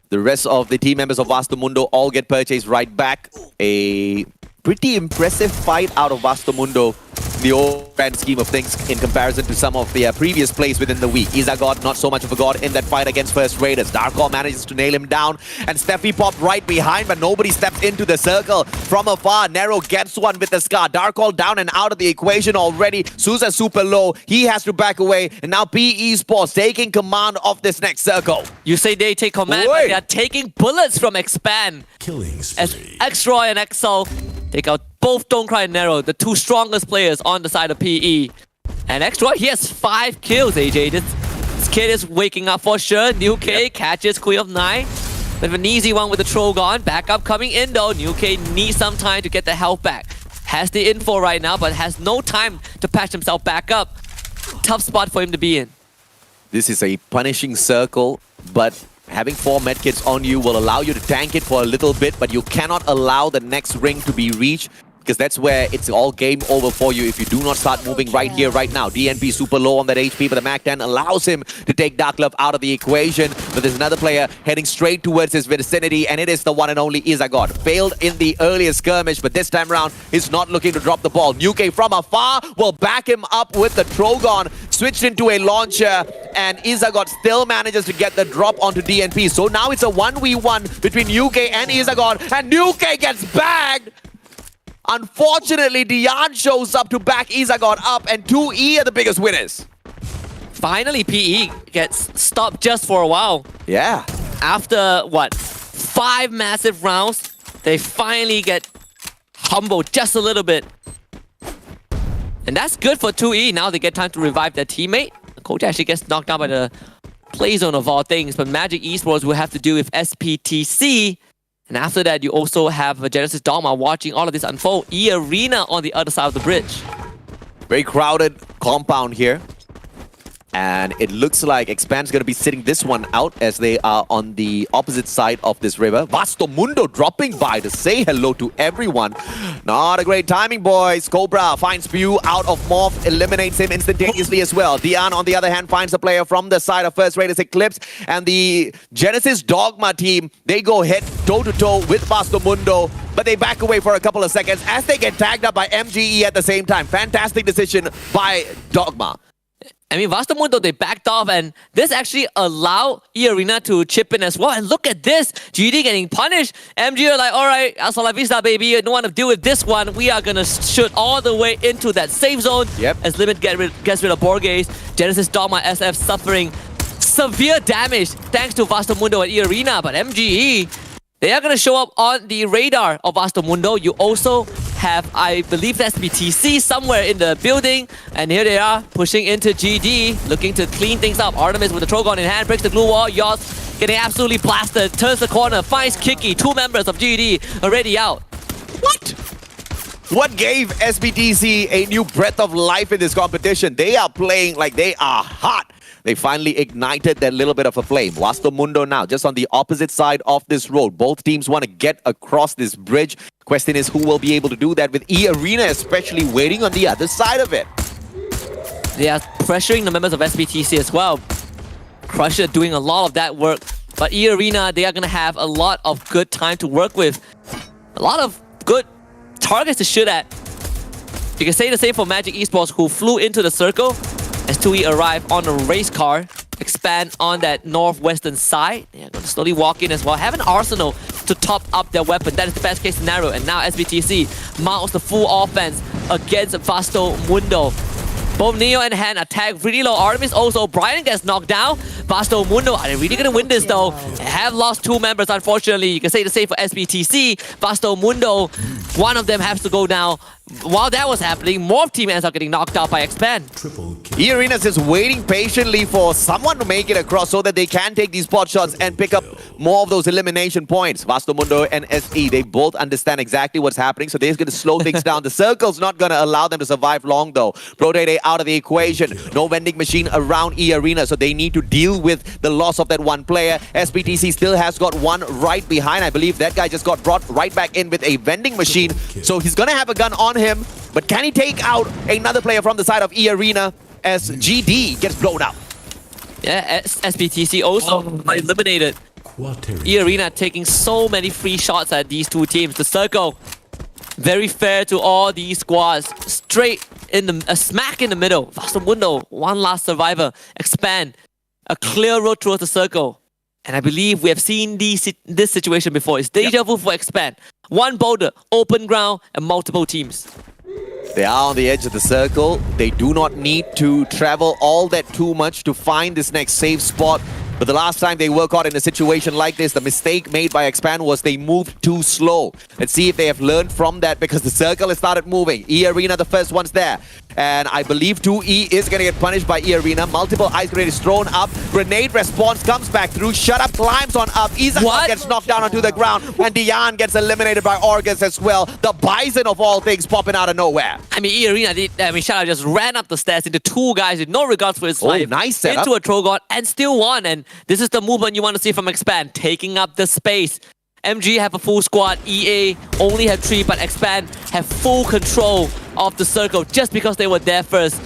The rest of the team members of Vastomundo all get purchased right back. A pretty impressive fight out of Vastomundo. The old grand scheme of things in comparison to some of the previous plays within the week. Izagod, not so much of a god in that fight against First Raiders. Darkor manages to nail him down, and Steffi popped right behind, but nobody steps into the circle. From afar, Nero gets one with the Scar. Darkor down and out of the equation already. Souza super low. He has to back away, and now PE Sports taking command of this next circle. You say they take command, but they are taking bullets from Expand. As X-Roy and Exo take out both Don't Cry and Nero, the 2 strongest players on the side of PE. And X-Roy, he has 5 kills, AJ. This kid is waking up for sure. New K catches Queen of 9. With an easy one with the Trogon. Back up coming in though. New K needs some time to get the health back. Has the info right now, but has no time to patch himself back up. Tough spot for him to be in. This is a punishing circle, but having 4 medkits on you will allow you to tank it for a little bit, but you cannot allow the next ring to be reached, because that's where it's all game over for you if you do not start moving right here, right now. DNP super low on that HP, but the Mac 10 allows him to take Dark Love out of the equation. But there's another player heading straight towards his vicinity, and it is the one and only Izagod. Failed in the earlier skirmish, but this time around, he's not looking to drop the ball. Nuke from afar will back him up with the Trogon. Switched into a launcher, and Izagod still manages to get the drop onto DNP. So now it's a 1v1 between Nuke and Izagod, and Nuke gets bagged! Unfortunately, Dian shows up to back Izagod up, and 2E are the biggest winners. Finally, PE gets stopped just for a while. Yeah. After, what, 5 massive rounds, they finally get humbled just a little bit. And that's good for 2E. Now they get time to revive their teammate. Coach actually gets knocked out by the play zone of all things, but Magic Esports will have to do with SPTC. And after that, you also have Genesis Dogma watching all of this unfold. E-Arena on the other side of the bridge. Very crowded compound here. And it looks like Expand's going to be sitting this one out as they are on the opposite side of this river. Vastomundo dropping by to say hello to everyone. Not a great timing, boys. Cobra finds Pew out of Morph, eliminates him instantaneously as well. Dian, on the other hand, finds a player from the side of First Raiders Eclipse. And the Genesis Dogma team, they go head toe-to-toe with Vastomundo. But they back away for a couple of seconds as they get tagged up by MGE at the same time. Fantastic decision by Dogma. I mean, Vastomundo, they backed off, and this actually allowed E-Arena to chip in as well. And look at this, GD getting punished. MG are like, all right, hasta la vista, baby. You don't want to deal with this one. We are going to shoot all the way into that safe zone. Yep. As Limit gets rid of Borges. Genesis Dogma SF suffering severe damage thanks to Vastomundo and E-Arena. But MGE, they are going to show up on the radar of Vastomundo. You also have, I believe, SPTC somewhere in the building. And here they are, pushing into GD, looking to clean things up. Artemis with the Trogon in hand, breaks the glue wall. Yoss getting absolutely blasted. Turns the corner, finds Kiki. 2 members of GED already out. What gave SBTC a new breath of life in this competition? They are playing like they are hot. They finally ignited that little bit of a flame. Vasto Mundo now just on the opposite side of this road. Both teams want to get across this bridge. Question is who will be able to do that, with E-Arena especially waiting on the other side of it. They are pressuring the members of SBTC as well. Crusher doing a lot of that work. But E-Arena, they are going to have a lot of good time to work with. A lot of good targets to shoot at. You can say the same for Magic Esports, who flew into the circle as 2E arrive on a race car. Expand on that northwestern side. They're going to slowly walk in as well. Have an arsenal to top up their weapon. That is the best case scenario. And now SBTC mounts the full offense against Vasto Mundo. Both Neo and Han attack really low. Artemis also. Brian gets knocked down. Vasto Mundo, are they really going to win this though? They have lost 2 members, unfortunately. You can say the same for SBTC. Vasto Mundo, one of them has to go down. While that was happening, more team ends up getting knocked out by Expand. E-Arena's just waiting patiently for someone to make it across so that they can take these pot shots and pick up more of those elimination points. Vasto Mundo and SE, they both understand exactly what's happening, so they're going to slow things down. The circle's not going to allow them to survive long though. Protete out of the equation. No vending machine around E-Arena, so they need to deal with the loss of that one player. SBTC still has got one right behind. I believe that guy just got brought right back in with a vending machine, so he's going to have a gun on him. But can he take out another player from the side of E-Arena as GD gets blown out? Yeah, SBTC also eliminated. E-Arena taking so many free shots at these 2 teams. The circle, very fair to all these squads. Straight in the, smack in the middle. Vasto Mundo, one last survivor. Expand, a clear road towards the circle. And I believe we have seen this situation before. It's deja vu for Expand. One boulder, open ground, and multiple teams. They are on the edge of the circle. They do not need to travel all that too much to find this next safe spot. But the last time they were caught in a situation like this, the mistake made by Expand was they moved too slow. Let's see if they have learned from that, because the circle has started moving. E-Arena, the first one's there. And I believe 2E is going to get punished by E-Arena. Multiple ice grenades thrown up. Grenade response comes back through. Shut Up climbs on up. Isaac gets knocked down onto the ground. And Dian gets eliminated by Orgus as well. The Bison of all things popping out of nowhere. I mean, E-Arena, Shut Up just ran up the stairs into 2 guys with no regards for his life. Nice setup. Into a Trogon and still won. And this is the movement you want to see from Expand, taking up the space. MG have a full squad, EA only have 3, but Expand have full control of the circle just because they were there first.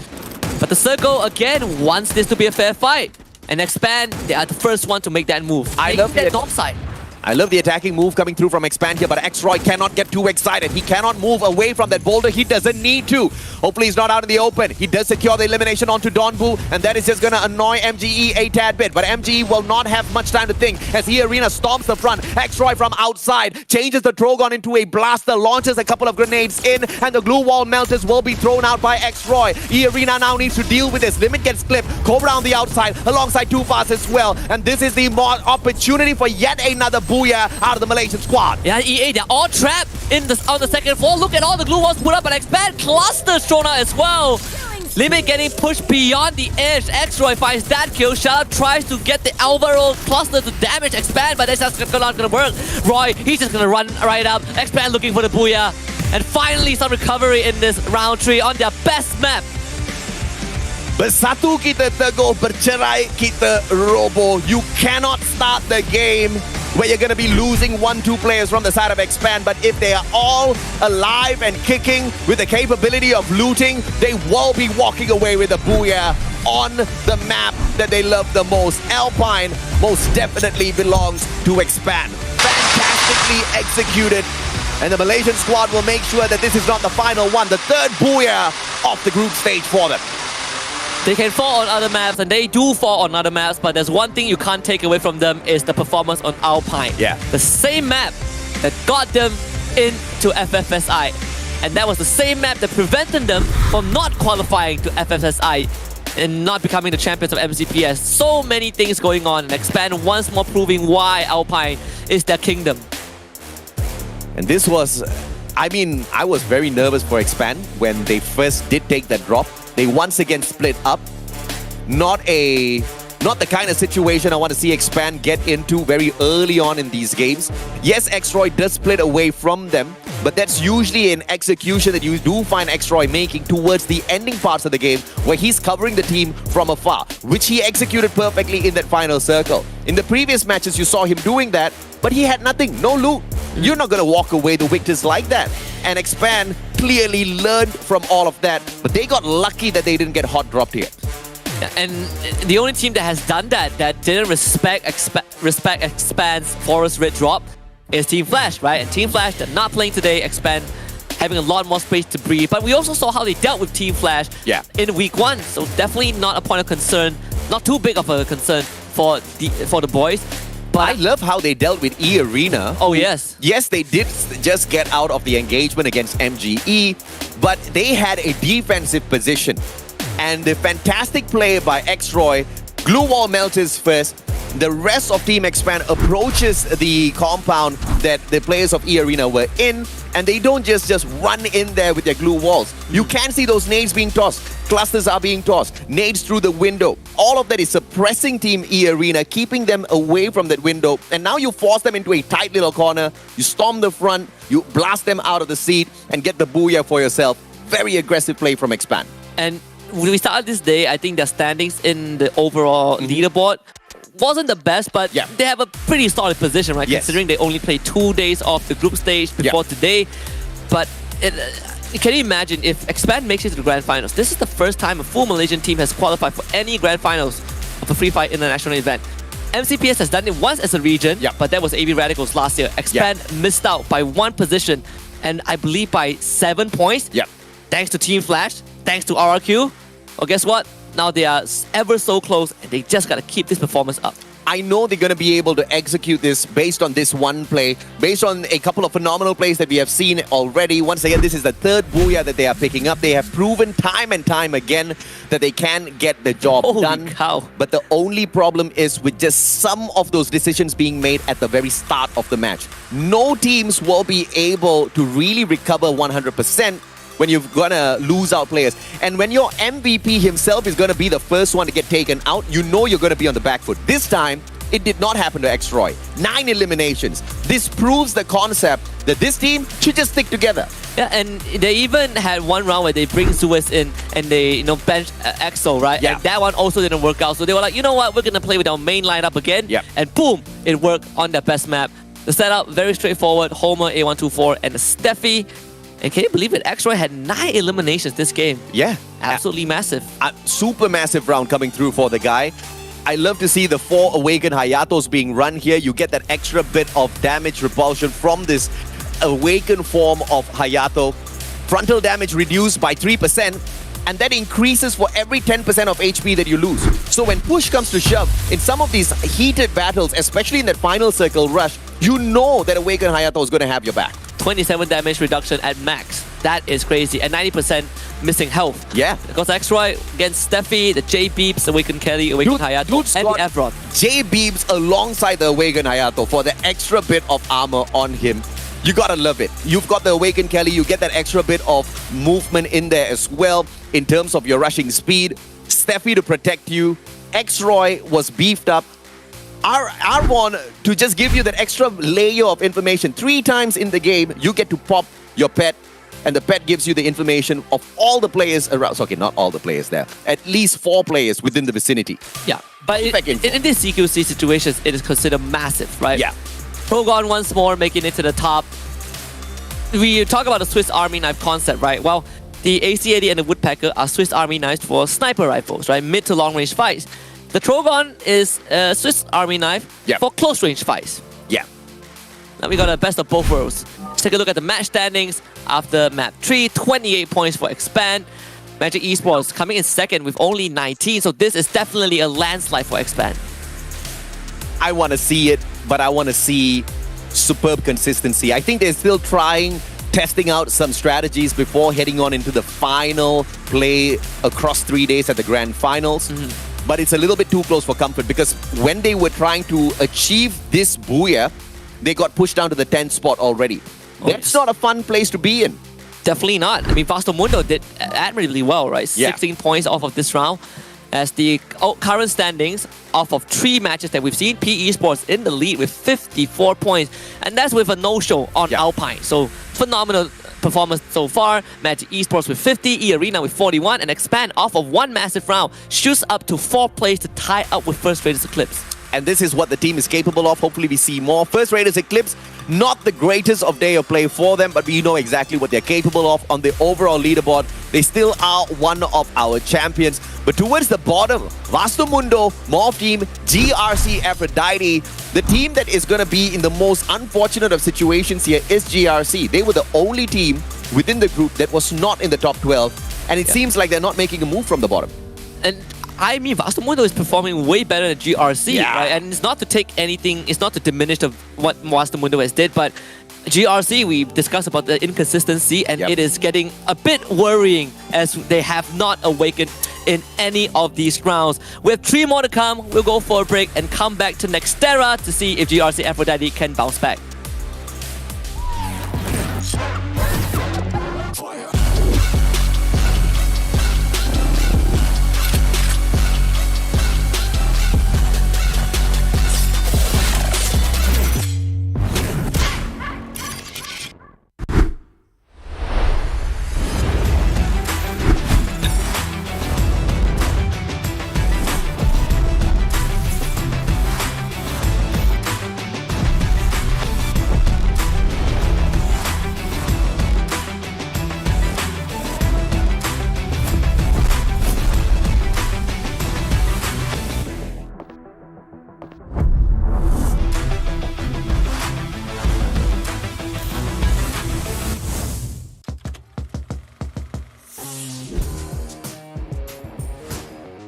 But the circle, again, wants this to be a fair fight. And Expand, they are the first one to make that move. I love that top side. I love the attacking move coming through from Expand here, but X-Roy cannot get too excited. He cannot move away from that boulder. He doesn't need to. Hopefully he's not out in the open. He does secure the elimination onto Donbu, and that is just going to annoy MGE a tad bit. But MGE will not have much time to think as E-Arena storms the front. X-Roy from outside changes the Trogon into a blaster, launches a couple of grenades in, and the glue wall melters will be thrown out by X-Roy. E-Arena now needs to deal with this. Limit gets clipped. Cobra on the outside alongside Too Fast as well. And this is the more opportunity for yet another booyah out of the Malaysian squad. Yeah, EA, they're all trapped on the second floor. Look at all the glue walls put up, and Expand clusters thrown out as well. Limit getting pushed beyond the edge. X-Roy finds that kill. Shut Up tries to get the Alvaro cluster to damage Expand, but that's just not gonna work. Roy, he's just gonna run right up. Expand looking for the booyah. And finally some recovery in this round 3 on their best map. Bersatu kita teguh, bercerai kita roboh. You cannot start the game where you're going to be losing 1-2 players from the side of Expand, but if they are all alive and kicking with the capability of looting, they will be walking away with a booyah on the map that they love the most. Alpine most definitely belongs to Expand. Fantastically executed, and the Malaysian squad will make sure that this is not the final one, the 3rd booyah of the group stage for them. They can fall on other maps, and they do fall on other maps, but there's one thing you can't take away from them is the performance on Alpine. Yeah. The same map that got them into FFSI. And that was the same map that prevented them from not qualifying to FFSI and not becoming the champions of MCPS. So many things going on, and Expand once more proving why Alpine is their kingdom. And this was, I was very nervous for Expand when they first did take that drop. They once again split up. Not a not the kind of situation I want to see Expand get into very early on in these games. Yes, Xroy does split away from them, but that's usually an execution that you do find Xroy making towards the ending parts of the game where he's covering the team from afar, which he executed perfectly in that final circle. In the previous matches, you saw him doing that, but he had nothing, no loot. You're not going to walk away the victors like that. And Expand clearly learned from all of that, but they got lucky that they didn't get hot dropped here. And the only team that has done that didn't respect Expand's Forest Red drop, is Team Flash, right? And Team Flash, they're not playing today. Expand having a lot more space to breathe. But we also saw how they dealt with Team Flash in week 1. So definitely not a point of concern, not too big of a concern for the boys. But I love how they dealt with E Arena. Oh, yes. Yes, they did just get out of the engagement against MGE, but they had a defensive position. And the fantastic play by Xroy, glue wall melters first. The rest of Team Expand approaches the compound that the players of E Arena were in, and they don't just run in there with their glue walls. You can see those nades being tossed. Clusters are being tossed. Nades through the window. All of that is suppressing Team E Arena, keeping them away from that window. And now you force them into a tight little corner. You storm the front. You blast them out of the seat and get the booyah for yourself. Very aggressive play from Expand. And when we started this day, I think their standings in the overall leaderboard wasn't the best, but they have a pretty solid position, right? Yes. Considering they only played 2 days of the group stage before today. But can you imagine if Expand makes it to the Grand Finals? This is the first time a full Malaysian team has qualified for any Grand Finals of a FreeFire international event. MCPS has done it once as a region, but that was AB Radicals last year. Expand missed out by 1 position, and I believe by 7 points. Thanks to Team Flash, thanks to RRQ. Well, guess what? Now they are ever so close, and they just got to keep this performance up. I know they're going to be able to execute this based on this one play, based on a couple of phenomenal plays that we have seen already. Once again, this is the 3rd booyah that they are picking up. They have proven time and time again that they can get the job done. Cow. But the only problem is with just some of those decisions being made at the very start of the match. No teams will be able to really recover 100% when you're gonna lose out players. And when your MVP himself is gonna be the first one to get taken out, you know you're gonna be on the back foot. This time, it did not happen to Xroy. 9 eliminations. This proves the concept that this team should just stick together. Yeah, and they even had one round where they bring Suez in and they bench EXO, right? Yeah. And that one also didn't work out. So they were like, you know what, we're gonna play with our main lineup again. And boom, it worked on their best map. The setup, very straightforward. Homer, A124, and Steffi. And can you believe it? Xroy had 9 eliminations this game. Yeah. Absolutely massive. A super massive round coming through for the guy. I love to see the 4 Awakened Hayatos being run here. You get that extra bit of damage repulsion from this Awakened form of Hayato. Frontal damage reduced by 3%, and that increases for every 10% of HP that you lose. So when push comes to shove, in some of these heated battles, especially in that final circle rush, you know that Awakened Hayato is going to have your back. 27 damage reduction at max. That is crazy. And 90% missing health. Yeah. Because Xroy against Steffi, the J-Beeps, Awakened Kelly, Awakened Hayato, and the Evron. J-Beeps alongside the Awakened Hayato for the extra bit of armor on him. You gotta love it. You've got the Awakened Kelly, you get that extra bit of movement in there as well in terms of your rushing speed. Steffi to protect you. Xroy was beefed up. Arvon to just give you that extra layer of information. 3 times in the game, you get to pop your pet, and the pet gives you the information of all the players around. Okay, not all the players there. At least 4 players within the vicinity. Yeah, but in these CQC situations, it is considered massive, right? Yeah. Progon once more making it to the top. We talk about the Swiss Army knife concept, right? Well, the AC-80 and the Woodpecker are Swiss Army knives for sniper rifles, right? Mid to long range fights. The Trogon is a Swiss Army knife for close range fights. Yeah. Now we got a best of both worlds. Let's take a look at the match standings after map 3. 28 points for Expand. Magic Esports coming in second with only 19. So this is definitely a landslide for Expand. I want to see it, but I want to see superb consistency. I think they're still testing out some strategies before heading on into the final play across 3 days at the Grand Finals. But it's a little bit too close for comfort because when they were trying to achieve this booyah, they got pushed down to the 10th spot already. That's not a fun place to be in. Definitely not. I mean, Vasto Mundo did admirably well, right? 16 points off of this round. as the current standings off of 3 matches that we've seen, PE Sports in the lead with 54 points, and that's with a no-show on Alpine. So phenomenal performance so far. Magic Esports with 50, E-Arena with 41, and Expand off of 1 massive round shoots up to 4th place to tie up with First Raiders Eclipse. And this is what the team is capable of. Hopefully we see more. First Raiders Eclipse, not the greatest of day of play for them, but we know exactly what they're capable of on the overall leaderboard. They still are one of our champions. But towards the bottom, Vasto Mundo, Morph Team, GRC Aphrodite, the team that is going to be in the most unfortunate of situations here is GRC. They were the only team within the group that was not in the top 12. And it seems like they're not making a move from the bottom. And I mean, Vasto Mundo is performing way better than GRC, right? And it's not to take anything, it's not to diminish what Vasto Mundo has did, but GRC, we discussed about the inconsistency, and it is getting a bit worrying as they have not awakened in any of these rounds. We have 3 more to come. We'll go for a break and come back to Nextera to see if GRC Aphrodite can bounce back.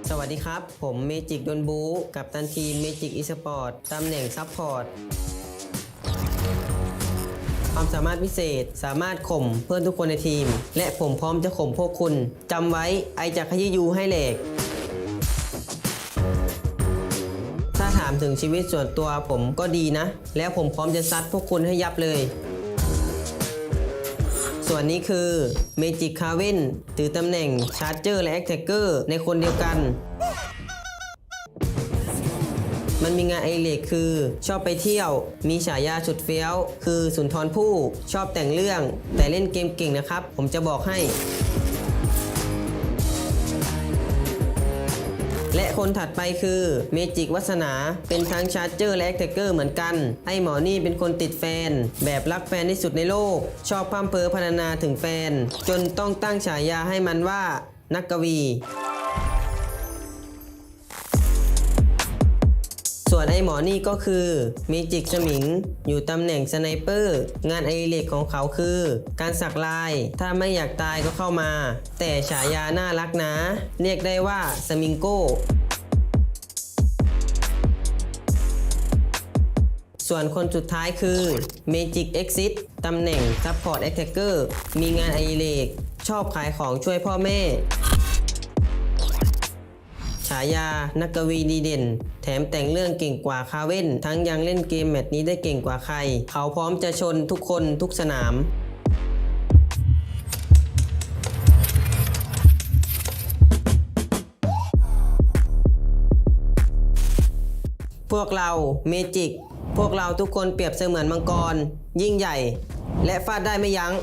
สวัสดีครับผมเมจิกดนบูกัปตันทีมเมจิกอีสปอร์ตตำแหน่งซัพพอร์ตความสามารถพิเศษสามารถข่มเพื่อนทุกคนในทีมและผมพร้อมจะข่มพวกคุณจำไว้ไอจะขยี้ยูให้แหลกถ้าถามถึงชีวิตส่วนตัวผมก็ดีนะแล้วผมพร้อมจะซัดพวกคุณให้ยับเลยส่วนนี้คือเมจิกคาเว่นถือตำแหน่งชาร์เจอร์และแอคแท็กเกอร์ในคนเดียวกันมันมีงานไอเล็กคือชอบไปเที่ยวมีฉายาสุดเฟี้ยวคือสุนทรภู่ชอบแต่งเรื่องแต่เล่นเกมเก่งนะครับผมจะบอกให้และคนถัดไปคือเมจิกวัสนาเป็นทั้งชาร์เจอร์และแอคแท็กเกอร์เหมือนกันไอหมอนี่เป็นคนติดแฟนแบบรักแฟนที่สุดในโลกชอบพร่ำเพ้อพรรณนาถึงแฟนจนต้องตั้งฉายาให้มันว่านักกวีส่วนไอหมอนี่ก็คือเมจิกสมิงอยู่ตำแหน่งสไนเปอร์งานไอเล็กของเขาคือการสักลายถ้าไม่อยากตายก็เข้ามาแต่ฉายาน่ารักนะเรียกได้ว่าสมิงโก้ส่วนคนสุดท้ายคือเมจิกเอ็กซิสตำแหน่งซัพพอร์ตแอคแท็กเกอร์มีงานไอเล็กชอบขายของช่วยพ่อแม่ฉายานักกวีดีเด่นแถมแต่งเรื่องเก่งกว่าคาเว่นทั้งยังเล่นเกมแมตช์นี้ได้เก่งกว่าใครเขาพร้อมจะชนทุกคนทุกสนามพวกเราเมจิกพวกเราทุกคนเปรียบเสมือนมังกรยิ่งใหญ่และฟาดได้ไม่ยั้ง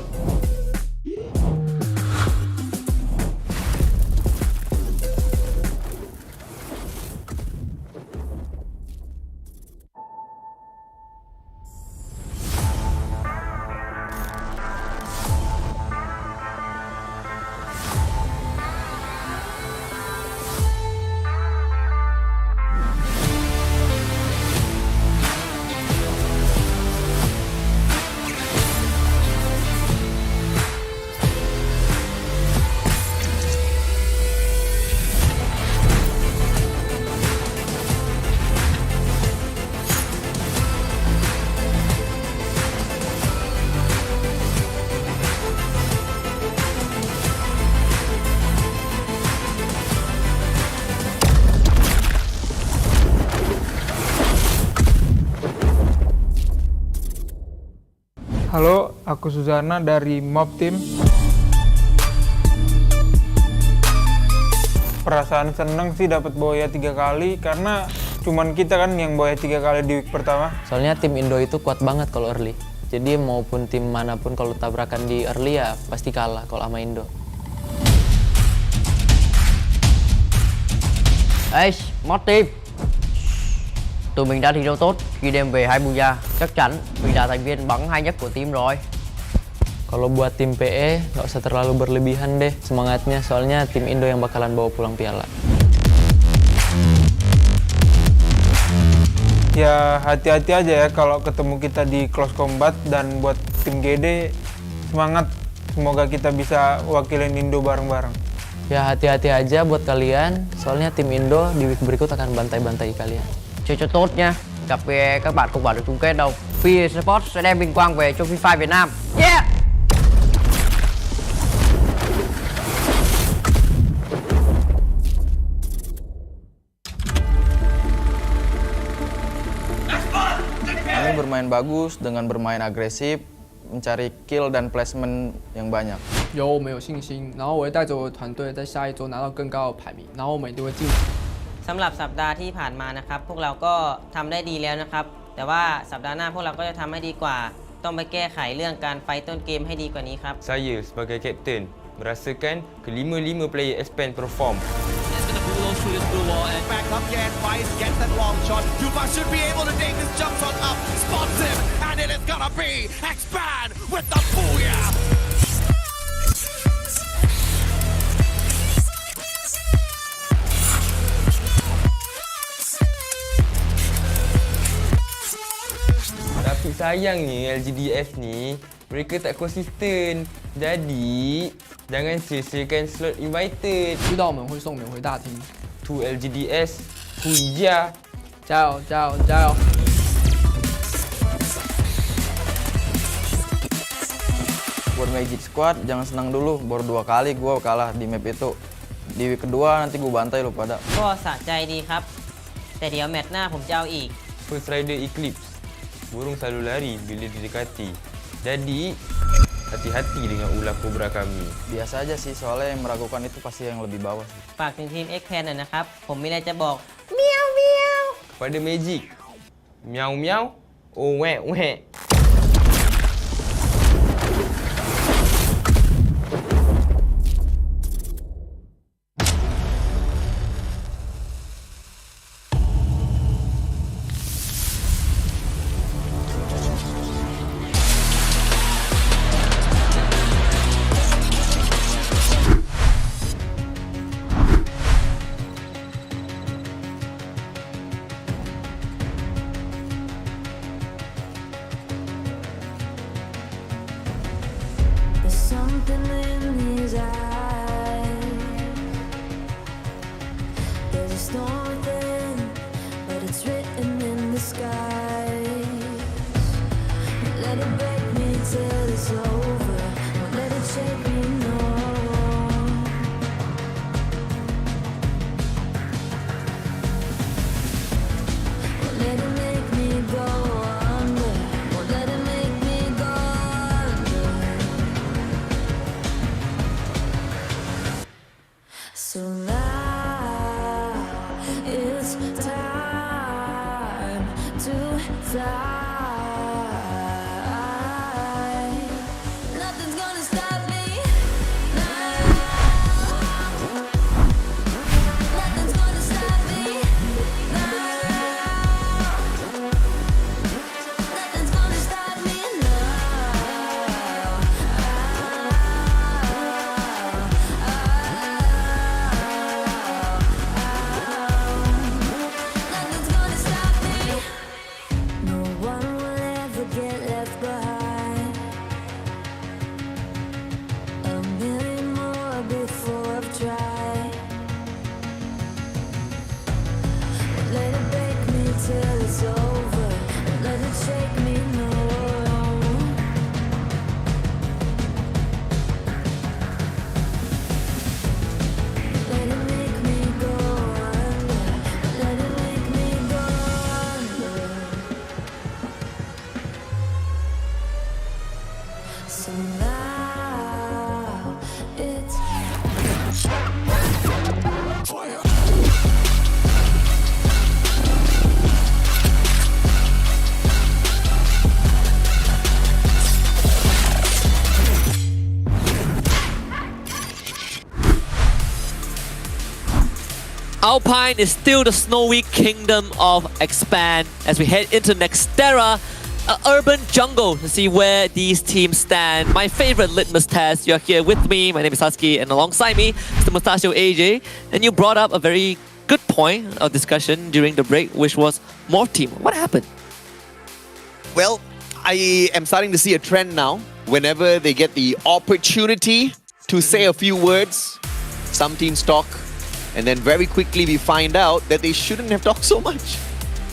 Halo, aku Suzana dari Mob Team. perasaan seneng sih dapat boya 3 kali karena cuman kita kan yang boya 3 kali di week pertama. Soalnya tim Indo itu kuat banget kalau early. Jadi maupun tim manapun kalau tabrakan di early ya pasti kalah kalau sama Indo. Ê, mod team. Tụi mình đã thi đấu tốt khi đem về 2 buya. Chắc chắn mình là thành viên bắn hay nhất của team rồi. Kalau buat tim PE nggak usah terlalu berlebihan deh semangatnya, soalnya tim Indo yang bakalan bawa pulang piala. Ya hati-hati aja ya kalau ketemu kita di close combat, dan buat tim GD semangat, semoga kita bisa wakilin Indo bareng-bareng. Ya hati-hati aja buat kalian, soalnya tim Indo di week berikut akan bantai-bantai kalian. Chơi cho tốt nha. Gặp về các bạn không vào được chung kết đâu. FreeFire Sports sẽ đem vinh quang về cho FreeFire Việt Nam. Yeah! Kami bermain bagus dengan bermain agresif, mencari kill dan placement yang banyak. 有我们有信心，然后我会带着我的团队在下一周拿到更高的排名，然后我们一定会进。 สำหรับสัปดาห์ที่ผ่านมานะครับพวกเราก็ทำได้ดีแล้วนะครับแต่ว่าสัปดาห์หน้าพวกเราก็จะทำให้ดีกว่าต้องไปแก้ไขเรื่องการไฟต้นเกมให้ดีกว่านี้ครับ Saya sebagai kapten merasakan kelima-lima player expand perform. Back up again, Vice gets that long shot. Tufa should be able to take this jump shot up, spots him, and it is gonna be expand with the booyah. Tapi sayangnya LGDF ni mereka tak konsisten. Jadi jangan sia-siakan slot invited. 知道我们会送免回大厅。 To LGDS, Huija. 加油加油加油！ Buat Magic Squad jangan senang dulu, baru 2 kali gue kalah di map itu. Di week kedua nanti gue bantai lo pada. ก็สะใจดีครับแต่เดี๋ยวแมตช์หน้าผมจะเอาอีก First Rider Eclipse. Burung selalu lari bila didekati. Jadi hati-hati dengan ular kobra kami. Biasa aja sih, soalnya yang meragukan itu pasti yang lebih bawah sih. ฝากถึงทีม X-Pan หน่อยนะครับผมมีอะไรจะบอกเมียวเมียว Kepada Magic, miau miau, oh wek wek. There's something in his eyes. There's a storm within, but it's written in the skies. Let it break me till it's over. Won't let it shake me, no. Won't let it make me go under. Won't let it make me go under. So now it's time to fly. Nothing's gonna stop me now. Nothing's gonna stop me now. Nothing's gonna stop me Nothing's gonna stop me. No one will ever get left behind. A million more before I've tried. Won't let it break me till it's over. Won't let it shake me, no. Let it make me go under. Let it make me go under. So now it's Alpine is still the snowy kingdom of Expand as we head into Nextera, an urban jungle, to see where these teams stand. My favorite litmus test. You're here with me. My name is Husky, and alongside me is the Mustachio AJ. And you brought up a very good point of discussion during the break, which was Morph Team. What happened? Well, I am starting to see a trend now. Whenever they get the opportunity to say a few words, some teams talk, and then very quickly we find out that they shouldn't have talked so much.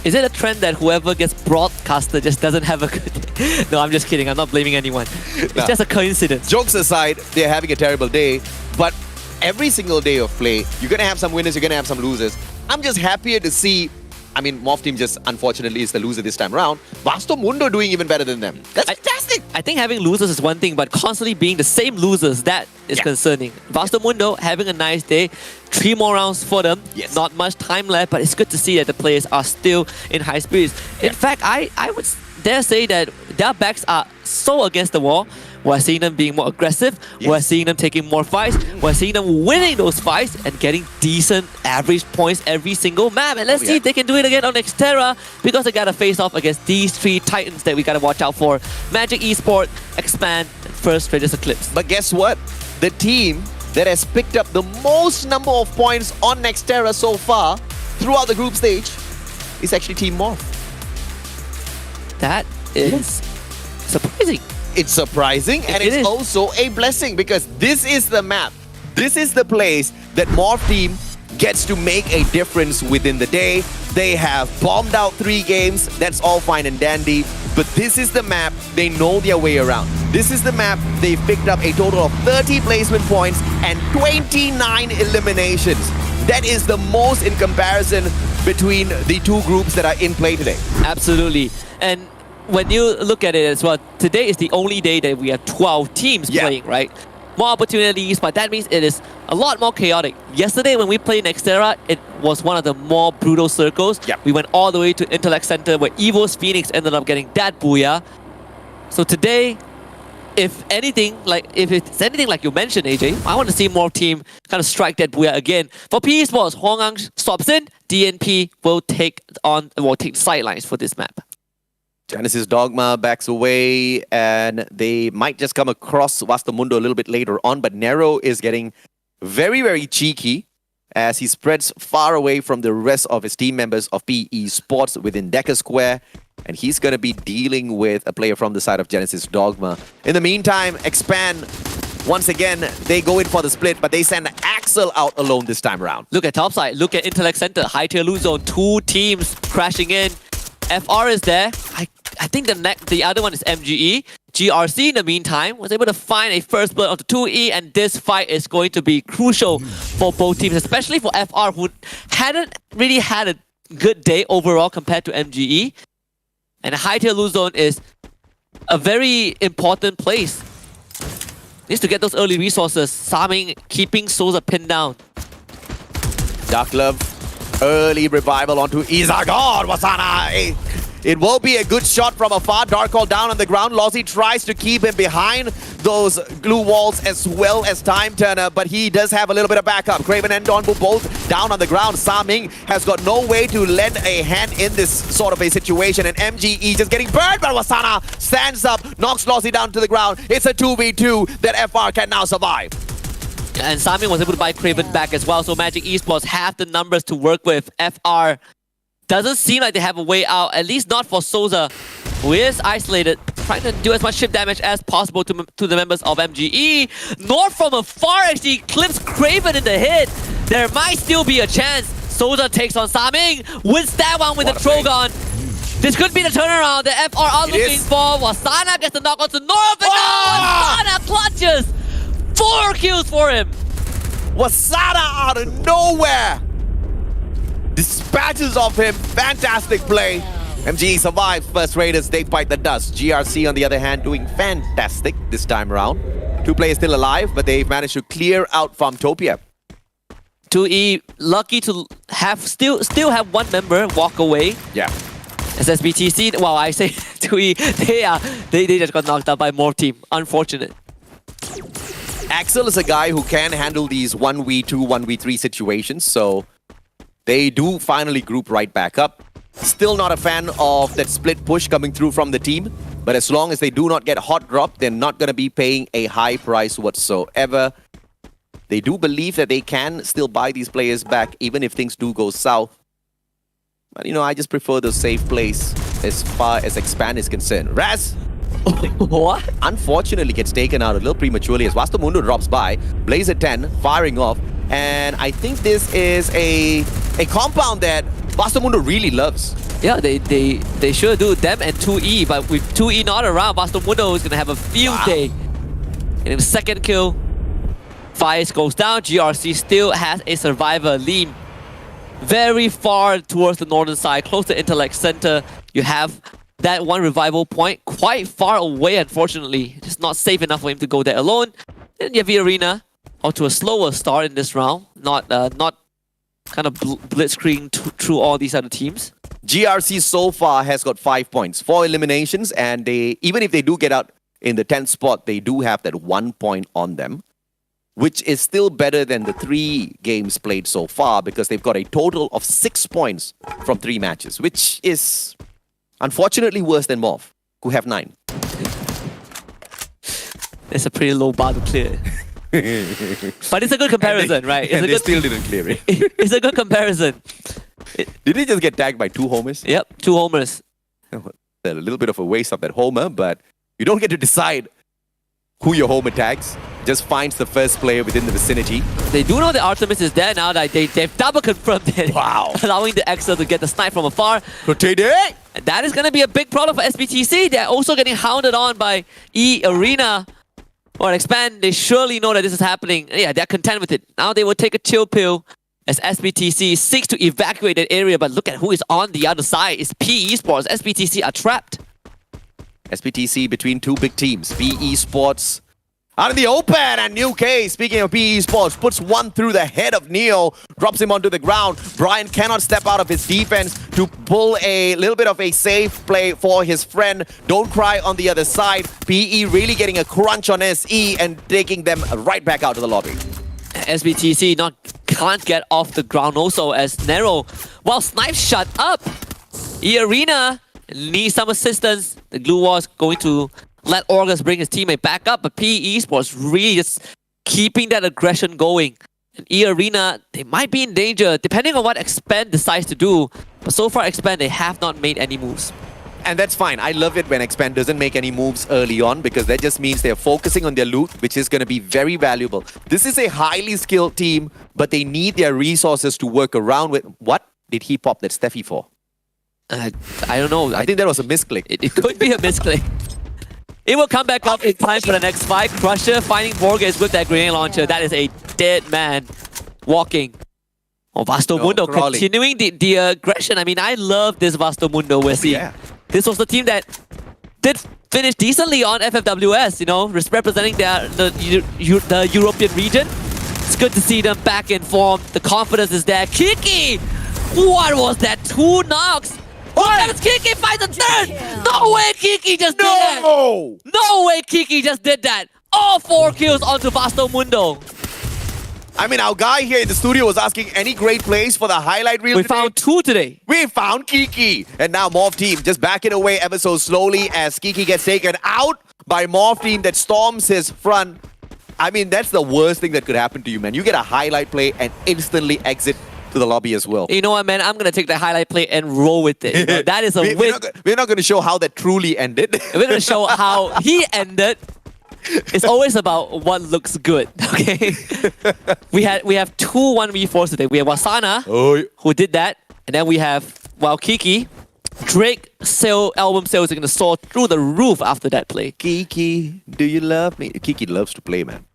Is it a trend that whoever gets broadcasted just doesn't have a good day? No, I'm just kidding. I'm not blaming anyone. It's just a coincidence. Jokes aside, they're having a terrible day, but every single day of play, you're going to have some winners, you're going to have some losers. I'm just happier to see, I mean, Morph Team just unfortunately is the loser this time around. Vasto Mundo doing even better than them. That's fantastic. I think having losers is one thing, but constantly being the same losers, that is concerning. Vasto Mundo having a nice day. 3 more rounds for them. Yes. Not much time left, but it's good to see that the players are still in high spirits. In fact, I would dare say that their backs are so against the wall. We're seeing them being more aggressive. We're seeing them taking more fights. We're seeing them winning those fights and getting decent average points every single map. And let's see if they can do it again on Nextera, because they gotta face off against these 3 titans that we gotta watch out for. Magic Esport, Expand, and First Raiders Eclipse. But guess what? The team that has picked up the most number of points on Nextera so far throughout the group stage is actually Team Morph. That is surprising. It's surprising, and it's also a blessing, because this is the map. This is the place that Morph Team gets to make a difference within the day. They have bombed out 3 games. That's all fine and dandy. But this is the map they know their way around. This is the map they've picked up a total of 30 placement points and 29 eliminations. That is the most in comparison between the 2 groups that are in play today. Absolutely. And when you look at it as well, today is the only day that we have 12 teams playing, right? More opportunities, but that means it is a lot more chaotic. Yesterday when we played Nextera, it was one of the more brutal circles. We went all the way to Intellect Center where Evo's Phoenix ended up getting that booyah. So today, if it's anything like you mentioned, AJ, I want to see more team kind of strike that booyah again. For PE Sports, Huang Ang stops in, DNP will take the sidelines for this map. Genesis Dogma backs away, and they might just come across Vasto Mundo a little bit later on, but Nero is getting very, very cheeky as he spreads far away from the rest of his team members of PE Sports within Decker Square, and he's going to be dealing with a player from the side of Genesis Dogma. In the meantime, Expand, once again, they go in for the split, but they send Axel out alone this time around. Look at topside, look at Intellect Center, high tier loot zone, 2 teams crashing in. FR is there. I think the other one is MGE. GRC in the meantime was able to find a first blood onto 2E, and this fight is going to be crucial for both teams, especially for FR, who hadn't really had a good day overall compared to MGE. And high tier loot zone is a very important place. Needs to get those early resources. Saming keeping Souza pinned down. Dark Love, early revival onto Izagon Wasana. It will be a good shot from afar. Dark Hole down on the ground. Lozzie tries to keep him behind those glue walls as well as Time Turner, but he does have a little bit of backup. Craven and Donbu both down on the ground. Saming has got no way to lend a hand in this sort of a situation, and MGE just getting burned, but Wasana stands up, knocks Lozzie down to the ground. It's a 2v2 that FR can now survive. And Saming was able to buy Craven back as well, so Magic Esports have the numbers to work with. FR doesn't seem like they have a way out, at least not for Souza, who is isolated, trying to do as much ship damage as possible to the members of MGE. North from afar actually clips Craven in the hit. There might still be a chance. Souza takes on Saming, wins that one with the Trogon. This could be the turnaround that FR are looking for. Wasana gets the knock onto North, and now Wasana clutches! 4 kills for him! Wasana out of nowhere dispatches of him. Fantastic play. MGE survives. First Raiders, they bite the dust. GRC, on the other hand, doing fantastic this time around. 2 players still alive, but they've managed to clear out Farmtopia. 2E lucky to have still have 1 member walk away. Yeah. SSBTC, well, I say 2E, they just got knocked out by Morph Team. Unfortunate. Axel is a guy who can handle these 1v2, 1v3 situations, so They do finally group right back up. Still not a fan of that split push coming through from the team. But as long as they do not get hot drop, they're not going to be paying a high price whatsoever. They do believe that they can still buy these players back, even if things do go south. But, you know, I just prefer the safe place as far as Expand is concerned. Raz! What? Unfortunately gets taken out a little prematurely as Vastomundo drops by. Blaze at 10, firing off. And I think this is a compound that Vastomundo really loves. Yeah, they sure do. Them and 2E, but with 2E not around, Vastomundo is going to have a field day. And in the second kill, Fire goes down. GRC still has a survivor. Lean very far towards the northern side, close to Intellect Center. You have that one revival point quite far away, unfortunately. Just not safe enough for him to go there alone. And you have Arena off to a slower start in this round. Not kind of blitzkrieg through all these other teams. GRC so far has got 5 points, 4 eliminations, and they, even if they do get out in the 10th spot, they do have that 1 point on them, which is still better than the 3 games played so far because they've got a total of 6 points from 3 matches, which is unfortunately worse than Morph, who have 9. It's a pretty low bar to clear. But it's a good comparison, right? It's And a they good, still didn't clear it. it's a good comparison. Did he just get tagged by 2 homers? Yep, 2 homers. A little bit of a waste of that homer, but you don't get to decide who your homer tags. Just finds the first player within the vicinity. They do know that Artemis is there now. That they've double confirmed it. Wow. Allowing the Exo to get the snipe from afar. Rotate. And that is going to be a big problem for SBTC. They're also getting hounded on by Arena. Or Expand, they surely know that this is happening. Yeah, they're content with it. Now they will take a chill pill as SBTC seeks to evacuate that area. But look at who is on the other side. It's PE Sports. SBTC are trapped. SBTC between 2 big teams. PE Sports out in the open, and New K, speaking of PE Sports, puts one through the head of Neo, drops him onto the ground. Brian cannot step out of his defense to pull a little bit of a safe play for his friend. Don't cry on the other side. PE really getting a crunch on SE and taking them right back out to the lobby. SBTC can't get off the ground also as Nero, while Snipe shut up. Arena needs some assistance. The glue wall is going to let August bring his teammate back up, but PE Sports really just keeping that aggression going. And Arena, they might be in danger depending on what Expand decides to do. But so far, Expand, they have not made any moves. And that's fine. I love it when Expand doesn't make any moves early on because that just means they're focusing on their loot, which is going to be very valuable. This is a highly skilled team, but they need their resources to work around with. What did he pop that Steffi for? I don't know. I think that was a misclick. It could be a misclick. It will come back up in time for the next fight. Crusher finding Borges with that grenade launcher. That is a dead man walking. Oh, Vastomundo continuing the aggression. I mean, I love this Vastomundo we're seeing. Yeah. This was the team that did finish decently on FFWS, you know, representing the European region. It's good to see them back in form. The confidence is there. Kiki! What was that? 2 knocks! Oh, that was Kiki finds a third! No way Kiki just did that! No way Kiki just did that! All 4 kills onto Vastomundo. I mean, our guy here in the studio was asking any great plays for the highlight reel. We found 2 today. We found Kiki. And now Morph Team just backing away ever so slowly as Kiki gets taken out by Morph Team that storms his front. I mean, that's the worst thing that could happen to you, man. You get a highlight play and instantly exit to the lobby as well. You know what, man? I'm going to take the highlight play and roll with it. You know, that is a win. We're not going to show how that truly ended. We're going to show how he ended. It's always about what looks good, okay? we have 2 1v4s today. We have Wasana, who did that. And then we have, Kiki. Drake album sales are going to soar through the roof after that play. Kiki, do you love me? Kiki loves to play, man.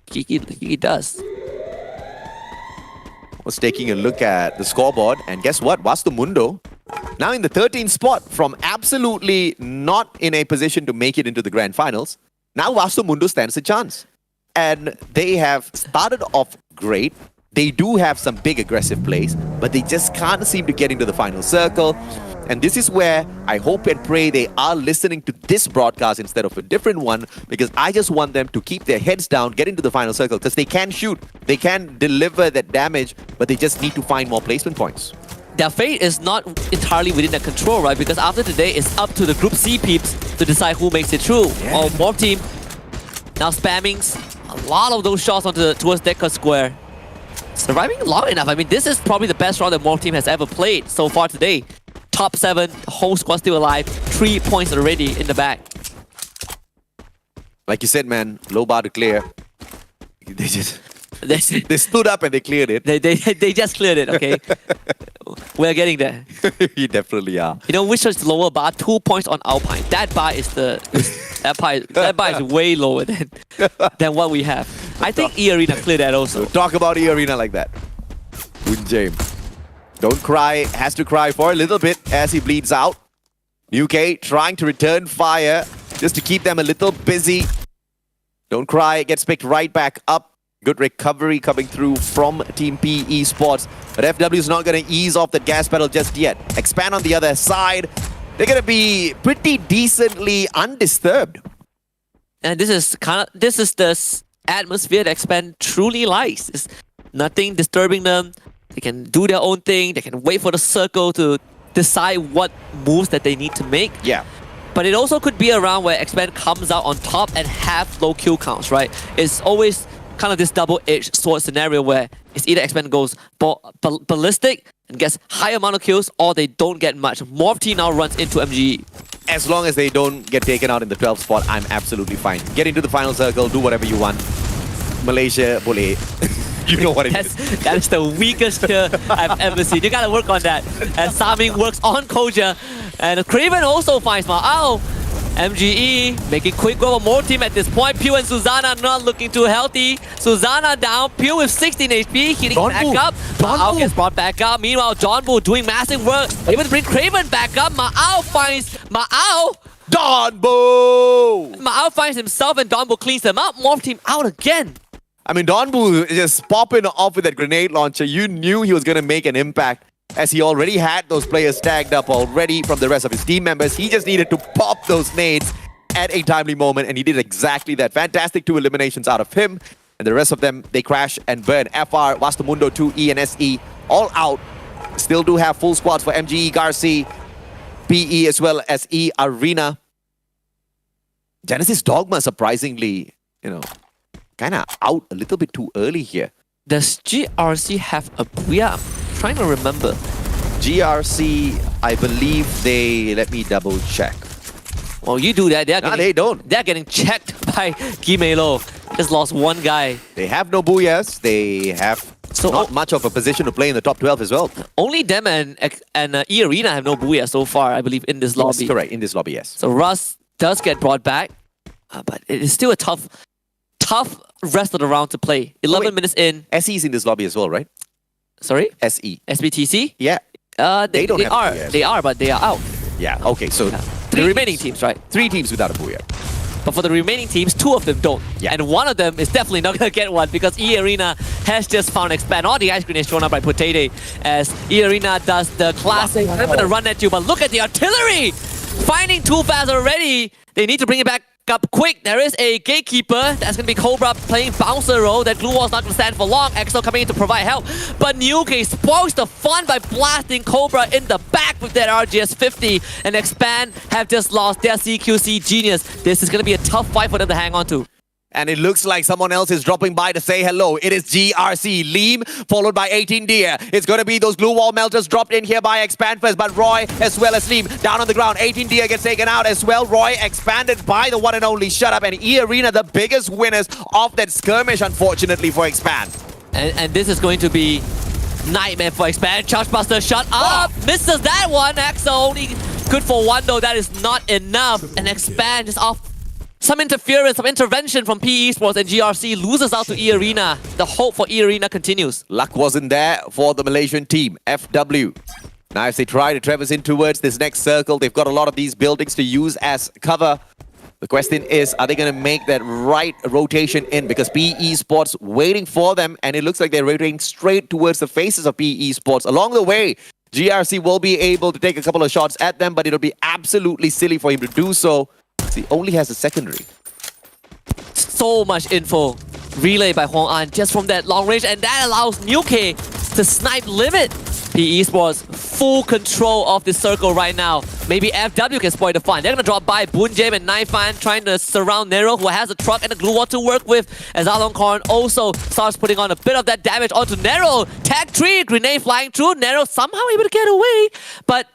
Kiki does. Was taking a look at the scoreboard, and guess what? Vastomundo now in the 13th spot from absolutely not in a position to make it into the grand finals. Now Vastomundo stands a chance. And they have started off great. They do have some big aggressive plays, but they just can't seem to get into the final circle. And this is where I hope and pray they are listening to this broadcast instead of a different one, because I just want them to keep their heads down, get into the final circle, because they can shoot, they can deliver that damage, but they just need to find more placement points. Their fate is not entirely within their control, right? Because after today, it's up to the Group C peeps to decide who makes it through. Or Morph Team now spamming a lot of those shots towards Decker Square. Surviving long enough. I mean, this is probably the best round that Morph Team has ever played so far today. Top 7, whole squad still alive, 3 points already in the bag. Like you said, man, low bar to clear. They just... they stood up and they cleared it. They just cleared it, okay? We're getting there. You definitely are. You know which is the lower bar? 2 points on Alpine. That bar is that bar is way lower than what we have. I think E-Arena cleared that also. Talk about E-Arena like that. Woon James. Don't cry, has to cry for a little bit as he bleeds out. UK trying to return fire just to keep them a little busy. Don't cry, gets picked right back up. Good recovery coming through from Team P Esports. But FW is not going to ease off the gas pedal just yet. Expand on the other side. They're going to be pretty decently undisturbed. And this is the atmosphere that Expand truly likes. It's nothing disturbing them. They can do their own thing. They can wait for the circle to decide what moves that they need to make. Yeah. But it also could be a round where Expand comes out on top and have low kill counts, right? It's always kind of this double-edged sword scenario where it's either Expand goes ballistic and gets high amount of kills, or they don't get much. Morph Team now runs into MGE. As long as they don't get taken out in the 12th spot, I'm absolutely fine. Get into the final circle, do whatever you want. Malaysia, boleh. You know what it is. That is the weakest kill I've ever seen. You gotta work on that. And Saming works on Koja. And Craven also finds Ma'ao. MGE making quick work of more team at this point. Pew and Susanna not looking too healthy. Susanna down. Pew with 16 HP. Healing back up. Ma'ao gets brought back up. Meanwhile, John Boo doing massive work. Able to bring Craven back up. Ma'ao finds Ma'ao. Donbu! Ma'ao finds himself and Donbu cleans them up. Morph Team out again. I mean, Donbu just popping off with that grenade launcher. You knew he was going to make an impact, as he already had those players tagged up already from the rest of his team members. He just needed to pop those nades at a timely moment, and he did exactly that. Fantastic 2 eliminations out of him, and the rest of them, they crash and burn. FR, Wastamundo 2, E and SE, all out. Still do have full squads for MGE, Garci, PE, as well as E Arena. Genesis Dogma, surprisingly, kind of out a little bit too early here. Does GRC have a booyah? I'm trying to remember. GRC, I believe they... Let me double check. Well, you do that. They don't. They're getting checked by Gimelo. Just lost one guy. They have no booyahs. They have not much of a position to play in the top 12 as well. Only them and E-Arena have no booyah so far, I believe, in this lobby. That's correct, in this lobby, yes. So Russ does get brought back, but it is still a tough rest of the round to play. 11 minutes in. SE's in this lobby as well, right? Sorry? SE. SBTC? Yeah. They are, but they are out. Yeah, okay, so... The remaining teams, right? 3 teams without a booyah. But for the remaining teams, 2 of them don't. Yeah. And one of them is definitely not going to get one because E-Arena has just found Expand. All the ice grenades thrown up by Potato as E-Arena does the classic. I'm going to run at you, but look at the artillery! Finding too fast already. They need to bring it back up quick. There is a gatekeeper. That's going to be Cobra playing bouncer role. That glue wall's not going to stand for long. Exo coming in to provide help. But Nuke spoils the fun by blasting Cobra in the back with that RGS 50. And Expand have just lost their CQC genius. This is going to be a tough fight for them to hang on to. And it looks like someone else is dropping by to say hello. It is GRC. Leem, followed by 18 Deer. It's going to be those glue wall melters dropped in here by Expand first, but Roy as well as Leem down on the ground. 18 Deer gets taken out as well. Roy expanded by the one and only Shut Up, and E-Arena the biggest winners of that skirmish, unfortunately, for Expand. And this is going to be nightmare for Expand. Chargebuster Shut Up! Misses that one. Axel only good for one though. That is not enough. And Expand is off. Some interference, some intervention from PE Esports, and GRC loses out to E-Arena. The hope for E-Arena continues. Luck wasn't there for the Malaysian team, FW. Now as they try to traverse in towards this next circle, they've got a lot of these buildings to use as cover. The question is, are they going to make that right rotation in? Because PE Esports waiting for them, and it looks like they're rotating straight towards the faces of PE Esports. Along the way, GRC will be able to take a couple of shots at them, but it'll be absolutely silly for him to do so. He only has a secondary. So much info relayed by Hong An just from that long range, and that allows Nuke to snipe Limit. PE Sports full control of the circle right now. Maybe FW can spoil the fun. They're gonna drop by Boon James and Naifan trying to surround Nero, who has a truck and a glue wall to work with, as Alonkorn also starts putting on a bit of that damage onto Nero. Tag 3, grenade flying through. Nero somehow able to get away, but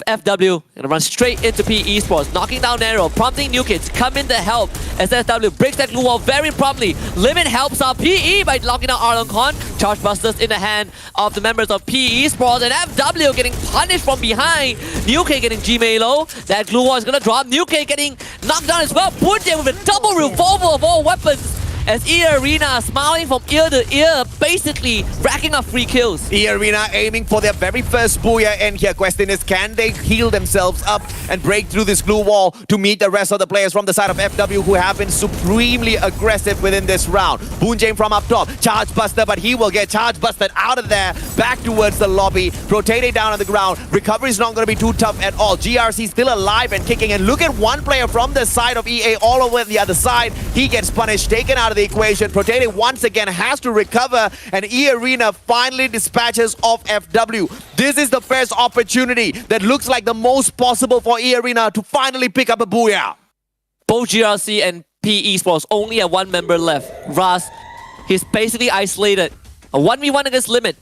FW gonna run straight into PE Sports, knocking down Nero, prompting Nuke to come in to help as FW breaks that glue wall very promptly. Limit helps out PE by locking down Arlon. Charge Busters in the hand of the members of PE Sports, and FW getting punished from behind. Nuke getting G-Melo. That glue wall is gonna drop. Nuke getting knocked down as well. Punje with a double revolver of all weapons, as E-Arena smiling from ear to ear, basically racking up free kills. E-Arena aiming for their very first booyah in here. Question is, can they heal themselves up and break through this glue wall to meet the rest of the players from the side of FW, who have been supremely aggressive within this round? Boon James from up top, Charge Buster, but he will get Charge Busted out of there, back towards the lobby. Protete down on the ground. Recovery is not going to be too tough at all. GRC still alive and kicking, and look at one player from the side of EA all over the other side. He gets punished, taken out of the equation. Protete once again has to recover, and E-Arena finally dispatches off FW. This is the first opportunity that looks like the most possible for E-Arena to finally pick up a booyah. Both GRC and PE Sports only have one member left. Raz, he's basically isolated. A 1v1 against Limit.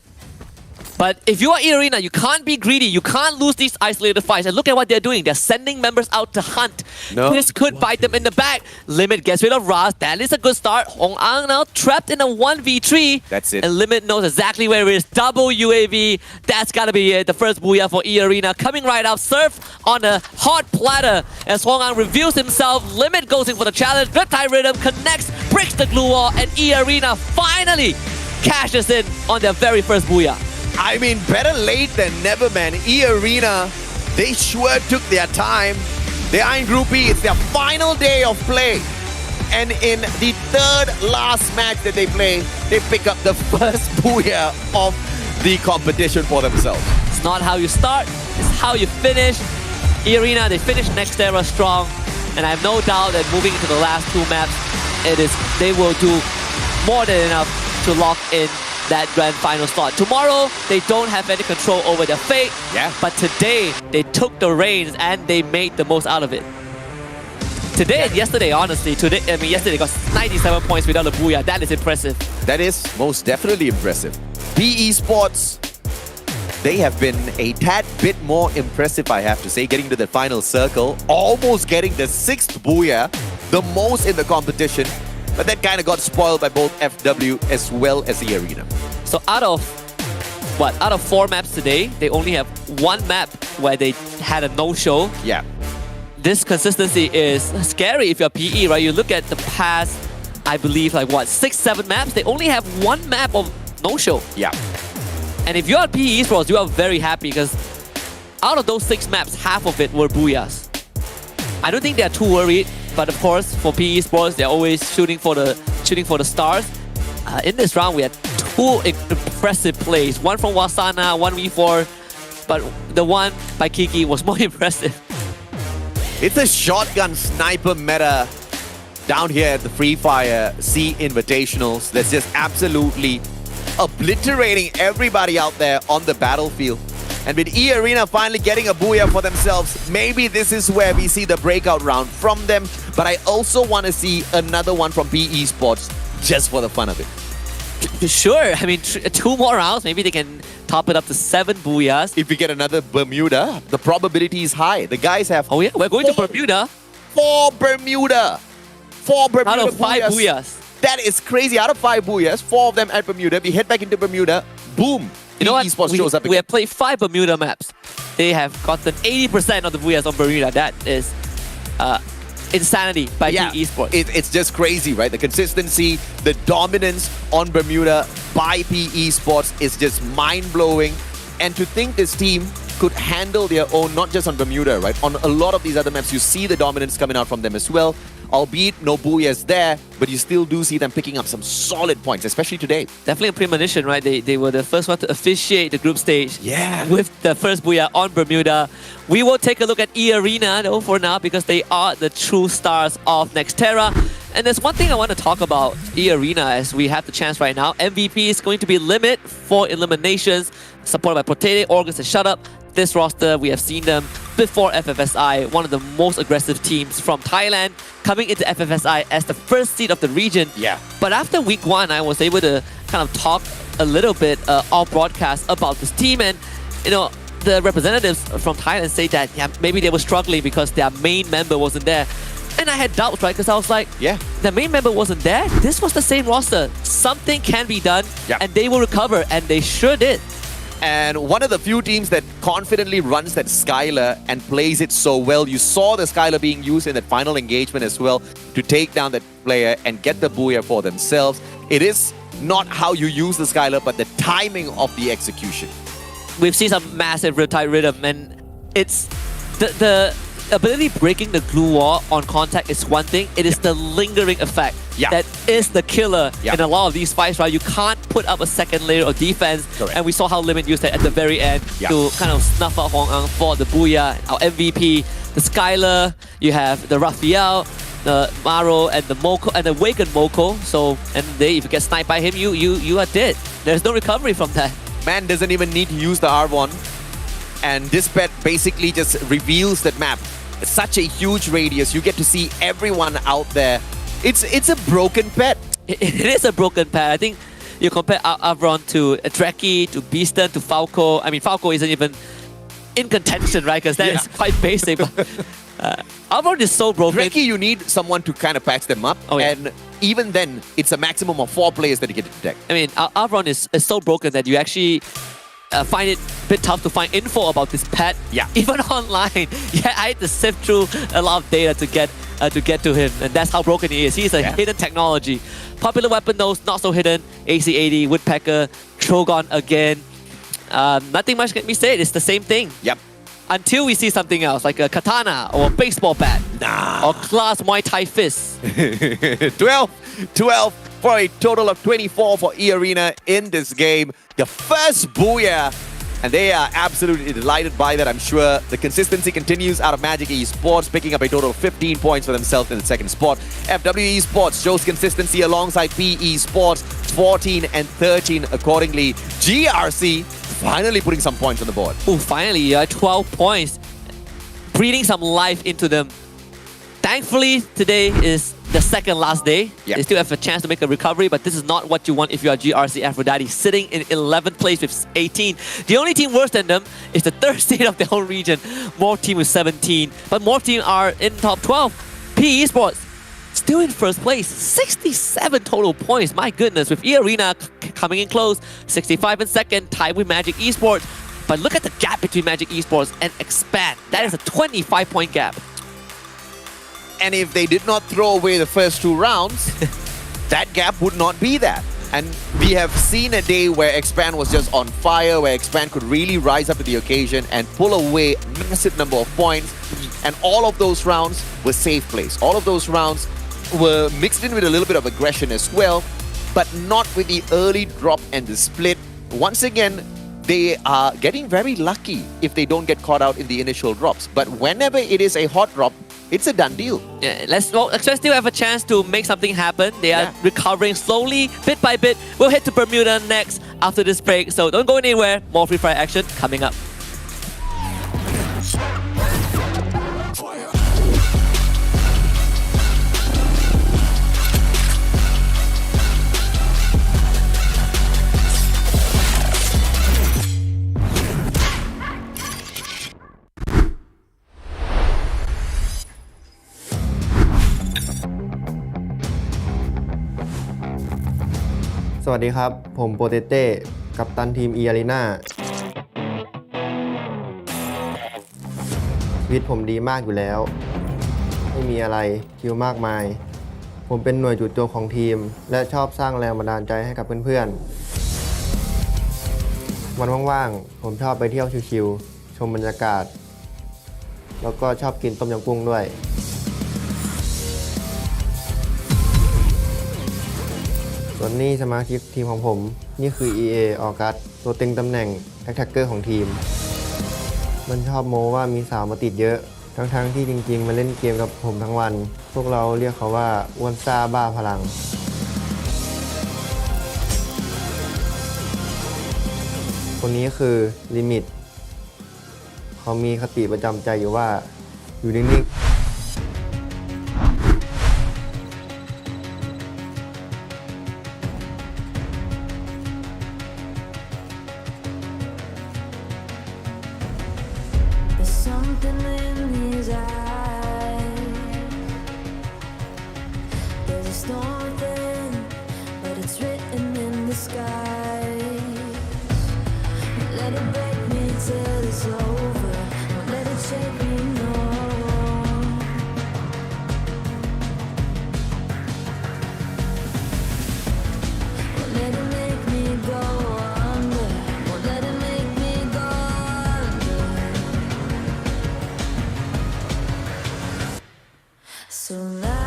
But if you are E-Arena, you can't be greedy. You can't lose these isolated fights. And look at what they're doing. They're sending members out to hunt. No. This could bite them in the back. Limit gets rid of Raz. That is a good start. Hong An now trapped in a 1v3. That's it. And Limit knows exactly where it is. Double UAV. That's gotta be it. The first booyah for E-Arena. Coming right up. Surf on a hot platter. As Hong An reveals himself. Limit goes in for the challenge. Good Thai rhythm. Connects. Breaks the glue wall. And E-Arena finally cashes in on their very first booyah. I mean, better late than never, man. E-Arena, they sure took their time. They are in Group E. It's their final day of play. And in the third last match that they play, they pick up the first booyah of the competition for themselves. It's not how you start, it's how you finish. E-Arena, they finished next era strong. And I have no doubt that moving into the last two maps, they will do more than enough to lock in that grand final slot. Tomorrow, they don't have any control over their fate. Yeah. But today, they took the reins and they made the most out of it. Today and yesterday, honestly, yesterday they got 97 points without a booyah. That is impressive. That is most definitely impressive. PE Sports, they have been a tad bit more impressive, I have to say, getting to the final circle, almost getting the 6th booyah, the most in the competition. But that kind of got spoiled by both FW as well as E-Arena. So out of 4 maps today, they only have one map where they had a no-show. Yeah. This consistency is scary if you're PE, right? You look at the past, I believe, 6-7 maps, they only have one map of no-show. Yeah. And if you're PE Sports, you are very happy because out of those 6 maps, half of it were booyahs. I don't think they're too worried. But of course, for PE Sports, they're always shooting for the stars. In this round, we had 2 impressive plays. One from Wasana, 1v4. But the one by Kiki was more impressive. It's a shotgun sniper meta down here at the FreeFire SEA Invitationals that's just absolutely obliterating everybody out there on the battlefield. And with E-Arena finally getting a booyah for themselves, maybe this is where we see the breakout round from them. But I also want to see another one from PE Sports just for the fun of it. Sure. I mean, 2 more rounds. Maybe they can top it up to 7 booyahs. If we get another Bermuda, the probability is high. The guys have... Oh yeah, we're going to Bermuda. 4 Bermuda. 4 Bermuda out of 5 booyahs. That is crazy. Out of 5 booyahs, 4 of them at Bermuda. We head back into Bermuda. Boom. You know what? Esports shows up we again. have played 5 Bermuda maps. They have gotten 80% of the booyahs on Bermuda. That is insanity by PE Sports. It's just crazy, right? The consistency, the dominance on Bermuda by PE Sports is just mind-blowing. And to think this team could handle their own, not just on Bermuda, right? On a lot of these other maps, you see the dominance coming out from them as well. albeit no booyahs there, but you still do see them picking up some solid points, especially today. Definitely a premonition, right? They were the first one to officiate the group stage. Yeah. With the first booyah on Bermuda. We will take a look at E-Arena though for now because they are the true stars of Nextera. And there's one thing I want to talk about E-Arena as we have the chance right now. MVP is going to be limit for eliminations, supported by Protete, Organs, and Shut Up. This roster, we have seen them before FFSI, one of the most aggressive teams from Thailand, coming into FFSI as the first seed of the region. Yeah. But after week 1, I was able to kind of talk a little bit off broadcast about this team, and you know, the representatives from Thailand say that maybe they were struggling because their main member wasn't there. And I had doubts, right? Because I was like, the main member wasn't there. This was the same roster. Something can be done, and they will recover, and they sure did. And one of the few teams that confidently runs that Skylar and plays it so well. You saw the Skylar being used in that final engagement as well to take down that player and get the booyah for themselves. It is not how you use the Skylar, but the timing of the execution. We've seen some massive riptide rhythm, and it's the ability breaking the glue wall on contact is one thing. It is the lingering effect that is the killer in a lot of these fights, right? You can't put up a second layer of defense. Correct. And we saw how Limit used that at the very end to kind of snuff out Hong Ang for the booyah, our MVP, the Skylar, you have the Raphael, the Maro, and the Moko, and the Waken Moko. So, and if you get sniped by him, you are dead. There's no recovery from that. Man doesn't even need to use the R1. And this pet basically just reveals that map. It's such a huge radius. You get to see everyone out there. It's a broken pet. It is a broken pet. I think you compare Avron to Dreki, to Beaston, to Falco. I mean, Falco isn't even in contention, right? Because that is quite basic. But Avron is so broken. Dreki, you need someone to kind of patch them up. And even then, it's a maximum of 4 players that you get to protect. I mean, Avron is so broken that you actually find it a bit tough to find info about this pet. Even online. I had to sift through a lot of data to get to him, and that's how broken he is. He's a hidden technology. Popular weapon though, not so hidden. AC-80, Woodpecker, Trogon again. Nothing much can be said. It's the same thing. Until we see something else, like a katana or a baseball bat. Or class Muay Thai fist. 12 for a total of 24 for E-Arena in this game. The first booyah. And they are absolutely delighted by that, I'm sure. The consistency continues out of Magic Esports, picking up a total of 15 points for themselves in the second spot. FW Esports shows consistency alongside PE Sports, 14 and 13 accordingly. GRC finally putting some points on the board. Oh, finally, 12 points. Breathing some life into them. Thankfully, today is the second last day. They still have a chance to make a recovery, but this is not what you want if you are GRC Aphrodite, sitting in 11th place with 18. The only team worse than them is the third seed of their own region, Morph Team with 17. But Morph Team are in top 12. PE Esports still in first place, 67 total points. My goodness, with E-Arena coming in close, 65 in second, tied with Magic Esports. But look at the gap between Magic Esports and Expand. That is a 25-point gap. And if they did not throw away the first 2 rounds, that gap would not be that. And we have seen a day where Expand was just on fire, where Expand could really rise up to the occasion and pull away a massive number of points. And all of those rounds were safe plays. All of those rounds were mixed in with a little bit of aggression as well, but not with the early drop and the split. Once again, they are getting very lucky if they don't get caught out in the initial drops. But whenever it is a hot drop, it's a done deal. Let's still have a chance to make something happen. They are recovering slowly, bit by bit. We'll head to Bermuda next after this break, so don't go anywhere. More FreeFire action coming up.สวัสดีครับผมโปเตเต้กัปตันทีม E-Arena ชีวิตผมดีมากอยู่แล้วไม่มีอะไรคิวมากมายผมเป็นหน่วยจุดโจมของทีมและชอบสร้างแรงบันดาลใจให้กับเพื่อนๆวันว่างๆผมชอบไปเที่ยวชิวๆชมบรรยากาศแล้วก็ชอบกินต้มยำกุ้งด้วย นี่สมาชิกทีมของผม นี่คือ EA ออกัสตัวเต็งตำแหน่งแอคแท็กเกอร์ของทีม มันชอบโม้ว่ามีสาวมาติดเยอะ ทั้งที่จริงๆมันเล่นเกมกับผมทั้งวัน พวกเราเรียกเขาว่าอ้วนซ่าบ้าพลัง คนนี้คือลิมิต เขามีคติประจำใจอยู่ว่าอยู่นิ่งๆThere's something in his eyes. There's a storm then, but it's written in the sky. Let it break me till it's over. Won't let it shake me, no. Won't let it make me go under. Won't let it make me go under. So now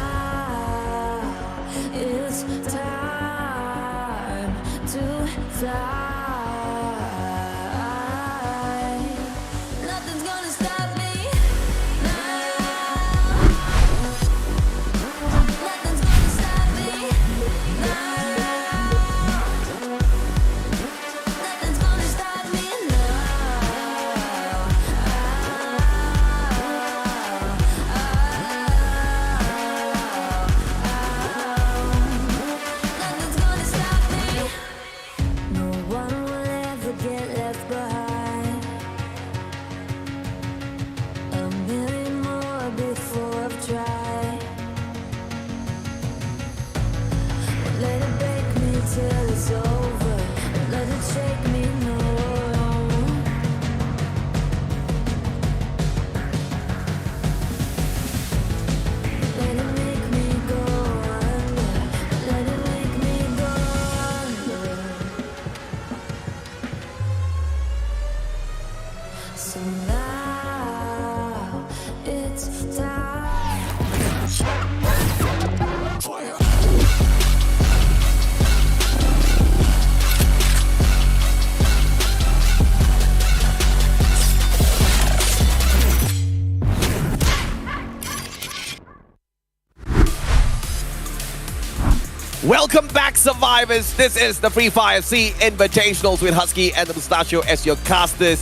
it's time to fly. Nothing's gonna stop me now. Nothing's gonna stop me now. Nothing's gonna stop me Nothing's gonna stop me. No one will ever get left behind. A million more before I've tried. Won't let it break me till it's over. Won't let it shake me, no. Let it make me go under. Let it make me go under. So now it's time. Welcome back, survivors. This is the Fire SEA Invitationals with Husky and the Mustachio as your casters.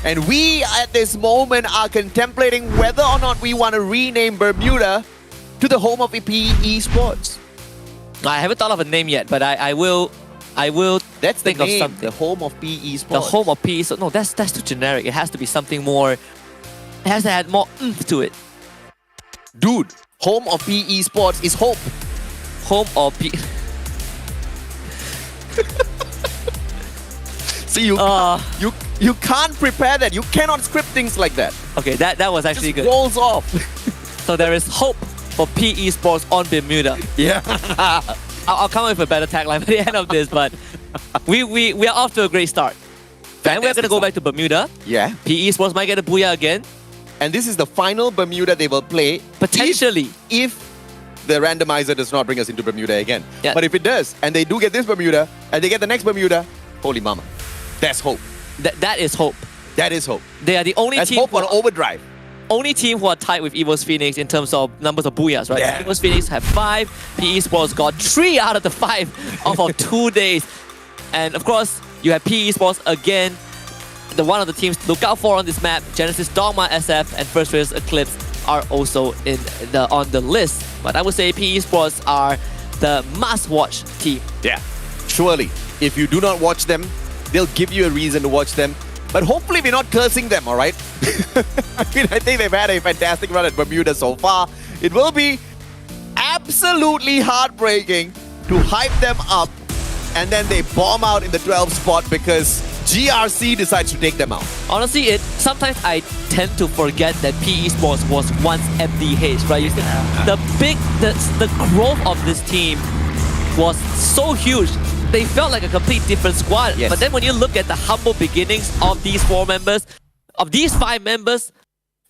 And we, at this moment, are contemplating whether or not we want to rename Bermuda to the home of PE Sports. I haven't thought of a name yet, but I will That's the think of name, something. the home of PE Sports. The home of PE. So no, that's too generic. It has to be something more. It has to add more oomph to it. Dude, home of PE Sports is hope. Home of PE. See, you can't prepare that. You cannot script things like that. Okay, that was actually Just good. rolls off. So there is hope for PE Sports on Bermuda. Yeah. I'll come up with a better tagline by the end of this, but we are off to a great start. And we're going to go back to Bermuda. Yeah. PE Sports might get a booyah again. And this is the final Bermuda they will play. Potentially. If the randomizer does not bring us into Bermuda again. Yeah. But if it does, and they do get this Bermuda, and they get the next Bermuda, holy mama. That's hope. That is hope. That is hope. They are the only That's team hope on overdrive. only team who are tied with Evo's Phoenix in terms of numbers of booyahs, right? Yeah. Evo's Phoenix have 5, PE Sports got 3 out of the 5 off of 2 days. And of course, you have PE Sports again, one of the teams to look out for on this map. Genesis Dogma SF and First Race Eclipse are also on the list. But I would say PE Sports are the must-watch team. Yeah, surely. If you do not watch them, they'll give you a reason to watch them. But hopefully we're not cursing them, all right? I mean, I think they've had a fantastic run at Bermuda so far. It will be absolutely heartbreaking to hype them up and then they bomb out in the 12th spot because GRC decides to take them out. Honestly, sometimes I tend to forget that PE Sports was once MDH, right? You see, the growth of this team was so huge. They felt like a complete different squad. Yes. But then when you look at the humble beginnings of these 4 members, of these 5 members,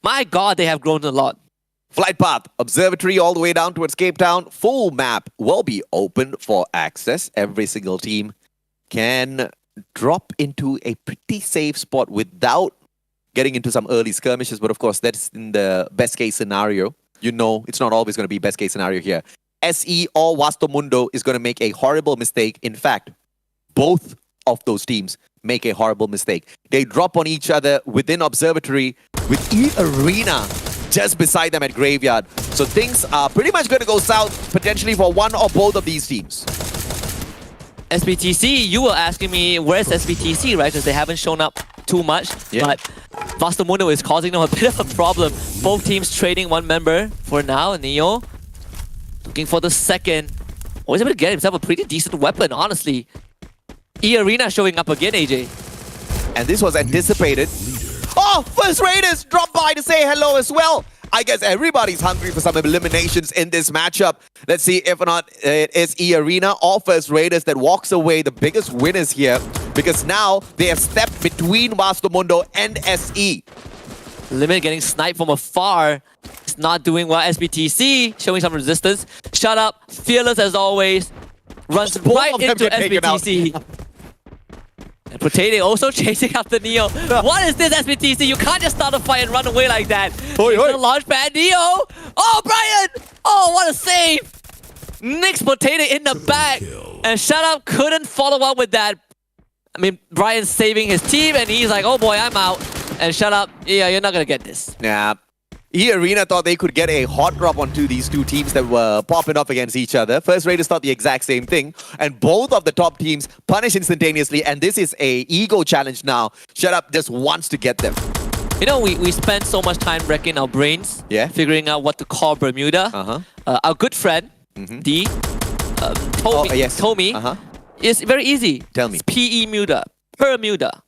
my God, they have grown a lot. Flight path, observatory all the way down towards Cape Town. Full map will be open for access. Every single team can drop into a pretty safe spot without getting into some early skirmishes. But of course, that's in the best case scenario. You know, it's not always going to be best case scenario here. SE or Wastomundo is going to make a horrible mistake. In fact, both of those teams make a horrible mistake. They drop on each other within observatory with E-Arena just beside them at Graveyard. So things are pretty much going to go south, potentially for one or both of these teams. SBTC, you were asking me where's SBTC, right? Because they haven't shown up too much. Yeah. But Vastomundo is causing them a bit of a problem. Both teams trading one member for now. Neo looking for the second. Oh, he's able to get himself a pretty decent weapon, honestly. E-Arena showing up again, AJ. And this was anticipated. Oh, First Raiders dropped by to say hello as well. I guess everybody's hungry for some eliminations in this matchup. Let's see if or not it is E-Arena or First Raiders that walks away the biggest winners here, because now they have stepped between Vastomundo and SE. Limit getting sniped from afar. It's not doing well. SBTC showing some resistance. Shut up. Fearless as always. Runs right into SBTC. And Potato also chasing after Neo. What is this, SBTC? You can't just start a fight and run away like that. The launch pad, Neo. Oh, Brian! Oh, what a save! Nicks Potato in the back. And Shut Up couldn't follow up with that. I mean, Brian's saving his team, and he's like, oh boy, I'm out. And Shut Up, yeah, you're not gonna get this. Yeah. E-Arena thought they could get a hot drop onto these two teams that were popping up against each other. First Raiders thought the exact same thing. And both of the top teams punished instantaneously. And this is a ego challenge now. Shut Up just wants to get them. You know, we spend so much time wrecking our brains. Yeah. Figuring out what to call Bermuda. Our good friend, D, Tommy, is very easy. Tell me. It's P-E-Muda. Bermuda.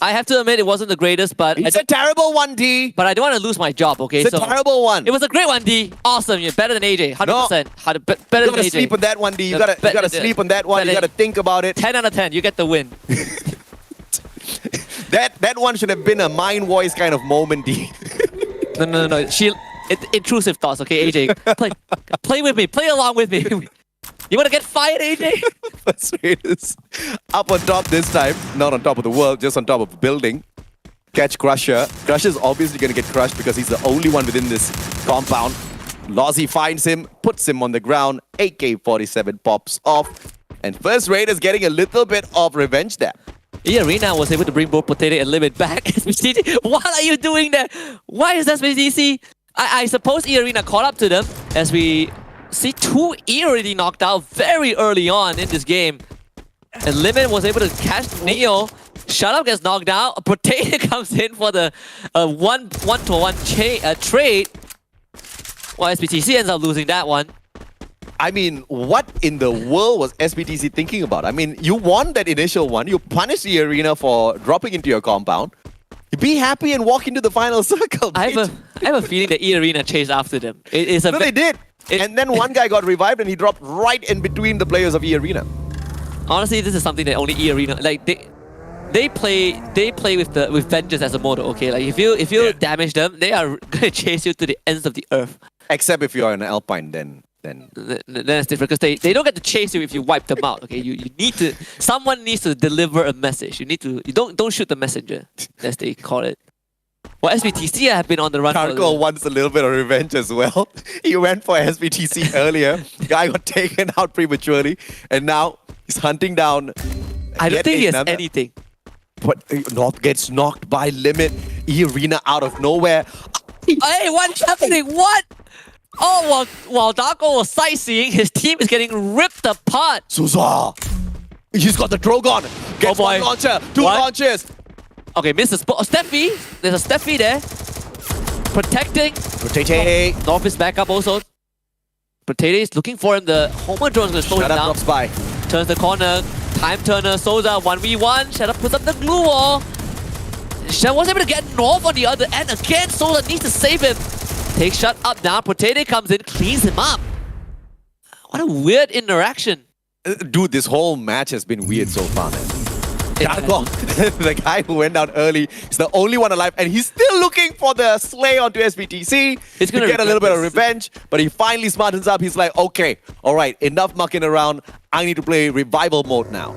I have to admit it wasn't the greatest, but it's a terrible one, D. But I don't want to lose my job, okay? It's a terrible one. It was a great one, D. Awesome, you're better than AJ, 100%. No. Better you than gotta AJ. sleep on that one, D. You gotta sleep on that one. You gotta think about it. 10 out of 10, you get the win. That one should have been a mind voice kind of moment, D. No. Intrusive thoughts, okay, AJ? Play with me. Play along with me. You want to get fired, AJ? First Raiders up on top this time. Not on top of the world, just on top of the building. Catch Crusher. Crusher's obviously going to get crushed because he's the only one within this compound. Lozzie finds him, puts him on the ground. AK-47 pops off. And First Raiders getting a little bit of revenge there. E-Arena was able to bring both Potato and Limit back. What are you doing there? Why is that SBTC? I suppose E-Arena caught up to them as we see 2 E already knocked out very early on in this game. And Limit was able to catch Neo. Shut Up gets knocked out. Potato comes in for the one-to-one trade. Well, SBTC ends up losing that one. I mean, what in the world was SBTC thinking about? I mean, you won that initial one. You punished the Arena for dropping into your compound. Be happy and walk into the final circle. I have a feeling that E-Arena chased after them. No, they did. And then one guy got revived and he dropped right in between the players of E-Arena. Honestly, this is something that only E-Arena, like they play with vengeance as a motto, okay? Like if you damage them, they are gonna chase you to the ends of the earth. Except if you are an Alpine, then it's different, because they don't get to chase you if you wipe them out, okay? You need to, someone needs to deliver a message. You don't shoot the messenger, as they call it. Well, SBTC have been on the run. Cargo wants a little bit of revenge as well. He went for SBTC earlier. Guy got taken out prematurely, and now he's hunting down. I don't think he has anything. But North gets knocked by Limit. E-Arena out of nowhere. Hey, what's happening? What? Oh, while Darko was sightseeing, his team is getting ripped apart. Souza! He's got the Drogon. Gets one launcher, 2 launches. Okay, missed the spot. Steffi! There's a Steffi there. Protecting. Potato. North is back up also. Potato is looking for him. The Homer drone is going to slow him down. Drops by. Turns the corner. Time turner. Souza 1v1. Shut Up puts up the glue wall. Shut was able to get North on the other end. Again, Souza needs to save him. Takes Shut Up down. Potato comes in, cleans him up. What a weird interaction. Dude, this whole match has been weird so far, man. Darkong, the guy who went down early, is the only one alive, and he's still looking for the slay onto SBTC to get a little bit of revenge. But he finally smartens up. He's like, okay, all right, enough mucking around. I need to play revival mode now.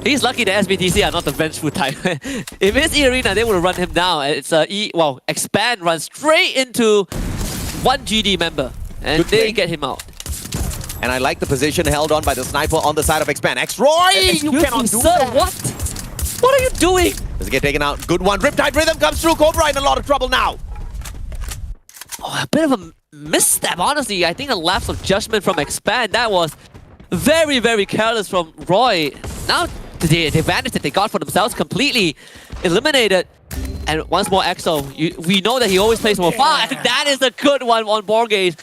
He's lucky that SBTC are not the vengeful type. If it's E-Arena, they would run him down. It's Expand runs straight into one GD member, and they get him out. And I like the position held on by the sniper on the side of Expand. X-Roy, you cannot do that. What are you doing? Does it get taken out? Good one. Riptide Rhythm comes through. Cobra in a lot of trouble now. Oh, a bit of a misstep, honestly. I think a lapse of judgment from Expand. That was very, very careless from Roy. Now the advantage that they got for themselves completely eliminated. And once more EXO, we know that he always plays more far. And that is a good one on Borges.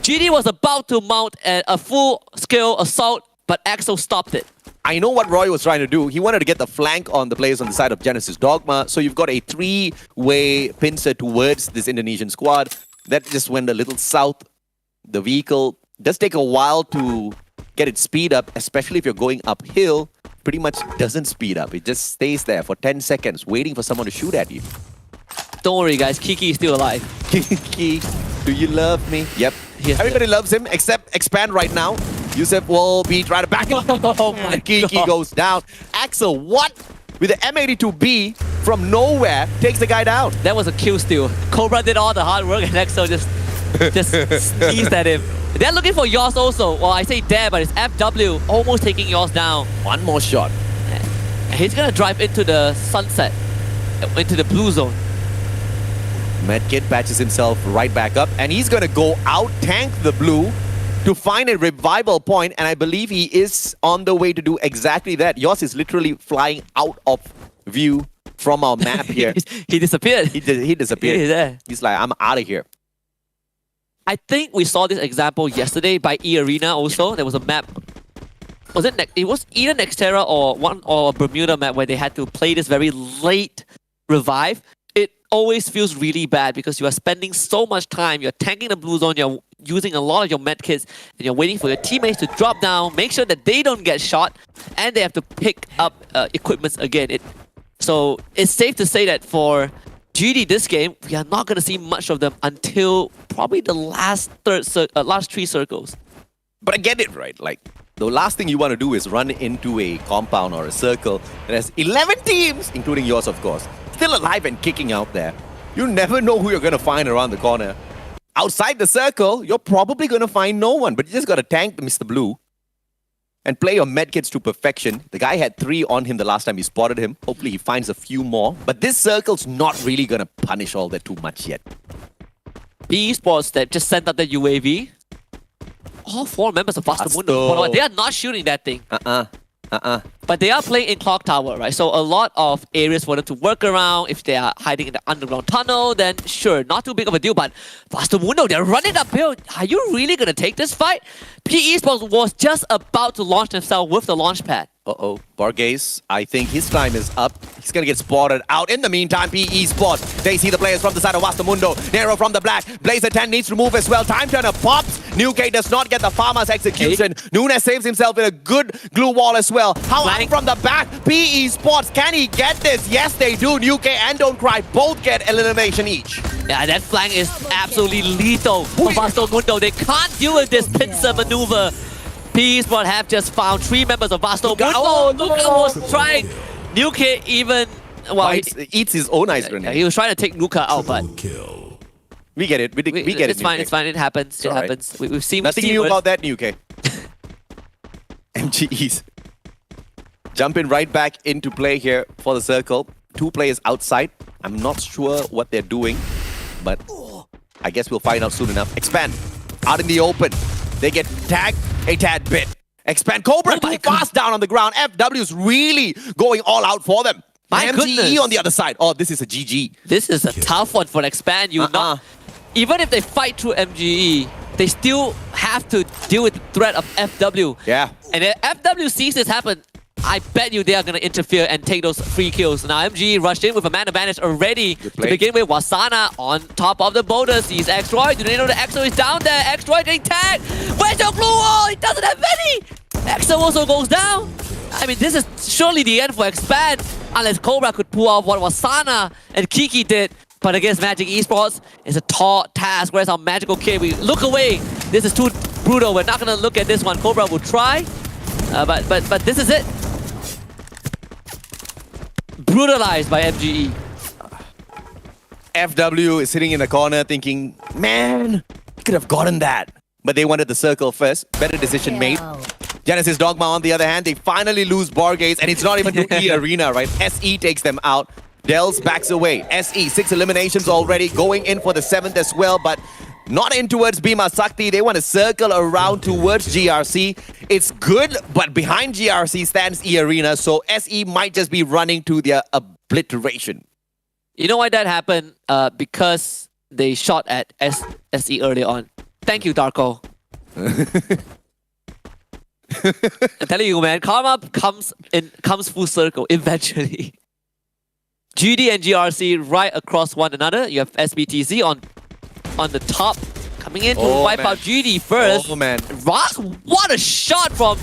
GD was about to mount a full-scale assault, but EXO stopped it. I know what Roy was trying to do. He wanted to get the flank on the players on the side of Genesis Dogma. So you've got a three-way pincer towards this Indonesian squad. That just went a little south. The vehicle does take a while to get its speed up, especially if you're going uphill. Pretty much doesn't speed up. It just stays there for 10 seconds, waiting for someone to shoot at you. Don't worry, guys. Kiki is still alive. Kiki, do you love me? Yep. Everybody loves him except Expand right now. Yusuf will be trying to back him. And Kiki goes down. Axel, what? With the M82B from nowhere, takes the guy down. That was a kill steal. Cobra did all the hard work and Axel just sneezed at him. They're looking for yours also. Well, I say there, but it's FW almost taking yours down. One more shot. And he's gonna drive into the sunset, into the blue zone. Medkit patches himself right back up, and he's gonna go out tank the blue to find a revival point, and I believe he is on the way to do exactly that. Yours is literally flying out of view from our map here. He disappeared. He disappeared. He's there. He's like, I'm out of here. I think we saw this example yesterday by E-Arena also. There was a map. It was either Nextera or a Bermuda map where they had to play this very late revive. It always feels really bad because you are spending so much time. You're tanking the blue zone. You're using a lot of your medkits, and you're waiting for your teammates to drop down, make sure that they don't get shot, and they have to pick up equipments again. So it's safe to say that for GD this game, we are not going to see much of them until probably the last three circles. But I get it, right? Like, the last thing you want to do is run into a compound or a circle that has 11 teams, including yours, of course, still alive and kicking out there. You never know who you're going to find around the corner. Outside the circle, you're probably going to find no one, but you just got to tank Mr. Blue and play your medkits to perfection. The guy had 3 on him the last time he spotted him. Hopefully he finds a few more. But this circle's not really going to punish all that too much yet. B Sports that just sent out the UAV. All 4 members of Faster Mundo. They are not shooting that thing. But they are playing in Clock Tower, right? So a lot of areas for them to work around. If they are hiding in the underground tunnel, then sure, not too big of a deal. But Faster Mundo, they're running uphill. Are you really going to take this fight? PE Sports was just about to launch themselves with the launch pad. Uh-oh. Borges, I think his time is up. He's going to get spotted out. In the meantime, PE Sports, they see the players from the side of Wastamundo. Nero from the black. Blazer 10 needs to move as well. Time Turner pops. Newgate does not get the farmer's execution. Nunes saves himself with a good glue wall as well. How out from the back? PE Sports, can he get this? Yes, they do. Newgate and Don't Cry both get elimination each. Yeah, that flank is absolutely lethal for Wastamundo. They can't deal with this pincer maneuver. PE Sports have just found 3 members of Wastamundo. Oh, Luca was trying. Nuke even... Well, he eats his own ice grenade. He was trying to take Luca out, but... We get it. We get it. It's fine. It's fine. It happens. It happens. We've seen... Nothing new about that, Nuke. MGEs. Jumping right back into play here for the circle. 2 players outside. I'm not sure what they're doing, but I guess we'll find out soon enough. Expand. Out in the open. They get tagged a tad bit. Expand. Cobra too fast down on the ground. FW's really going all out for them. MGE on the other side. Oh, this is a GG. This is a tough one for Expand. Even if they fight through MGE, they still have to deal with the threat of FW. Yeah. And if FW sees this happen, I bet you they are going to interfere and take those free kills. Now MGE rushed in with a man advantage already to begin with. Wasana on top of the boulders. He's X-Roy. Do they know the Exo is down there? X-Roy getting tagged. Where's your glue wall? He doesn't have any. Exo also goes down. I mean, this is surely the end for Expand, unless Cobra could pull off what Wasana and Kiki did. But against Magic Esports, it's a tall task. Whereas our Magical Kid, we look away. This is too brutal. We're not gonna look at this one. Cobra will try, but this is it. Brutalized by MGE. FW is sitting in the corner thinking, man, you could have gotten that. But they wanted the circle first. Better decision made. Genesis Dogma, on the other hand, they finally lose Borgaze, and it's not even to E Arena, right? SE takes them out. Dells backs away. SE, 6 eliminations already, going in for the 7th as well, but not in towards Bhima Sakti. They want to circle around towards GRC. It's good, but behind GRC stands E Arena, so SE might just be running to their obliteration. You know why that happened? Because they shot at SE early on. Thank you, Darko. I'm telling you, man, karma comes full circle eventually. GD and GRC right across one another. You have SBTC on the top, coming in to wipe out GD first. Oh man, Ross, what a shot from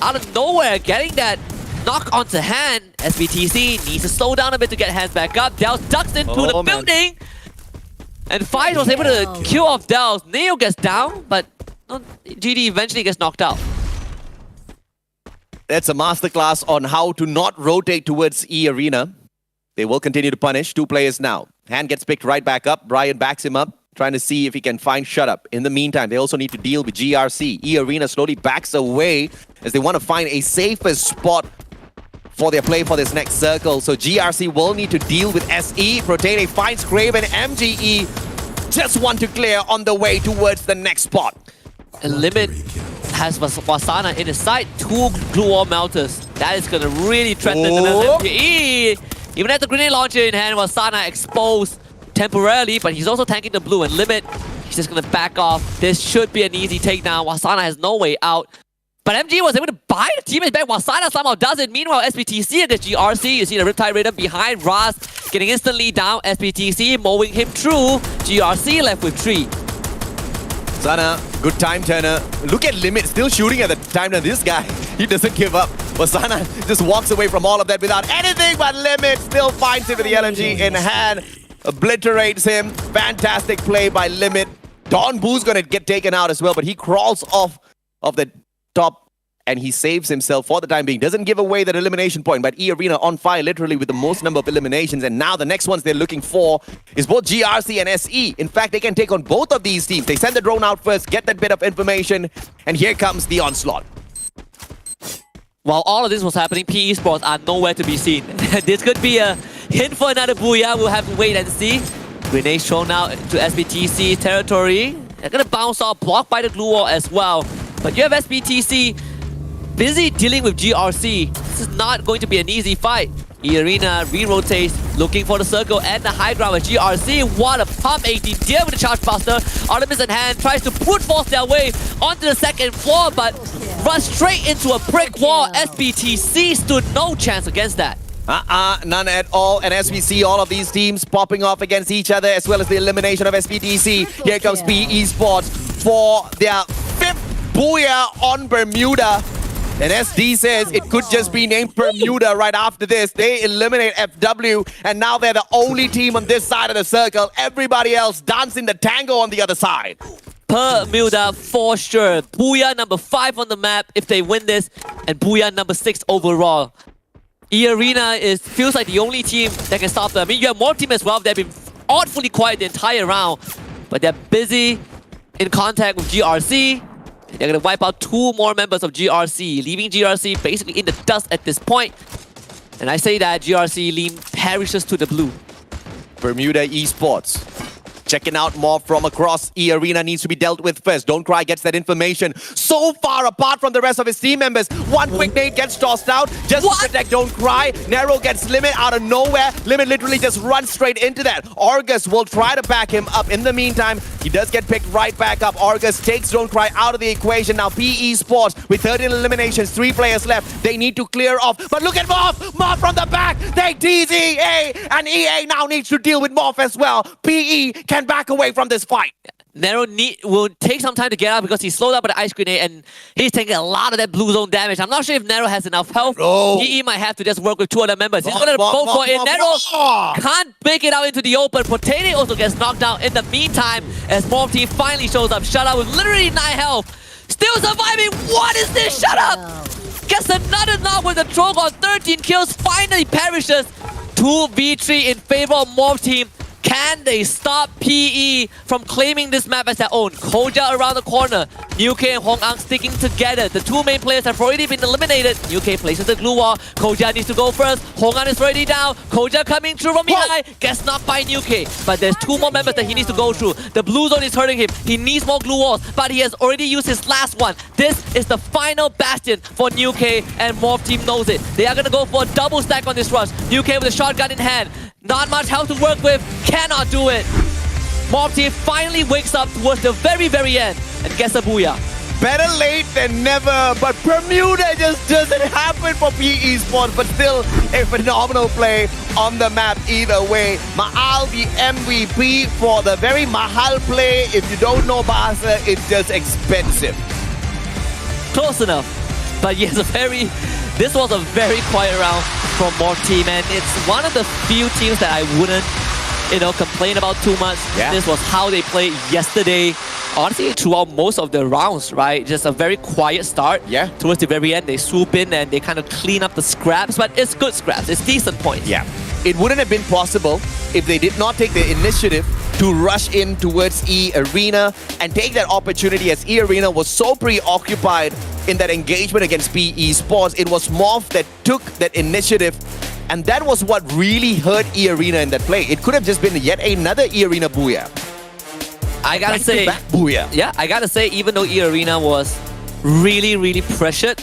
out of nowhere, getting that knock onto hand. SBTC needs to slow down a bit to get hands back up. Dells ducks into the building, and Fight was able to kill off Dells. Neo gets down, but GD eventually gets knocked out. That's a masterclass on how to not rotate towards E Arena. They will continue to punish 2 players now. Hand gets picked right back up. Brian backs him up, trying to see if he can find Shut Up. In the meantime, they also need to deal with GRC. E Arena slowly backs away as they want to find a safer spot for their play for this next circle. So GRC will need to deal with SE. Protene finds Craven. MGE just want to clear on the way towards the next spot. And Limit has Wasana in his sight. 2 glue wall melters. That is going to really threaten the MGE. Even at the grenade launcher in hand, Wasana exposed temporarily, but he's also tanking the blue. And Limit, he's just going to back off. This should be an easy takedown. Wasana has no way out. But MG was able to buy the teammate back. Wasana somehow does it. Meanwhile, SBTC against GRC. You see the Riptide Raider behind Raz, getting instantly down. SBTC mowing him through. GRC left with 3. Sana, good time turner. Look at Limit still shooting at the time turner. This guy, he doesn't give up. Wasana just walks away from all of that without anything, but Limit still finds him with the LMG in hand. Obliterates him. Fantastic play by Limit. Don Boo's gonna get taken out as well, but he crawls off of the top and he saves himself for the time being. Doesn't give away that elimination point, but E Arena on fire literally with the most number of eliminations, and now the next ones they're looking for is both GRC and SE. In fact, they can take on both of these teams. They send the drone out first, get that bit of information, and here comes the onslaught. While all of this was happening, PE Sports are nowhere to be seen. This could be a hint for another booyah. We'll have to wait and see. Grenade thrown out to SBTC territory. They're gonna bounce off, blocked by the glue wall as well. But you have SBTC busy dealing with GRC. This is not going to be an easy fight. E Arena re-rotates, looking for the circle and the high ground with GRC. What a pump 18 deal with the Charge Buster. Artemis in hand tries to brute force their way onto the second floor, but runs straight into a brick wall. SBTC stood no chance against that. None at all. And as we see all of these teams popping off against each other, as well as the elimination of SBTC, here comes PE Sports for their 5th booyah on Bermuda. And SD says it could just be named Bermuda right after this. They eliminate FW, and now they're the only team on this side of the circle. Everybody else dancing the tango on the other side. Bermuda for sure. Booyah number 5 on the map if they win this, and Booyah number 6 overall. E Arena feels like the only team that can stop them. I mean, you have more team as well. They've been awfully quiet the entire round, but they're busy in contact with GRC. They're going to wipe out 2 more members of GRC, leaving GRC basically in the dust at this point. And I say that GRC perishes to the blue. Bermuda Esports checking out more from across. E Arena needs to be dealt with first. Don't Cry gets that information so far apart from the rest of his team members. One quick nade gets tossed out just to protect Don't Cry. Nero gets Limit out of nowhere. Limit literally just runs straight into that. Argus will try to back him up. In the meantime, he does get picked right back up. Argus takes Don't Cry out of the equation. Now PE Sports with 13 eliminations, 3 players left. They need to clear off. But look at Morph! Morph from the back! They tease EA! And EA now needs to deal with Morph as well. PE can back away from this fight. Nero will take some time to get out because he's slowed up by the ice grenade and he's taking a lot of that blue zone damage. I'm not sure if Nero has enough health. He might have to just work with two other members. He's going to go for it. Nero can't make it out into the open. Potato also gets knocked down in the meantime as Morph Team finally shows up. Shut up with literally 9 health. Still surviving. What is this? Shut up. Gets another knock with the Troll on 13 kills. Finally perishes. 2v3 in favor of Morph Team. Can they stop PE from claiming this map as their own? Koja around the corner. UK and Hong Ang sticking together. The two main players have already been eliminated. UK places the glue wall. Koja needs to go first. Hong Ang is already down. Koja coming through from behind. Gets knocked by UK. But there's 2 more members that he needs to go through. The blue zone is hurting him. He needs more glue walls. But he has already used his last one. This is the final bastion for UK and Morph Team knows it. They are going to go for a double stack on this rush. UK with a shotgun in hand. Not much health to work with. Cannot do it. Morph Team finally wakes up towards the very, very end and gets a booyah. Better late than never, but Bermuda just doesn't happen for PE Sports, but still a phenomenal play on the map either way. Mahal the MVP for the very Mahal play. If you don't know Bahasa, it's just expensive. Close enough. But yes, this was a very quiet round from Morph Team, and it's one of the few teams that I wouldn't, complain about too much. Yeah. This was how they played yesterday. Honestly, throughout most of the rounds, right? Just a very quiet start. Yeah. Towards the very end, they swoop in and they kind of clean up the scraps, but it's good scraps. It's decent points. Yeah. It wouldn't have been possible if they did not take the initiative to rush in towards E Arena and take that opportunity, as E Arena was so preoccupied in that engagement against PE Sports. It was Morph that took that initiative, and that was what really hurt E Arena in that play. It could have just been yet another E Arena booyah. I gotta say, booyah. Yeah, I gotta say, even though E Arena was really, really pressured,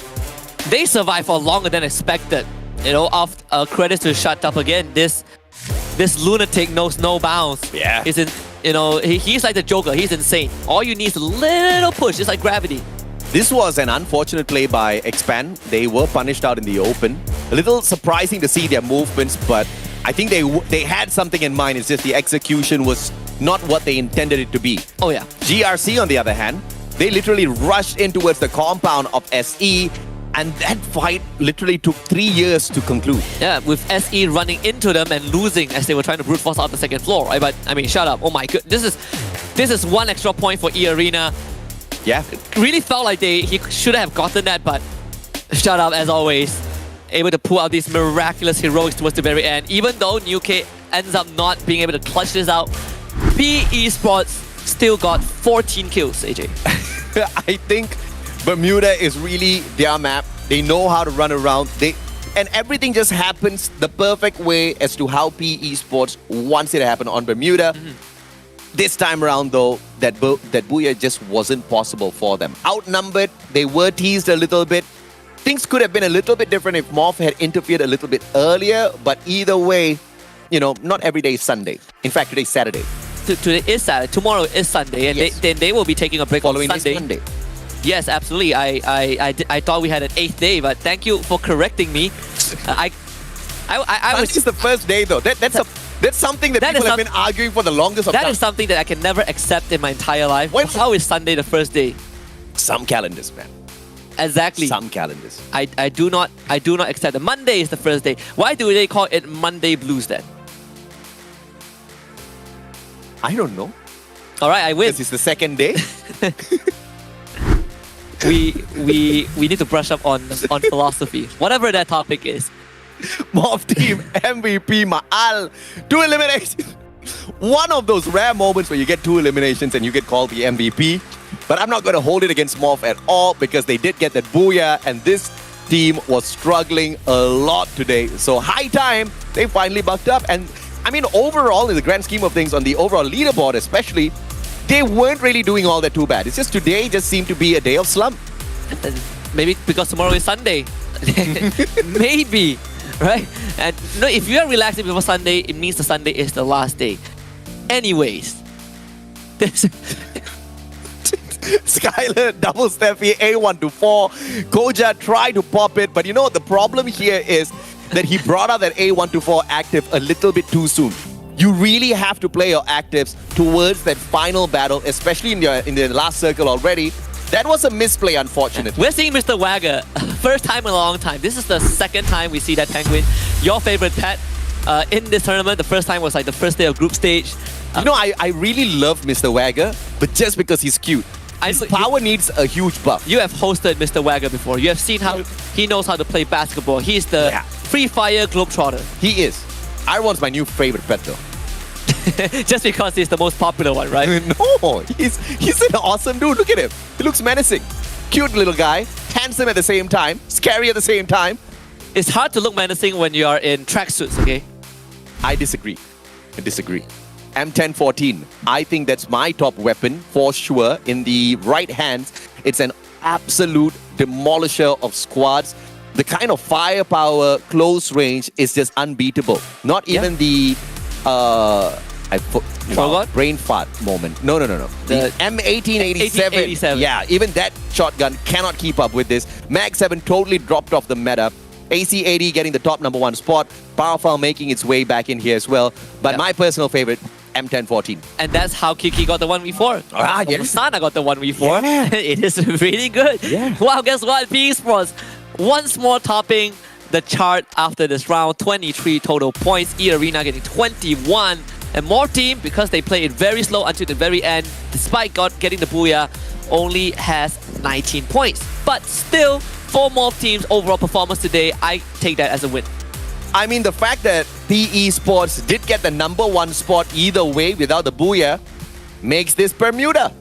they survived for longer than expected. Credits to Shut Up again. This lunatic knows no bounds. Yeah. He's like the Joker. He's insane. All you need is a little push. It's like gravity. This was an unfortunate play by Expand. They were punished out in the open. A little surprising to see their movements, but I think they had something in mind. It's just the execution was not what they intended it to be. Oh yeah. GRC, on the other hand, they literally rushed in towards the compound of SE, and that fight literally took 3 years to conclude. Yeah, with SE running into them and losing as they were trying to brute force out the second floor, right? But I mean, shut up. Oh my god, this is one extra point for E Arena. Yeah. It really felt like he should have gotten that, but Shut Up as always. Able to pull out these miraculous heroics towards the very end. Even though UK ends up not being able to clutch this out, PE Sports still got 14 kills, AJ. I think Bermuda is really their map. They know how to run around. And everything just happens the perfect way as to how PE Sports wants it to happen on Bermuda. This time around, though, that booyah just wasn't possible for them. Outnumbered, they were teased a little bit. Things could have been a little bit different if Morph had interfered a little bit earlier, but either way, not every day is Sunday. In fact, today's Saturday. Today is Saturday. Tomorrow is Sunday, and Yes. then they will be taking a break Following on Sunday. is Monday. Yes, absolutely. I thought we had an 8th day, but thank you for correcting me. I was. Sunday's the first day, though. That's something that people have been arguing for the longest of time. That is something that I can never accept in my entire life. How is Sunday the first day? Some calendars, man. Exactly. Some calendars. I do not accept it. Monday is the first day. Why do they call it Monday Blues then? I don't know. All right, I win. This is the second day. we need to brush up on philosophy, whatever that topic is. Morph Team MVP Ma'al. 2 eliminations. One of those rare moments where you get 2 eliminations and you get called the MVP. But I'm not going to hold it against Morph at all because they did get that booyah, and this team was struggling a lot today. So high time they finally bucked up. And I mean, overall, in the grand scheme of things, on the overall leaderboard especially, they weren't really doing all that too bad. It's just today just seemed to be a day of slump. Maybe because tomorrow is Sunday. Maybe, right? And if you are relaxing before Sunday, it means the Sunday is the last day. Anyways, Skyler double Steffi A1 to 4. Koja tried to pop it, but the problem here is that he brought out that A1 to 4 active a little bit too soon. you really have to play your actives towards that final battle, especially in the last circle already. That was a misplay, unfortunately. We're seeing Mr. Wagger, first time in a long time. This is the second time we see that penguin. Your favorite pet in this tournament. The first time was like the first day of group stage. You know, I really love Mr. Wagger, but just because he's cute. His power needs a huge buff. You have hosted Mr. Wagger before. You have seen how he knows how to play basketball. He's the FreeFire Globetrotter. He is. Iron's my new favorite pet though. Just because he's the most popular one, right? No, he's an awesome dude. Look at him. He looks menacing. Cute little guy. Handsome at the same time. Scary at the same time. It's hard to look menacing when you are in tracksuits, okay? I disagree. M1014. I think that's my top weapon for sure. In the right hands, it's an absolute demolisher of squads. The kind of firepower, close range is just unbeatable. Not even the brain fart moment. No. The M1887. Yeah, even that shotgun cannot keep up with this. Mag 7 totally dropped off the meta. AC80 getting the top #1 spot. Powerful making its way back in here as well. But my personal favorite, M1014. And that's how Kiki got the 1v4. Yes. Sana got the 1v4. Yeah. It is really good. Yeah. Wow, guess what? PE Sports once more topping the chart after this round. 23 total points. E-Arena getting 21. And more team, because they play it very slow until the very end, despite getting the booyah, only has 19 points. But still, 4 more teams' overall performance today, I take that as a win. I mean, the fact that PE Sports did get the #1 spot either way without the booyah makes this Bermuda.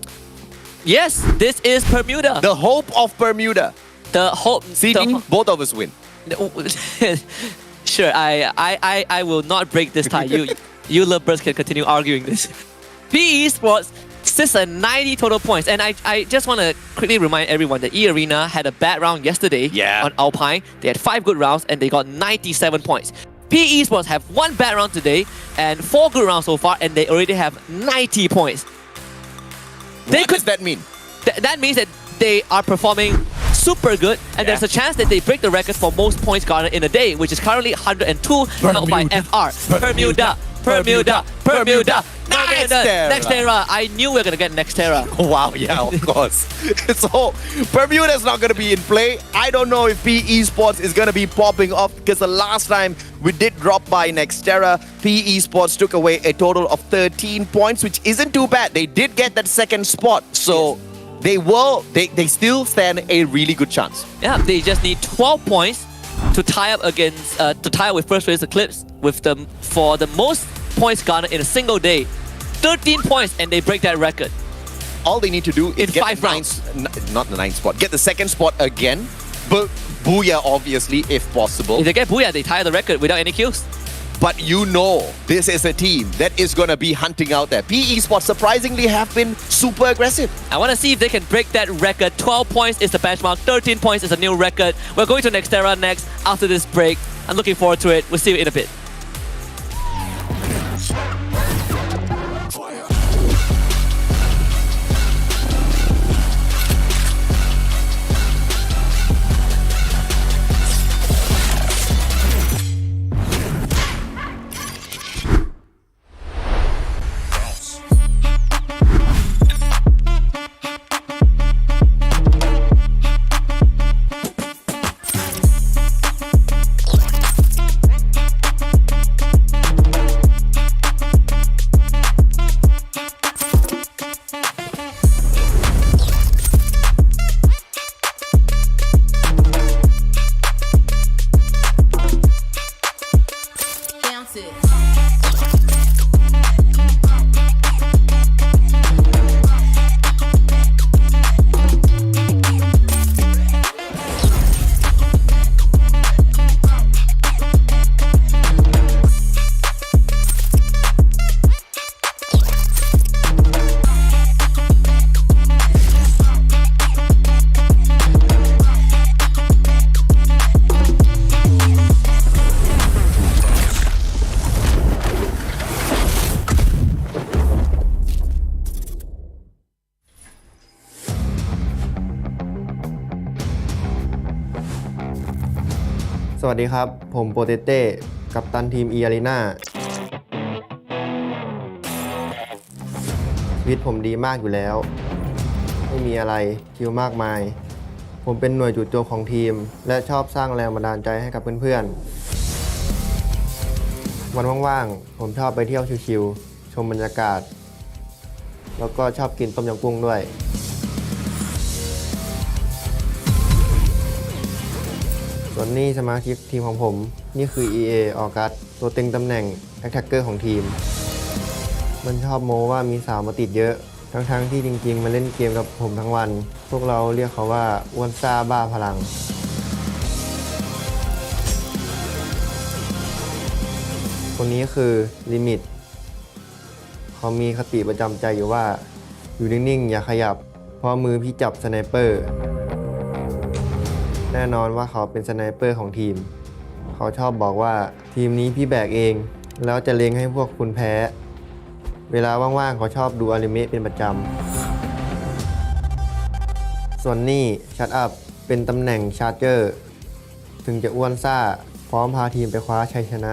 Yes, this is Bermuda. The hope of Bermuda. The hope. See, both of us win. Sure, I will not break this tie. You lovebirds can continue arguing this. PE Sports sits at 90 total points. And I just want to quickly remind everyone that E-Arena had a bad round yesterday on Alpine. They had 5 good rounds and they got 97 points. PE Sports have 1 bad round today and 4 good rounds so far, and they already have 90 points. What does that mean? That means that they are performing super good, and there's a chance that they break the record for most points garnered in a day, which is currently 102 held by FR. Bermuda. Nextera. I knew we were going to get Nextera. Wow, yeah, of course. So, Bermuda's not going to be in play. I don't know if PE Sports is going to be popping off, because the last time we did drop by Nextera, PE Sports took away a total of 13 points, which isn't too bad. They did get that second spot. So, they still stand a really good chance. Yeah, they just need 12 points to tie up with first place Eclipse with them for the most points garnered in a single day. 13 points and they break that record. All they need to do is get 5 rounds. Not the 9th spot. Get the 2nd spot again. But booyah, obviously, if possible. If they get booyah, they tie the record without any kills. But you know, this is a team that is going to be hunting out there. PE Sports surprisingly have been super aggressive. I want to see if they can break that record. 12 points is the benchmark. 13 points is a new record. We're going to Nextera next after this break. I'm looking forward to it. We'll see you in a bit.สวัสดีครับผมโปเตเต้กัปตันทีม E-Arena วิทย์ผมดีมากอยู่แล้วไม่มีอะไรคิวมากมายผมเป็นหน่วยจู่โจมของทีมและชอบสร้างแรงบันดาลใจให้กับเพื่อนๆวันว่างๆผมชอบไปเที่ยวชิวๆชมบรรยากาศแล้วก็ชอบกินต้มยำกุ้งด้วยส่วนนี้สมาชิกทีมของผมนี่คือ EA ออกัสตัวเต็งตำแหน่งแอคแท็กเกอร์ของทีมมันชอบโม้ว่ามีสาวมาติดเยอะทั้งที่จริงๆมาเล่นเกมกับผมทั้งวันพวกเราเรียกเขาว่าอ้วนซ่าบ้าพลังคนนี้คือลิมิตเขามีคติประจำใจอยู่ว่าอยู่นิ่งๆอย่าขยับเพราะมือพี่จับสไนเปอร์แน่นอนว่าเขาเป็นสไนเปอร์ของทีมเขาชอบบอกว่าทีมนี้พี่แบกเองแล้วจะเล็งให้พวกคุณแพ้เวลาว่างๆเขาชอบดูอนิเมะเป็นประจำส่วนนี่ชัดอัพเป็นตำแหน่งชาร์เจอร์ถึงจะอ้วนซ่าพร้อมพาทีมไปคว้าชัยชนะ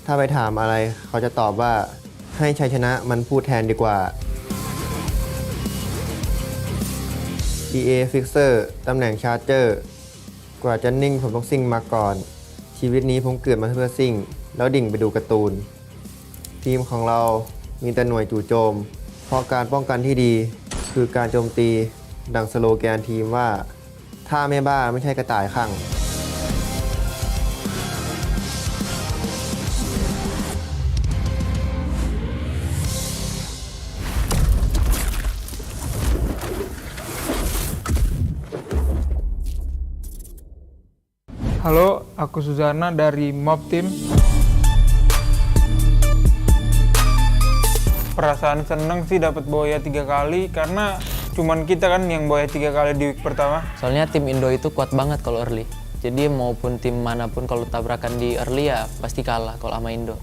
ถ้าไปถามอะไรเขาจะตอบว่าให้ชัยชนะมันพูดแทนดีกว่า EA Fixer ตำแหน่งชาร์เจอร์กว่าจะนิ่งผมต้องซิ่งมาก่อนชีวิตนี้ผมเกิดมาเพื่อซิ่งแล้วดิ่งไปดูการ์ตูนทีมของเรามีแต่หน่วยจู่โจมเพราะการป้องกันที่ดีคือการโจมตีดังสโลแกนทีมว่าถ้าไม่บ้าไม่ใช่กระต่ายขั่งHalo, aku Suzana dari Mob Team. Perasaan seneng sih dapat boya 3 kali karena cuman kita kan yang boya 3 kali di week pertama. Soalnya tim Indo itu kuat banget kalau early. Jadi maupun tim manapun kalau tabrakan di early ya pasti kalah kalau sama Indo.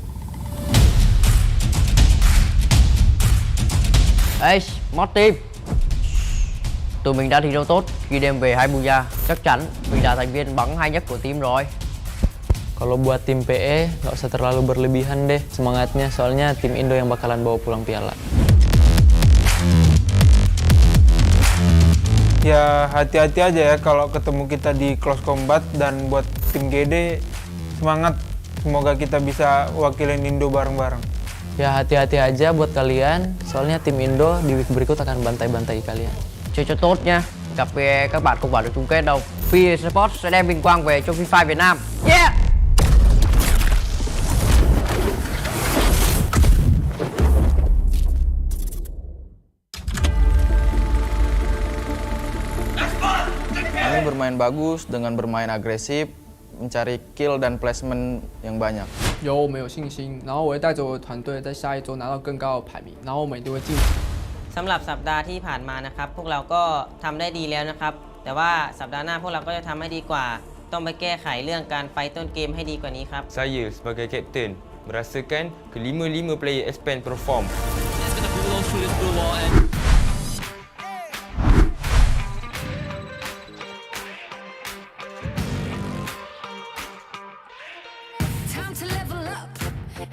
Ê, Mod Team, tụi mình đã thi đấu tốt khi đem về 2 buya. Chắc chắn mình là thành viên bắn hay nhất của tim rồi. Kalau buat tim PE nggak usah terlalu berlebihan deh semangatnya, soalnya tim Indo yang bakalan bawa pulang piala. Ya hati-hati aja ya kalau ketemu kita di close combat dan buat tim GD semangat, semoga kita bisa wakilin Indo bareng-bareng. Ya hati-hati aja buat kalian, soalnya tim Indo di week berikut akan bantai-bantai kalian. Chơi cho tốt nha, gặp về các bạn không vào được chung kết đâu. FreeFire Sports sẽ đem vinh quang về cho FreeFire Việt Nam. Yeah! Kami bermain bagus dengan bermain agresif, mencari kill dan placement yang banyak. 有我们有信心，然后我会带着我的团队在下一周拿到更高的排名，然后我们一定会进。 สำหรับสัปดาห์ที่ผ่านมานะครับพวกเราก็ทำได้ดีแล้วนะครับแต่ว่าสัปดาห์หน้าพวกเราก็จะทำให้ดีกว่าต้องไปแก้ไขเรื่องการไฟต้นเกมให้ดีกว่านี้ครับ Saya sebagai kapten merasakan kelima-lima player expand perform. Time to level up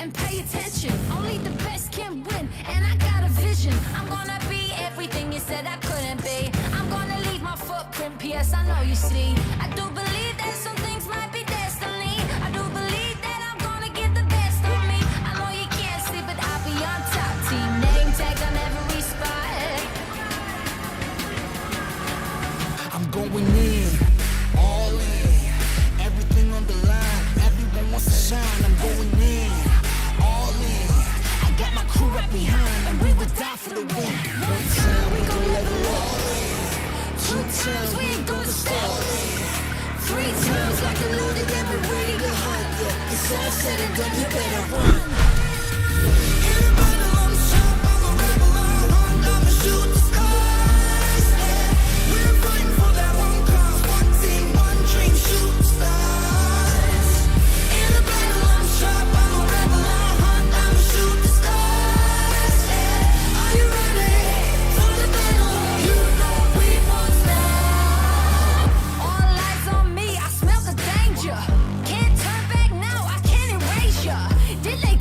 and pay attention. Only the best can win, and I got a vision. I'm gonna be everything you said I couldn't be. I'm gonna leave my footprint, P.S. I know you see. I do believe that some things might be destiny. I do believe that I'm gonna give the best of me. I know you can't see, but I'll be on top. Team name tags on every spot. I'm going in, all in, everything on the line. Everyone wants to shine. I'm going in, all in. I got my crew right behind, and we would die for the win. One time we gon' level all in. 2 times we ain't gonna stop. 3 times like a loaded and we're ready to hunt. Yeah, it's all said and done, you better run. In the battle, I'm sharp, I'm a rebel, I'm hunt, I'ma shoot the stars. Yeah, we're fighting for that one cause, one team, one dream, shoot the stars. In the battle, I'm sharp, I'm a rebel, I'm hunt, I'ma shoot the stars. Yeah, are you ready for the battle? You know we won't stop. All eyes on me, I smell the danger. Can't turn back now, I can't erase ya. Delay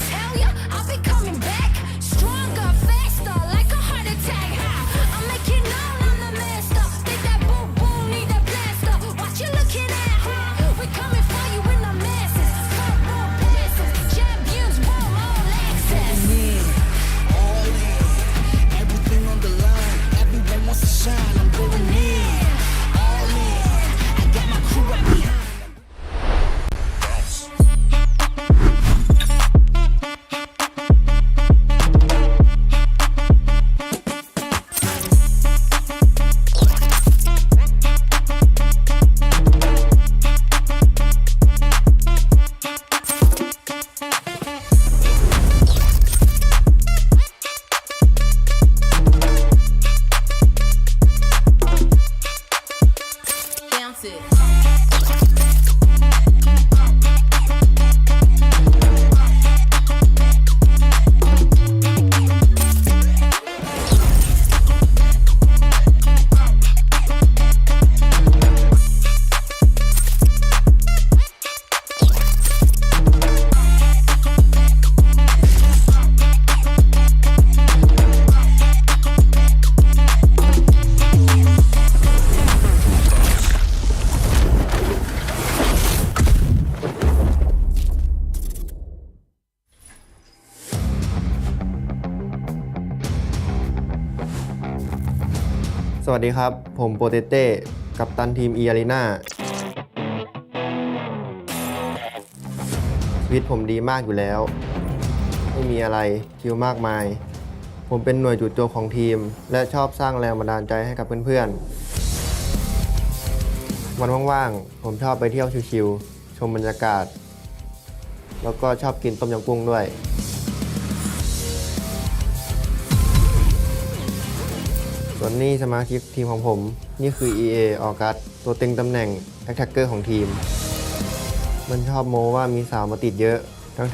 วัสดีครับผมโปเตเต้กัปตันทีม Arena ชีวิตผมดีมากอยู่แล้วไม่มีอะไรคิวมากมายผมเป็นหน่วยจู่โจมของทีมและชอบสร้างแรงบันดาลใจให้กับเพื่อนๆวันว่างๆผมชอบไปเที่ยวชิวๆชมบรรยากาศแล้วก็ชอบกินต้มยำกุ้งด้วยส่วนนี้สมาชิกทีมของผมนี่คือ EA ออกัสตัวเต็งตำแหน่ง Attacker ของทีมมันชอบโม้ว่ามีสาวมาติดเยอะ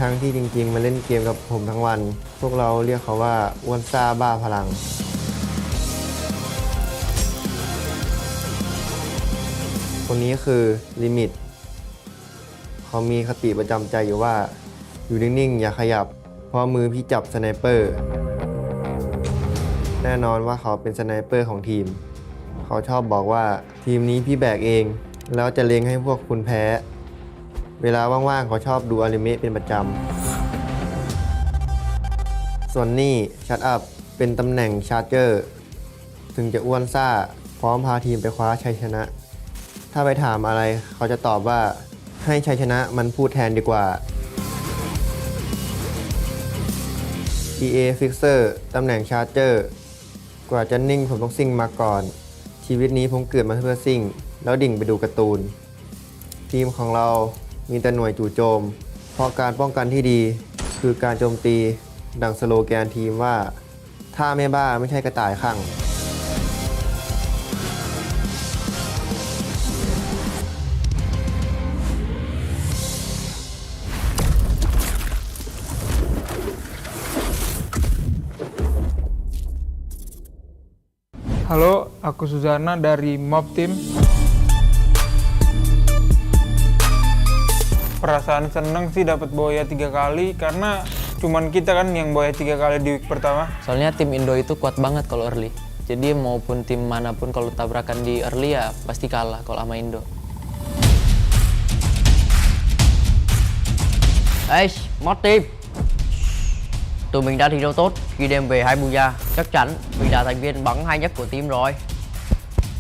ทั้งที่จริงๆมาเล่นเกมกับผมทั้งวันพวกเราเรียกเขาว่าอ้วนซ่าบ้าพลังคนนี้คือลิมิตเขามีคติประจำใจอยู่ว่าอยู่นิ่งๆอย่าขยับเพราะมือพี่จับสไนเปอร์แน่นอนว่าเขาเป็นสไนเปอร์ของทีมเขาชอบบอกว่าทีมนี้พี่แบกเองแล้วจะเล็งให้พวกคุณแพ้เวลาว่างๆเขาชอบดูอนิเมะเป็นประจำส่วนนี่ชัดอัพเป็นตำแหน่งชาร์เจอร์ถึงจะอ้วนซ่าพร้อมพาทีมไปคว้าชัยชนะถ้าไปถามอะไรเขาจะตอบว่าให้ชัยชนะมันพูดแทนดีกว่า EA Fixer ตำแหน่งชาร์เจอร์กว่าจะนิ่งผมต้องซิ่งมาก่อนชีวิตนี้ผมเกิดมาเพื่อซิ่งแล้วดิ่งไปดูการ์ตูนทีมของเรามีแต่หน่วยจู่โจมเพราะการป้องกันที่ดีคือการโจมตีดังสโลแกนทีมว่าถ้าไม่บ้าไม่ใช่กระต่ายข้างHalo, aku Suzana dari Mob Team. Perasaan seneng sih dapat boya 3 kali karena cuman kita kan yang boya 3 kali di week pertama. Soalnya tim Indo itu kuat banget kalau early. Jadi maupun tim manapun kalau tabrakan di early ya pasti kalah kalau sama Indo. Mod Team, tụi mình đã thi đấu tốt khi đem về 2 buya. Chắc chắn mình là thành viên bắn hay nhất của tim rồi.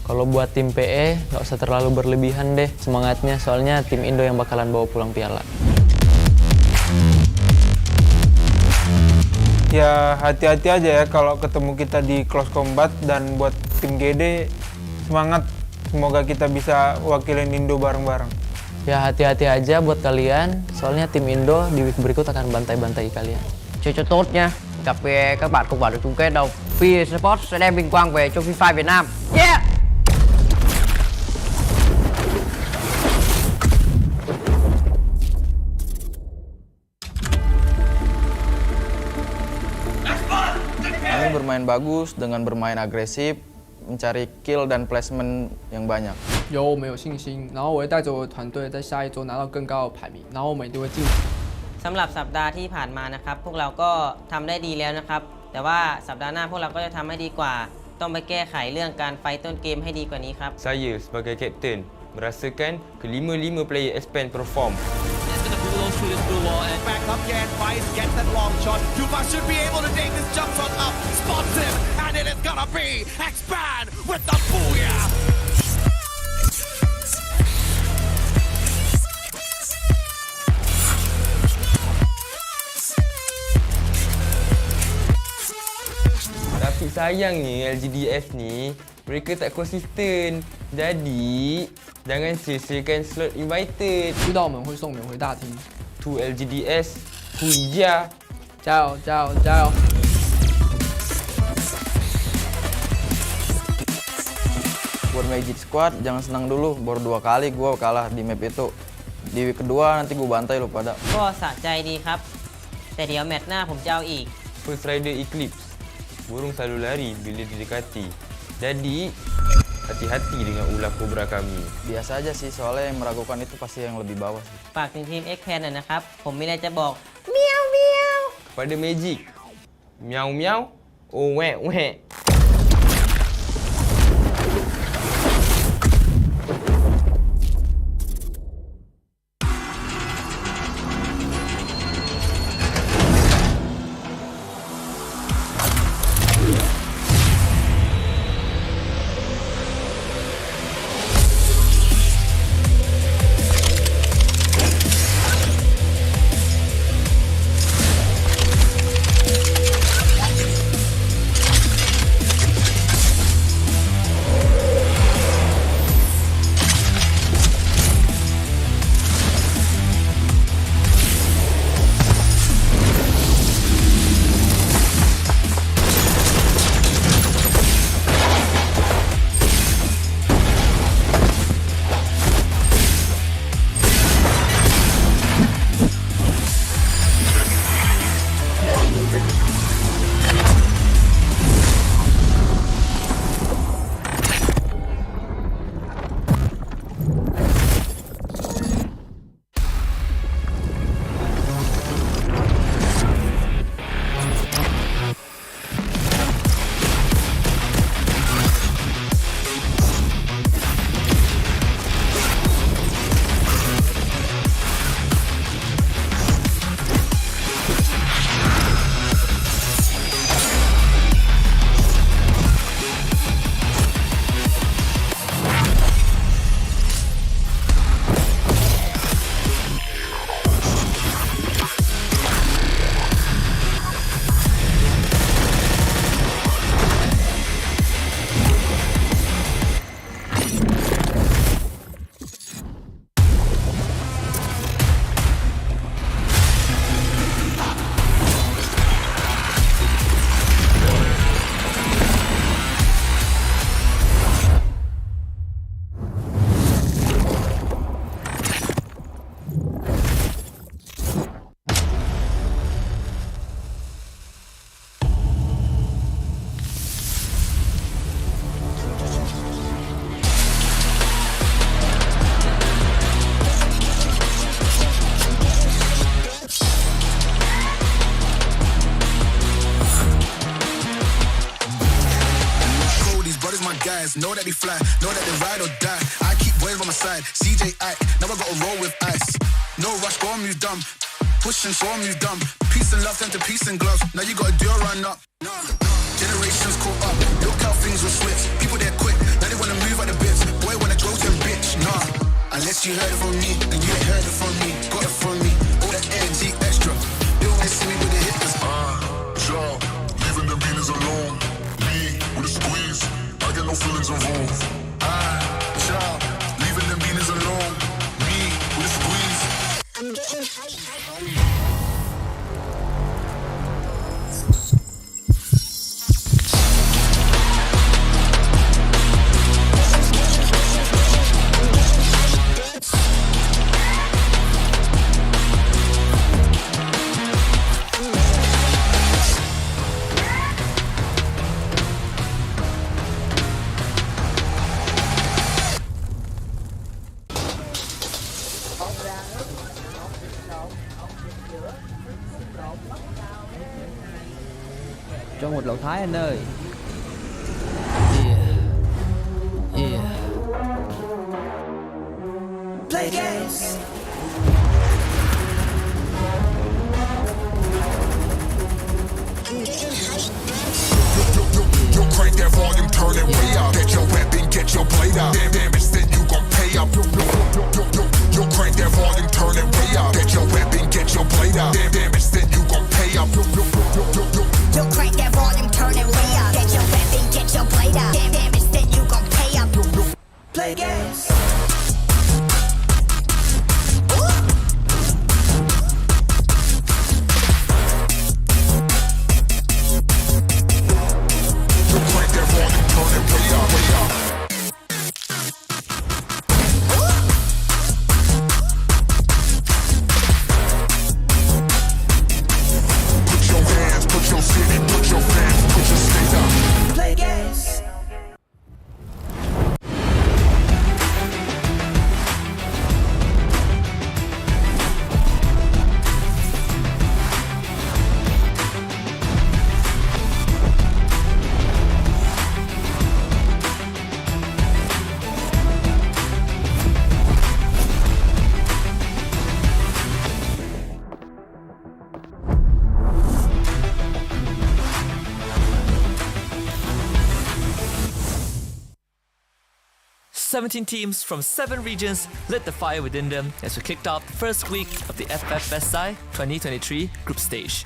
Kalau buat tim PE nggak usah terlalu berlebihan deh semangatnya, soalnya tim Indo yang bakalan bawa pulang piala. Ya hati-hati aja ya kalau ketemu kita di close combat dan buat tim GD semangat, semoga kita bisa wakilin Indo bareng-bareng. Ya hati-hati aja buat kalian, soalnya tim Indo di week berikut akan bantai-bantai kalian. Chơi cho tốt nha. Gặp các bạn không vào được chung kết đâu. FreeFire Sport sẽ đem vinh quang về cho FreeFire Việt Nam. Yeah! Kami bermain bagus dengan bermain agresif, mencari kill dan placement yang banyak. 有我们有信心，然后我会带着我的团队在下一周拿到更高的排名，然后我们一定会进。สำหรับสัปดาห์ที่ผ่านมานะครับพวกเราก็ทำได้ดีแล้วนะครับแต่ว่าสัปดาห์หน้าพวกเราก็จะทำให้ดีกว่าต้องไปแก้ไขเรื่องการไฟต้นเกมให้ดีกว่านี้ครับ Saya sebagai kapten merasakan kelima-lima player expand perform. Back up again, Vice gets that long shot. Tufa should be able to take this jump shot up, spots him, and it is gonna be expand with the booyah. Tapi sayangnya LGDF ni mereka tak konsisten. Jadi jangan sia-siakan slot invited. 知道我们会送你们回大厅。 To LGDS, Huija. 加油加油加油！ Buat Magic Squad jangan senang dulu, baru 2 kali gue kalah di map itu. Di week kedua nanti gue bantai lo pada. ก็สะใจดีครับแต่เดี๋ยวแมตช์หน้าผมจะเอาอีก First Rider Eclipse. Burung selalu lari bila didekati. Jadi hati-hati dengan ular kobra kami. Biasa aja sih, soalnya yang meragukan itu pasti yang lebih bawah sih. ฝากถึงทีม X-Pan หน่อยนะครับผมมีอะไรจะบอกเมียวเมียว Pada Magic, miau miau, oh wek wek. know that they fly, know that they ride or die. I keep boys by my side, CJ Ike, now I gotta roll with ice. No rush, go move dumb, pushing, so move dumb. Peace and love turn to peace and gloves, now you gotta do a run up. Generations caught up, look how things will switch. People they're quick, now they wanna move out the bits. Boy wanna grow to a bitch, nah. Unless you heard it from me, and you ain't heard it from me. Got it from me, all that energy extra. They always see me with the hitters. Child, leaving the beaners alone. Me with a squeeze, I get no feelings involved. Child, leaving the beaners alone. Me with a squeeze. I'm getting high. Cho một lẩu Thái anh ơi. Play games. Yo, crank that volume, turn it way up. Get your weapon, get your blade out. Damage, then you gon' pay up. Yo, crank that volume, turn it way up. Get your weapon, get your blade out. Damage, then you gon' pay up. Yo, crank that volume, turn it way up. Get your weapon, get your blade out. Damage, then you gon' pay up. Play games. Play games. "17 teams from 7 regions lit the fire within them as we kicked off the first week of the FFSI 2023 group stage.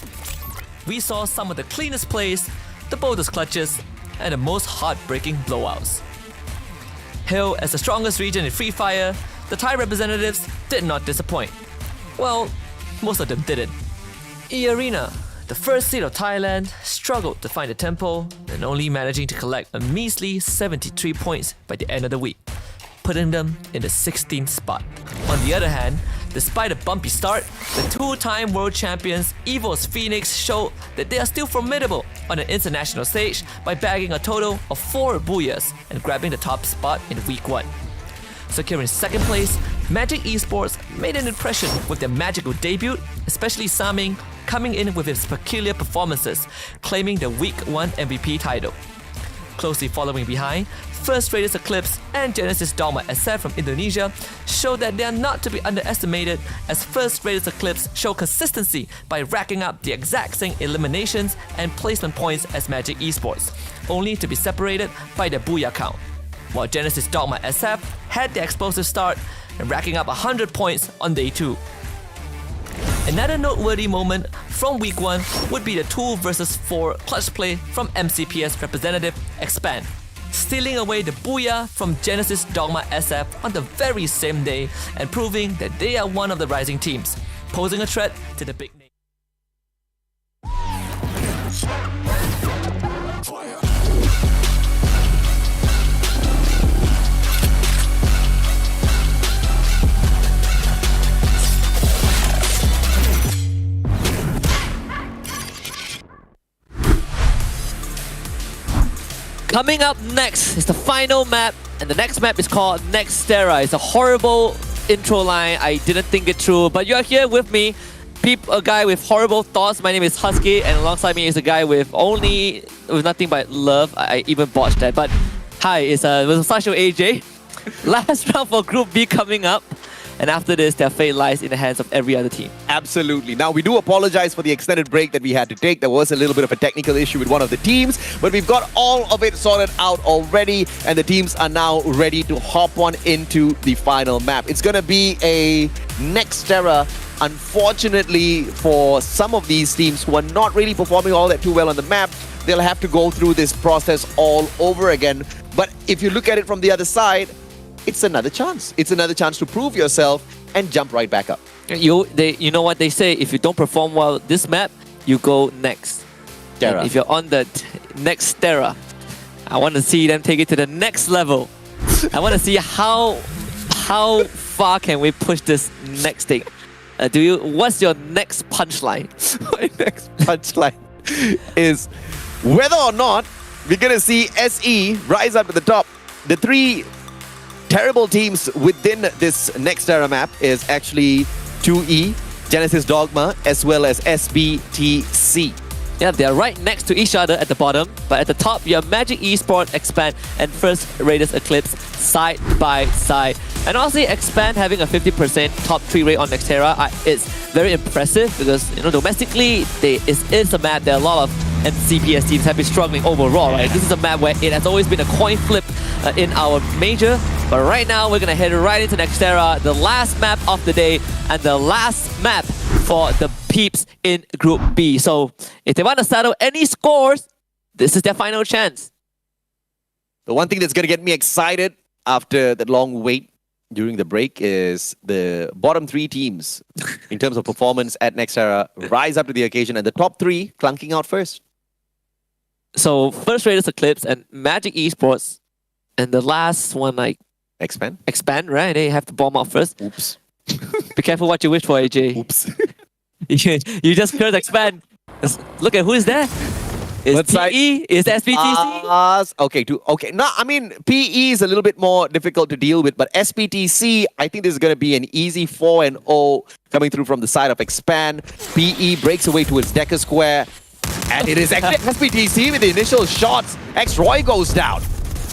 We saw some of the cleanest plays, the boldest clutches, and the most heartbreaking blowouts. Hailed as the strongest region in FreeFire, the Thai representatives did not disappoint. Well, most of them didn't. E-Arena, the first seed of Thailand, struggled to find the tempo and only managing to collect a measly 73 points by the end of the week, putting them in the 16th spot. On the other hand, despite a bumpy start, the two-time world champions EVO's Phoenix showed that they are still formidable on an international stage by bagging a total of 4 booyahs and grabbing the top spot in week 1. Securing second place, Magic Esports made an impression with their magical debut, especially Saming coming in with his peculiar performances, claiming the Week 1 MVP title. Closely following behind, First Raiders Eclipse and Genesis Dogma SF from Indonesia show that they are not to be underestimated, as First Raiders Eclipse show consistency by racking up the exact same eliminations and placement points as Magic Esports, only to be separated by their booyah count. While Genesis Dogma SF had the explosive start and racking up 100 points on day 2. Another noteworthy moment from week 1 would be the 2 vs 4 clutch play from MCPS representative Expand, stealing away the booyah from Genesis Dogma SF on the very same day and proving that they are one of the rising teams, posing a threat to the big name. Coming up next is the final map, and the next map is called Nextera. It's a horrible intro line. I didn't think it through, but you're here with me, a guy with horrible thoughts. My name is Husky, and alongside me is a guy with nothing but love. I even botched that, but Hi, it's Musashi AJ. Last round for Group B coming up. And after this, their fate lies in the hands of every other team. Absolutely. Now, we do apologize for the extended break that we had to take. There was a little bit of a technical issue with one of the teams, but we've got all of it sorted out already, and the teams are now ready to hop on into the final map. It's going to be a Nextera. Unfortunately, for some of these teams who are not really performing all that too well on the map, they'll have to go through this process all over again. But if you look at it from the other side, it's another chance. It's another chance to prove yourself and jump right back up. You know what they say, if you don't perform well this map, you go next. Terra. If you're on the next Terra, I want to see them take it to the next level. I want to see how far can we push this next thing. What's your next punchline? My next punchline is whether or not we're going to see SE rise up to the top. The three terrible teams within this Nextera map is actually 2E, Genesis Dogma, as well as SBTC. Yeah, they're right next to each other at the bottom, but at the top you have Magic Esports, Expand, and First Raiders Eclipse side by side. And honestly, Expand having a 50% top 3 rate on Nextera is very impressive because, domestically, it's a map that a lot of MCPS teams have been struggling overall, right? This is a map where it has always been a coin flip in our major, but right now we're gonna head right into Nextera, the last map of the day and the last map for the peeps in Group B. So if they want to settle any scores, this is their final chance. The one thing that's gonna get me excited after that long wait during the break is the bottom 3 teams in terms of performance at Nextera rise up to the occasion, and the top 3 clunking out first. So First Raiders Eclipse and Magic Esports, and the last one, like Expand, right? They have to bomb out first. Oops. Be careful what you wish for, AJ. Oops. you just cursed Expand. Look at who is there. Is PE? Is SBTC? Okay. No, I mean, PE is a little bit more difficult to deal with, but SBTC, I think this is going to be an easy 4-0 coming through from the side of Expand. PE breaks away towards Decker Square, and it is actually SBTC with the initial shots. X-Roy goes down.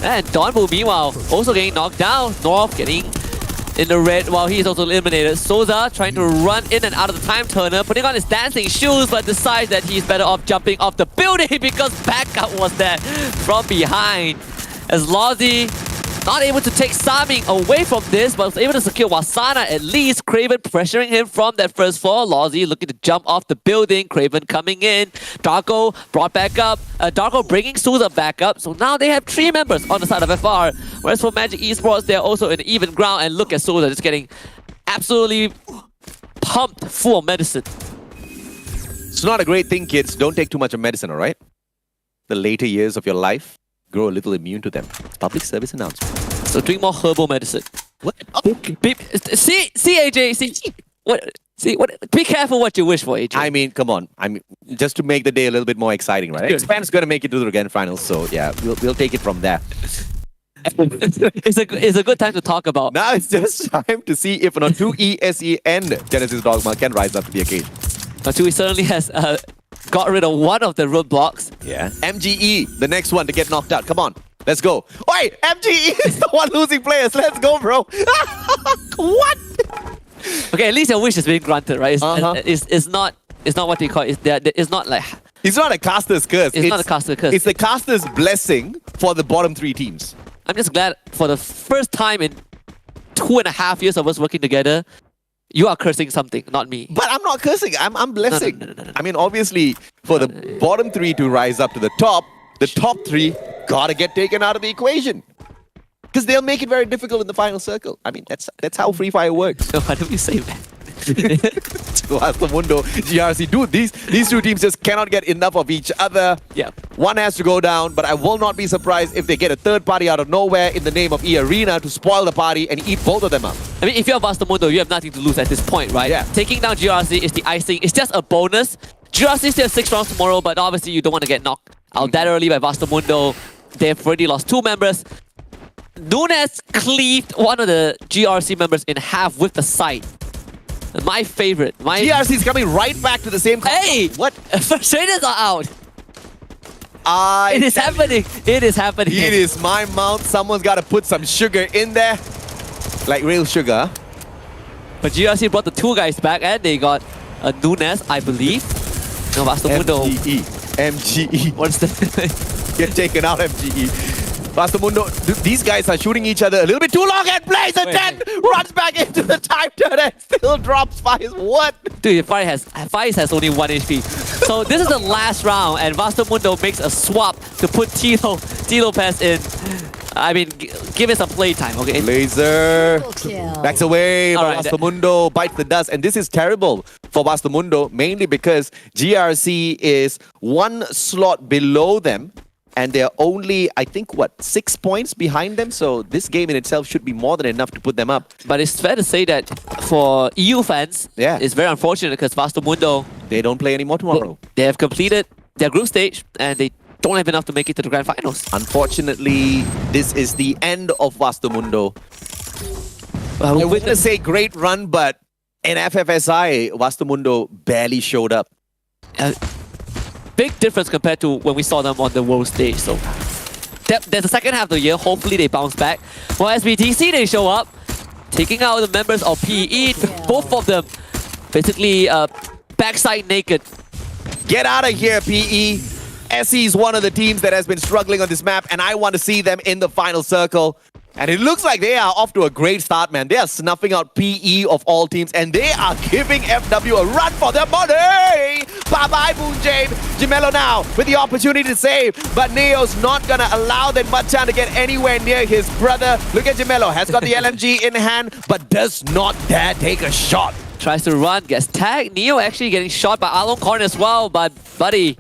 And Donbu, meanwhile, also getting knocked down. North getting in the red while he is also eliminated. Souza trying to run in and out of the time turner, putting on his dancing shoes, but decides that he's better off jumping off the building because backup was there from behind. As Lozzy not able to take Saming away from this, but was able to secure Wasana at least. Craven pressuring him from that first floor. Lozzy looking to jump off the building. Craven coming in. Darko brought back up. Darko bringing Souza back up. So now they have 3 members on the side of FR. Whereas for Magic Esports, they're also in even ground. And look at Souza just getting absolutely pumped full of medicine. It's not a great thing, kids. Don't take too much of medicine, all right? The later years of your life, grow a little immune to them. Public service announcement. So drink more herbal medicine. What? See, AJ, be careful what you wish for, AJ. I mean, come on. I mean, just to make the day a little bit more exciting, right? Expand's going to make it to the grand finals, so yeah, we'll take it from there. It's a good time to talk about. Now it's just time to see if or not 2E, SE, and Genesis Dogma can rise up to the occasion. Now 2E certainly has got rid of one of the roadblocks. Yeah. MGE, the next one to get knocked out. Come on, let's go. Oi, MGE is the one losing players. Let's go, bro. What? Okay, at least your wish has been granted, right? It's not what they call it. It's not like... It's not a caster's curse. It's not a caster's curse. It's the caster's blessing for the bottom 3 teams. I'm just glad for the first time in 2.5 years of us working together, you are cursing something, not me. But I'm not cursing. I'm blessing. No. I mean, obviously, for the bottom 3 to rise up to the top 3 gotta get taken out of the equation. Because they'll make it very difficult in the final circle. I mean, that's how FreeFire works. So why do we say that? To ask the Mundo, GRC, dude, these 2 teams just cannot get enough of each other. Yeah. One has to go down, but I will not be surprised if they get a third party out of nowhere in the name of E-Arena to spoil the party and eat both of them up. I mean, if you're Mundo, you have nothing to lose at this point, right? Yeah. Taking down GRC is the icing. It's just a bonus. GRC still have 6 rounds tomorrow, but obviously you don't want to get knocked out that early by Mundo. They've already lost 2 members. Nunes cleaved one of the GRC members in half with the sight. My favorite. GRC is coming right back to the same... Hey! What? First Raiders are out. eye. It is happening. It is happening. It is my mouth. Someone's got to put some sugar in there. Like real sugar. But GRC brought the two guys back and they got a Nunes, I believe. No, Vastamundo. MGE. What's the... Get taken out, MGE. Vastamundo, these guys are shooting each other a little bit too long and plays a 10, runs back into the time turn and still drops Fires. What? Dude, Fire has only 1 HP. So this is the last round and Vastamundo makes a swap to put T Lopez in. I mean, give it some playtime, okay? Laser backs away. All right, Vastamundo bites the dust, and this is terrible for Vastamundo, mainly because GRC is 1 slot below them, and they're only, I think, 6 points behind them. So this game in itself should be more than enough to put them up. But it's fair to say that for EU fans, it's very unfortunate because Vastamundo, they don't play anymore tomorrow. They have completed their group stage, and they don't have enough to make it to the grand finals. Unfortunately, this is the end of Vastamundo. I was going to say great run, but in FFSI, Vastamundo barely showed up. Big difference compared to when we saw them on the world stage. So there's the second half of the year. Hopefully they bounce back. For SBTC, they show up, taking out the members of PE. Both of them basically backside naked. Get out of here, PE. SE is one of the teams that has been struggling on this map, and I want to see them in the final circle. And it looks like they are off to a great start, man. They are snuffing out PE of all teams, and they are giving FW a run for their money! Bye-bye, Moonjade. Gemello now with the opportunity to save, but Neo's not gonna allow that Machan to get anywhere near his brother. Look at Gemello, has got the LMG in hand, but does not dare take a shot. Tries to run, gets tagged. Neo actually getting shot by Aloncorn as well, but buddy,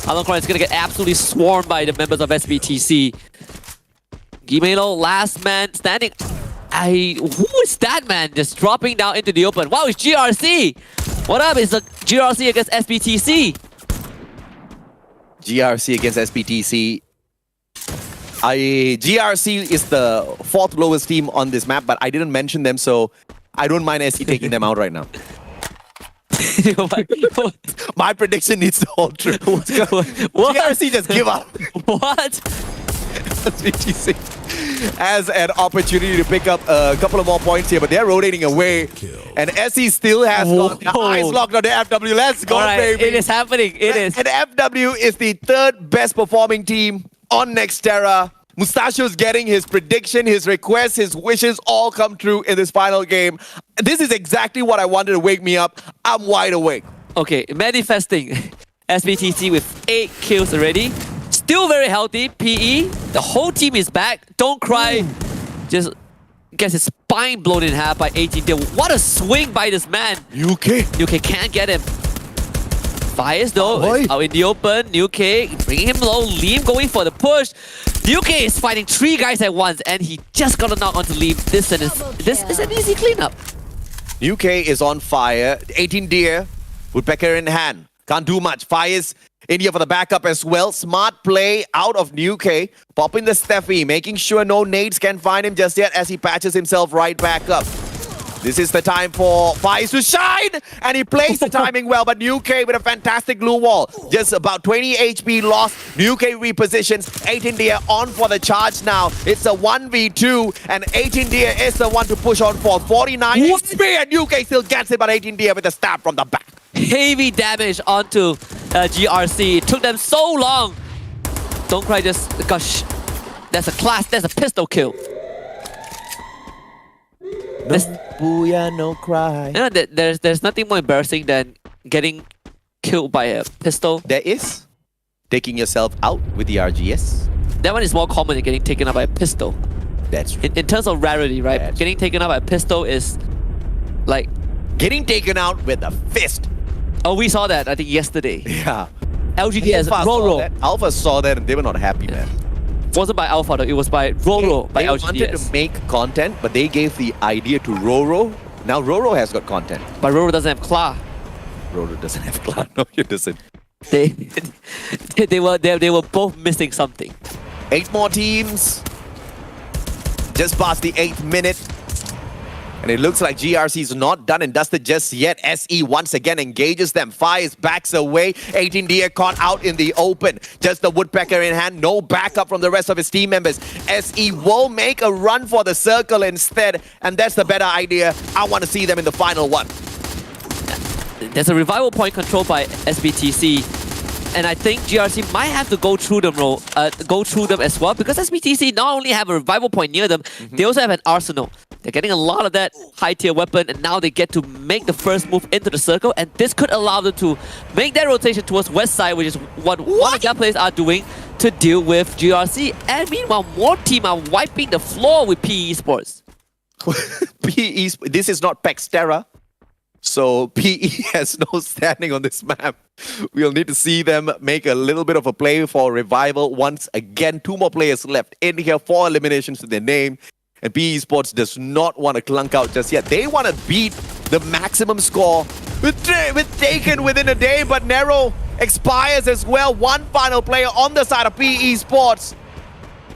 Aloncorn is gonna get absolutely swarmed by the members of SBTC. Gemello, last man standing. Who is that man just dropping down into the open? Wow, it's GRC! What up? It's a GRC against SBTC. GRC against SBTC. GRC is the 4th lowest team on this map, but I didn't mention them, so I don't mind SE taking them out right now. My prediction needs to hold true. GRC just give up. What? SBTC has an opportunity to pick up a couple of more points here, but they're rotating away. And SE still has got their eyes locked on the FW. Let's go, baby. It is happening. It is. And FW is the 3rd best performing team on Nextera. Mustachio's getting his prediction, his requests, his wishes all come true in this final game. This is exactly what I wanted to wake me up. I'm wide awake. Okay, manifesting. SBTC with 8 kills already. Still very healthy. PE, the whole team is back. Don't cry. Just gets his spine blown in half by 18. What a swing by this man. UK can't get him. Fires though, out in the open. UK bringing him low. Liam going for the push. UK is fighting 3 guys at once and he just got a knock onto Liam. This is an easy cleanup. UK is on fire. 18 Deer with Becker in hand. Can't do much. Fires in here for the backup as well. Smart play out of UK. Popping the Steffi, making sure no nades can find him just yet as he patches himself right back up. This is the time for Fires to shine! And he plays the timing well, but UK with a fantastic glue wall. Just about 20 HP lost. UK repositions. 18 Deer on for the charge now. It's a 1v2, and 18 Deer is the one to push on for 49 HP, and UK still gets it, but 18 Deer with a stab from the back. Heavy damage onto GRC. It took them so long. Don't cry, just gosh. That's a pistol kill. No booyah, no cry. You know, there's nothing more embarrassing than getting killed by a pistol. There is. Taking yourself out with the RGS. That one is more common than getting taken out by a pistol. That's true. In terms of rarity, right? Getting taken out by a pistol is like getting taken out with a fist. Oh, we saw that, I think, yesterday. Yeah. LGDS, Roro. Alpha saw that and they were not happy, man. It wasn't by Alpha though, it was by Roro, by LGDS. They wanted to make content, but they gave the idea to Roro. Now Roro has got content. But Roro doesn't have Kla. Roro doesn't have Kla. No, he doesn't. They were both missing something. 8 more teams. Just past the 8th minute. And it looks like GRC is not done and dusted just yet. SE once again engages them. Fires backs away. 18D caught out in the open. Just the Woodpecker in hand. No backup from the rest of his team members. SE will make a run for the circle instead. And that's the better idea. I want to see them in the final one. There's a revival point controlled by SBTC. And I think GRC might have to go through them as well, because SBTC not only have a revival point near them, they also have an arsenal. They're getting a lot of that high-tier weapon, and now they get to make the first move into the circle, and this could allow them to make their rotation towards west side, which is what one of their players are doing to deal with GRC. And meanwhile, more team are wiping the floor with PE Sports. PE, this is not Pexterra. So PE has no standing on this map. We'll need to see them make a little bit of a play for revival once again. 2 more players left in here, 4 eliminations to their name. And PE Sports does not want to clunk out just yet. They want to beat the maximum score with taken within a day, but Nero expires as well. One final player on the side of PE Sports.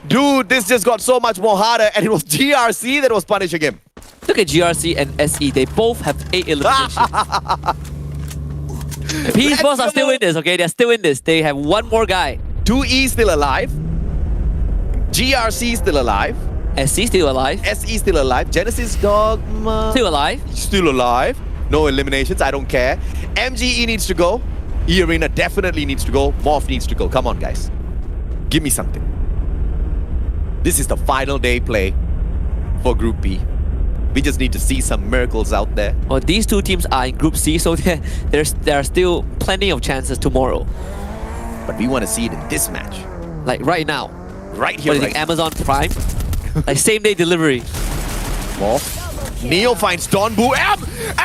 Dude, this just got so much more harder, and it was GRC that was punishing him. Look at GRC and SE. They both have 8 eliminations. PE Sports are still in this, okay? They're still in this. They have 1 more guy. 2E still alive. GRC still alive. SE still alive. SE still alive. Genesis Dogma still alive. Still alive. No eliminations. I don't care. MGE needs to go. E-Arena definitely needs to go. Morph needs to go. Come on, guys. Give me something. This is the final day play for Group B. We just need to see some miracles out there. Well, these 2 teams are in Group C, so there are still plenty of chances tomorrow. But we want to see it in this match. Like right now. Right here, what do you think, Amazon Prime? Like same day delivery. Morph. Neo finds Don Boo.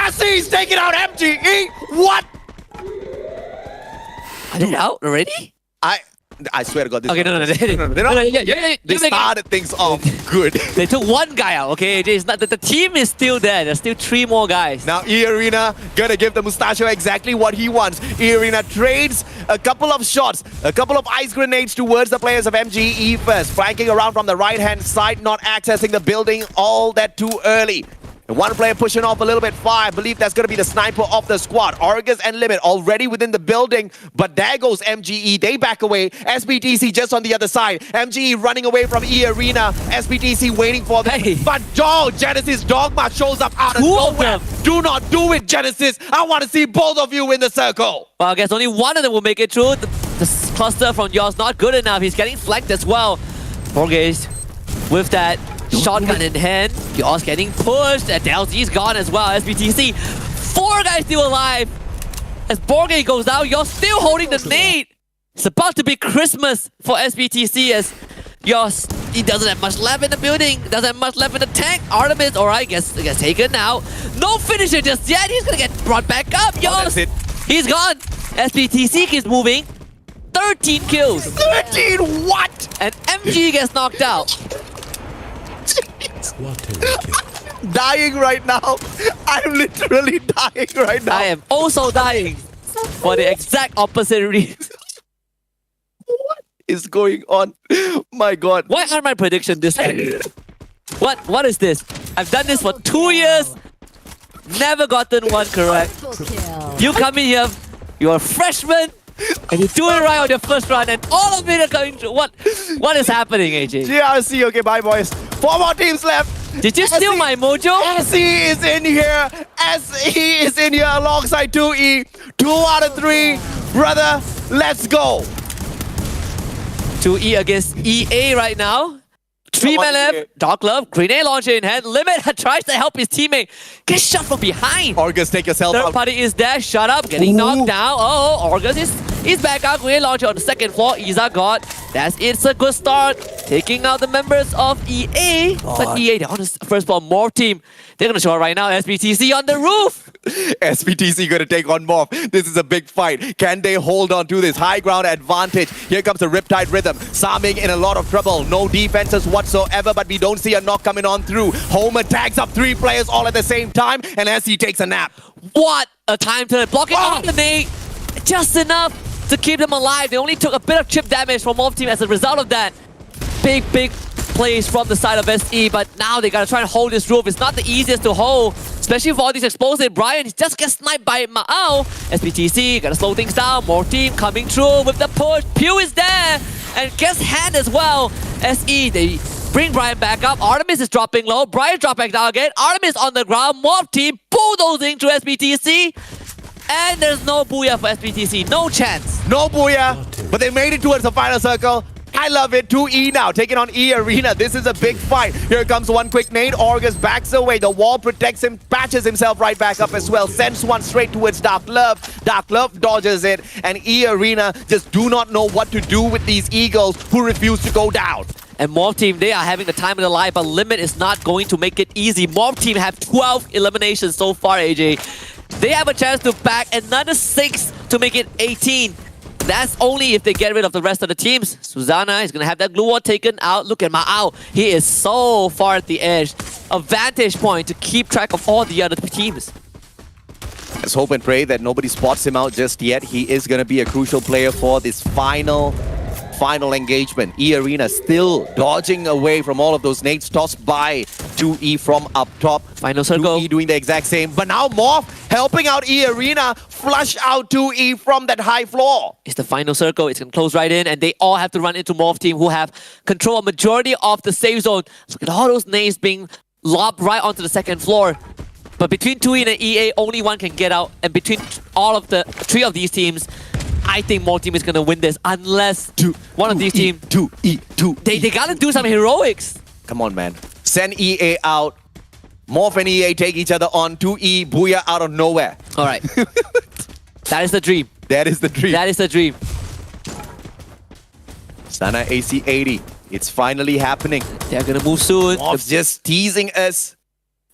SE's taking out MGE. What? Are they out already? I swear to God, this okay, they started things off good. They took 1 guy out, okay? It's not, the team is still there. There's still 3 more guys. Now E-Arena gonna give the Mustachio exactly what he wants. E-Arena trades a couple of shots, a couple of ice grenades towards the players of MGE first. Flanking around from the right-hand side, not accessing the building all that too early. And 1 player pushing off a little bit far. I believe that's going to be the sniper of the squad. Argus and Limit already within the building. But there goes MGE. They back away. SBTC just on the other side. MGE running away from E-Arena. SBTC waiting for them. Hey. But Genesis Dogma shows up out of nowhere. Do not do it, Genesis. I want to see both of you in the circle. Well, I guess only one of them will make it through. The cluster from Yoss not good enough. He's getting flanked as well. Borges with that shotgun in hand. Yoss getting pushed. And LZ's gone as well. SBTC, 4 guys still alive. As Borges goes down, Yoss still holding the nade. It's about to be Christmas for SBTC as Yoss, he doesn't have much left in the building. Doesn't have much left in the tank. Artemis, alright, gets taken now. No finisher just yet. He's gonna get brought back up. Yoss, he's gone. SBTC keeps moving. 13 kills. 13 what? And MG gets knocked out. Dying right now. I'm literally dying right now. I am also dying for the exact opposite reason. What is going on? My God. Why aren't my predictions this time? What is this? I've done this for 2 years. Never gotten one correct. You come in here, you're a freshman, and you do it right on your first run, and all of it are coming through. What is happening, AJ? GRC, okay, bye boys. 4 more teams left. Did you steal my mojo? SE is in here. SE is in here alongside 2E. 2 out of 3. Brother, let's go. 2E against EA right now. 3 men left. Dark Love, grenade launcher in hand. Limit tries to help his teammate. Gets shot from behind. Argus, take yourself out. Third party is there. Shut up. Getting knocked down. Oh, Argus is back out. Grenade launcher on the 2nd floor. Iza got. It's a good start. Taking out the members of EA. But EA, they're on the first ball. Morph team. They're going to show it right now. SBTC on the roof. SBTC going to take on Morph. This is a big fight. Can they hold on to this high ground advantage? Here comes the Riptide Rhythm. Saming in a lot of trouble. No defenses whatsoever, but we don't see a knock coming on through. Homer tags up 3 players all at the same time, and SE takes a nap. What a time to blocking off the nade. Just enough to keep them alive. They only took a bit of chip damage from Morph team as a result of that. Big plays from the side of SE, but now they gotta try and hold this roof. It's not the easiest to hold, especially for all these explosive. Brian just gets sniped by Ma'ao. SPTC gotta slow things down. More team coming through with the push. Pew is there and gets hand as well. SE, they bring Brian back up. Artemis is dropping low. Brian drop back down again. Artemis on the ground. Mob team bulldozing through SPTC. And there's no booyah for SPTC. No chance. No booyah, but they made it towards the final circle. I love it. 2E now, taking on E Arena. This is a big fight. Here comes one quick nade. August backs away. The wall protects him, patches himself right back up as well. Sends one straight towards Dark Love. Dark Love dodges it. And E Arena just do not know what to do with these Eagles who refuse to go down. And Mob Team, they are having the time of their life, but Limit is not going to make it easy. Mob Team have 12 eliminations so far, AJ. They have a chance to back another 6 to make it 18. That's only if they get rid of the rest of the teams. Susanna is going to have that glue wall taken out. Look at Ma'ao. He is so far at the edge. A vantage point to keep track of all the other teams. Let's hope and pray that nobody spots him out just yet. He is going to be a crucial player for this final engagement. E Arena still dodging away from all of those nades tossed by 2E from up top. Final circle. 2E doing the exact same. But now Morph helping out E Arena flush out 2E from that high floor. It's the final circle. It's going to close right in, and they all have to run into Morph Team, who have control of majority of the safe zone. Look at all those nades being lobbed right onto the second floor. But between 2E and EA, only one can get out. And between all of the 3 of these teams, I think Morph Team is going to win this unless one of these teams... They got to do some heroics. Come on, man. Send EA out. Morph and EA take each other on. 2E, booyah out of nowhere. All right. That is the dream. That is the dream. That is the dream. Sana AC80. It's finally happening. They're going to move soon. Morph's just teasing us.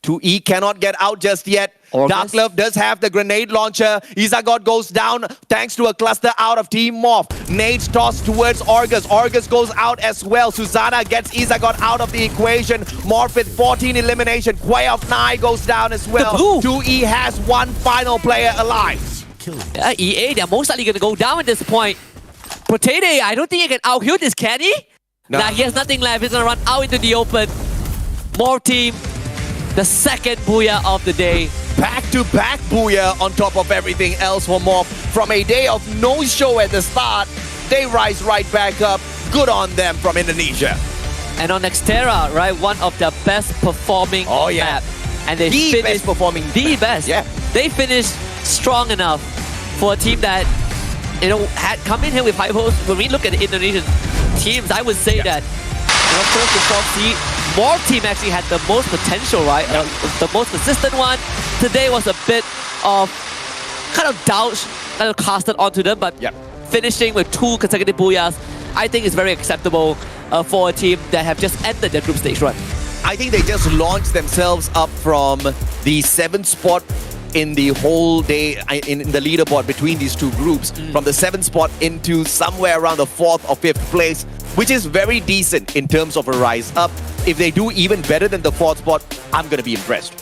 2E cannot get out just yet. Dark Love does have the grenade launcher. Izagot goes down thanks to a cluster out of Team Morph. Nades tossed towards Orgus. Orgus goes out as well. Susanna gets Izagot out of the equation. Morph with 14 elimination. Quay of Nai goes down as well. 2E has one final player alive. EA, they're most likely going to go down at this point. Potato, I don't think he can out-heal this, can he? No. Nah, he has nothing left. He's going to run out into the open. Morph Team, the second booyah of the day. Back-to-back booyah on top of everything else for Morph. From a day of no show at the start, they rise right back up. Good on them from Indonesia. And on Nextera, right, one of the best performing map. And they best performing. The best. Yeah. They finished strong enough for a team that, you know, had come in here with high hopes. When we look at the Indonesian teams, I would say that, you know, first to fourth seed, Morph Team actually had the most potential, right? The most consistent one. Today was a bit of kind of doubt kind of casted onto them, but finishing with 2 consecutive booyahs, I think is very acceptable for a team that have just entered their group stage run. I think they just launched themselves up from the 7th spot in the whole day in the leaderboard between these two groups, from the 7th spot into somewhere around the 4th or 5th place, which is very decent in terms of a rise up. If they do even better than the 4th spot, I'm going to be impressed.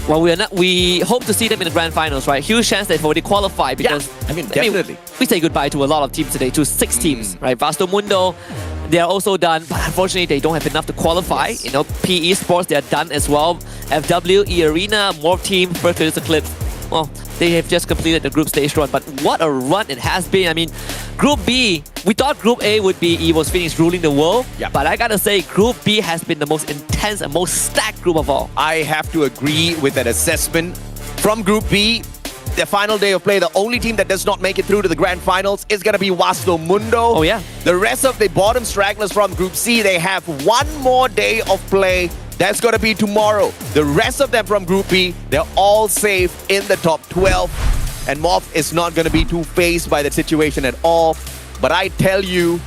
Well, we hope to see them in the grand finals, right? Huge chance they've already qualified because definitely. We say goodbye to a lot of teams today, to 6 teams, right? Vasto Mundo, they are also done, but unfortunately they don't have enough to qualify. You know, PE Sports, they are done as well. FW, E Arena, Morph Team, First Critical Eclipse. Well, they have just completed the group stage run, but what a run it has been. I mean, Group B, we thought Group A would be EVOS Phoenix ruling the world, but I gotta say, Group B has been the most intense and most stacked group of all. I have to agree with that assessment. From Group B, the final day of play, the only team that does not make it through to the grand finals is going to be Vasto Mundo. Oh yeah. The rest of the bottom stragglers from Group C, they have one more day of play. That's going to be tomorrow. The rest of them from Group B, they're all safe in the top 12. And Morph is not going to be too fazed by the situation at all. But I tell you,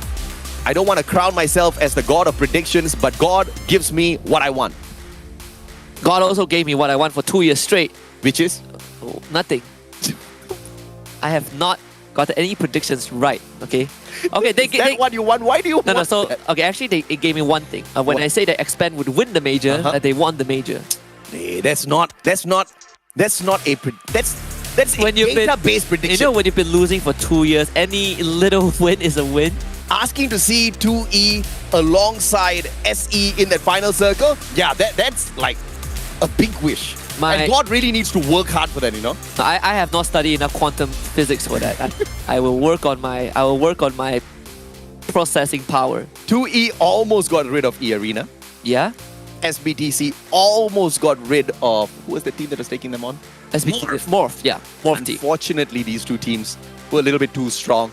I don't want to crown myself as the god of predictions, but God gives me what I want. God also gave me what I want for 2 years straight. Which is? Oh, nothing. I have not got any predictions right, okay? Okay, Is that what you want? Why do you want that? Okay, actually it gave me one thing. When I say that Expand would win the major, that they won the major. Hey, that's a when you've data-based prediction. You know, when you've been losing for 2 years, any little win is a win. Asking to see 2E alongside SE in that final circle, yeah, that's like a big wish. And God really needs to work hard for that, you know. I have not studied enough quantum physics for that. I will work on my processing power. 2E almost got rid of E-Arena. Yeah. SBTC almost got rid of, who was the team that was taking them on? SBTC Morph, yeah. Morph team. Unfortunately, these two teams were a little bit too strong.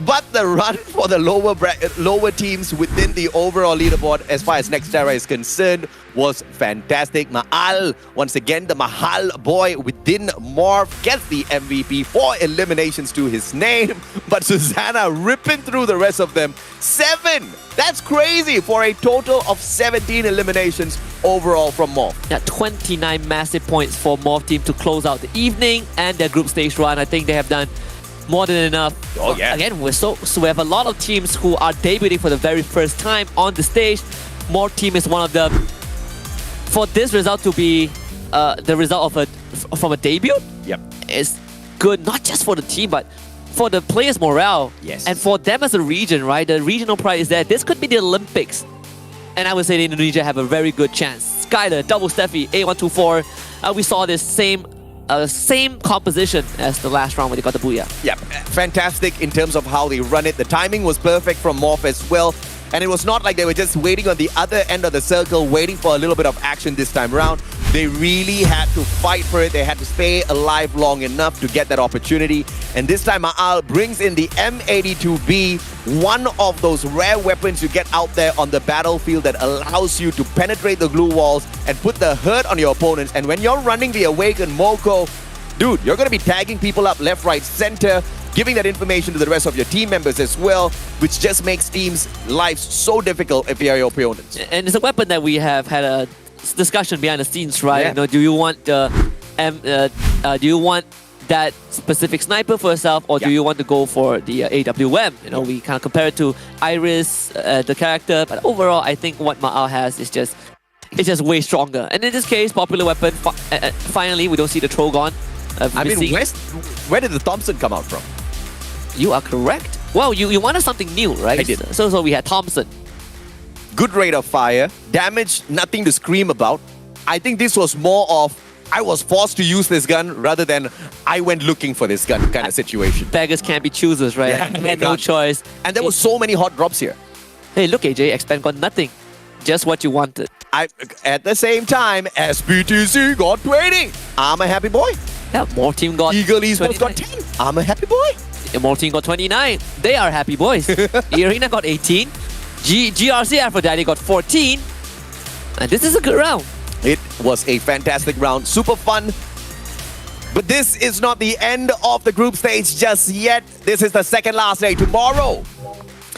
But the run for the lower teams within the overall leaderboard as far as Nextera is concerned was fantastic. Mahal, once again, the Mahal boy within Morph gets the MVP, 4 eliminations to his name. But Susanna ripping through the rest of them. 7! That's crazy for a total of 17 eliminations overall from Morph. Yeah, 29 massive points for Morph team to close out the evening and their group stage run. I think they have done more than enough. Oh yeah. Again, we have a lot of teams who are debuting for the very first time on the stage. Morph team is one of them. For this result to be the result of from a debut, yep, is good not just for the team but for the players' morale. Yes. And for them as a region, right? The regional pride is there. This could be the Olympics. And I would say Indonesia have a very good chance. Skyler, double Steffi, A124. We saw this same composition as the last round when they got the booyah. Yeah, fantastic in terms of how they run it. The timing was perfect from Morph as well. And it was not like they were just waiting on the other end of the circle, waiting for a little bit of action this time around. They really had to fight for it. They had to stay alive long enough to get that opportunity. And this time, Ma'al brings in the M82B, one of those rare weapons you get out there on the battlefield that allows you to penetrate the glue walls and put the hurt on your opponents. And when you're running the Awakened Moko, dude, you're going to be tagging people up left, right, center, giving that information to the rest of your team members as well, which just makes teams' lives so difficult if you're your opponents. And it's a weapon that we have had a discussion behind the scenes, right? Yeah. You know, do you want that specific sniper for yourself, or do you want to go for the AWM? You know, we kind of compare it to Iris, the character, but overall, I think what Ma'al has is just way stronger. And in this case, popular weapon. Finally, we don't see the Trogon. Where did the Thompson come out from? You are correct. Well, you wanted something new, right? I did. So we had Thompson. Good rate of fire. Damage, nothing to scream about. I think this was more of, I was forced to use this gun rather than I went looking for this gun kind of situation. Beggars can't be choosers, right? Yeah, I had no choice. And there were so many hot drops here. Hey, look, AJ, Expand got nothing. Just what you wanted. At the same time, SBTC got 20. I'm a happy boy. Yeah, more team got Eagle Esports got 10. I'm a happy boy. More team got 29. They are happy boys. Arena got 18. GRC Aphrodite got 14. And this is a good round. It was a fantastic round. Super fun. But this is not the end of the group stage just yet. This is the second last day. Tomorrow,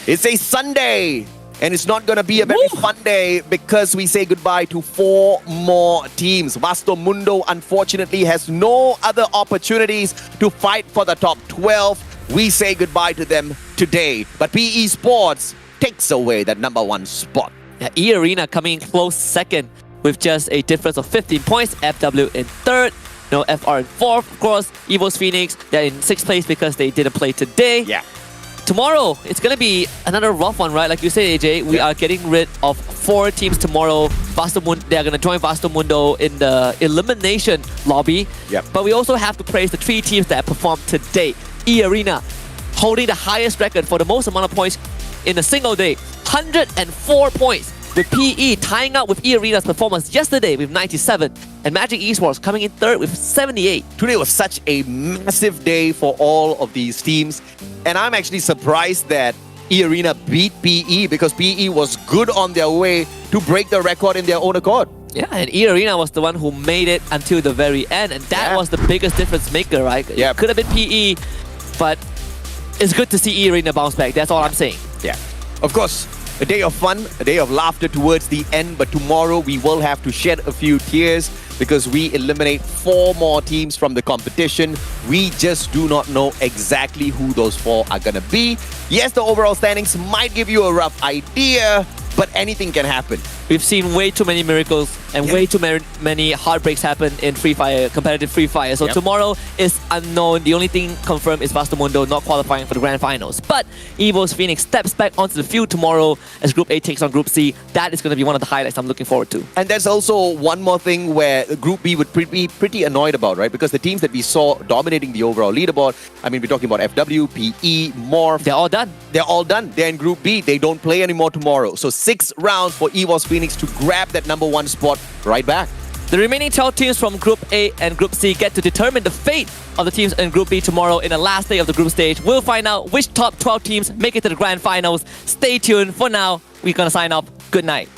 it's a Sunday. And it's not going to be a very fun day because we say goodbye to 4 more teams. Vasto Mundo, unfortunately, has no other opportunities to fight for the top 12. We say goodbye to them today. But PE Sports takes away that #1 spot. Yeah, E-Arena coming in close second with just a difference of 15 points. FW in third. No, FR in fourth. Of course, Evo's Phoenix, they're in 6th place because they didn't play today. Yeah. Tomorrow, it's going to be another rough one, right? Like you said, AJ, we are getting rid of 4 teams tomorrow. They're going to join Vasto Mundo in the elimination lobby. Yep. But we also have to praise the 3 teams that performed today. E-Arena, holding the highest record for the most amount of points in a single day. 104 points. With PE tying up with E-Arena's performance yesterday with 97. And Magic Esports coming in third with 78. Today was such a massive day for all of these teams. And I'm actually surprised that E-Arena beat PE because PE was good on their way to break the record in their own accord. Yeah, and E-Arena was the one who made it until the very end. And that was the biggest difference maker, right? Yeah. It could have been PE, but it's good to see E-Arena bounce back. That's all I'm saying. Yeah. Of course, a day of fun, a day of laughter towards the end, but tomorrow we will have to shed a few tears because we eliminate 4 more teams from the competition. We just do not know exactly who those 4 are going to be. Yes, the overall standings might give you a rough idea, but anything can happen. We've seen way too many miracles and way too many heartbreaks happen in FreeFire, competitive FreeFire. So tomorrow is unknown. The only thing confirmed is Vastamundo not qualifying for the grand finals. But Evo's Phoenix steps back onto the field tomorrow as Group A takes on Group C. That is going to be one of the highlights I'm looking forward to. And there's also one more thing where Group B would be pretty annoyed about, right? Because the teams that we saw dominating the overall leaderboard, I mean, we're talking about FW, PE, Morph. They're all done. They're all done. They're in Group B. They don't play anymore tomorrow. So 6 rounds for EVOS Phoenix to grab that #1 spot right back. The remaining 12 teams from Group A and Group C get to determine the fate of the teams in Group B tomorrow in the last day of the group stage. We'll find out which top 12 teams make it to the grand finals. Stay tuned. For now, we're going to sign off. Good night.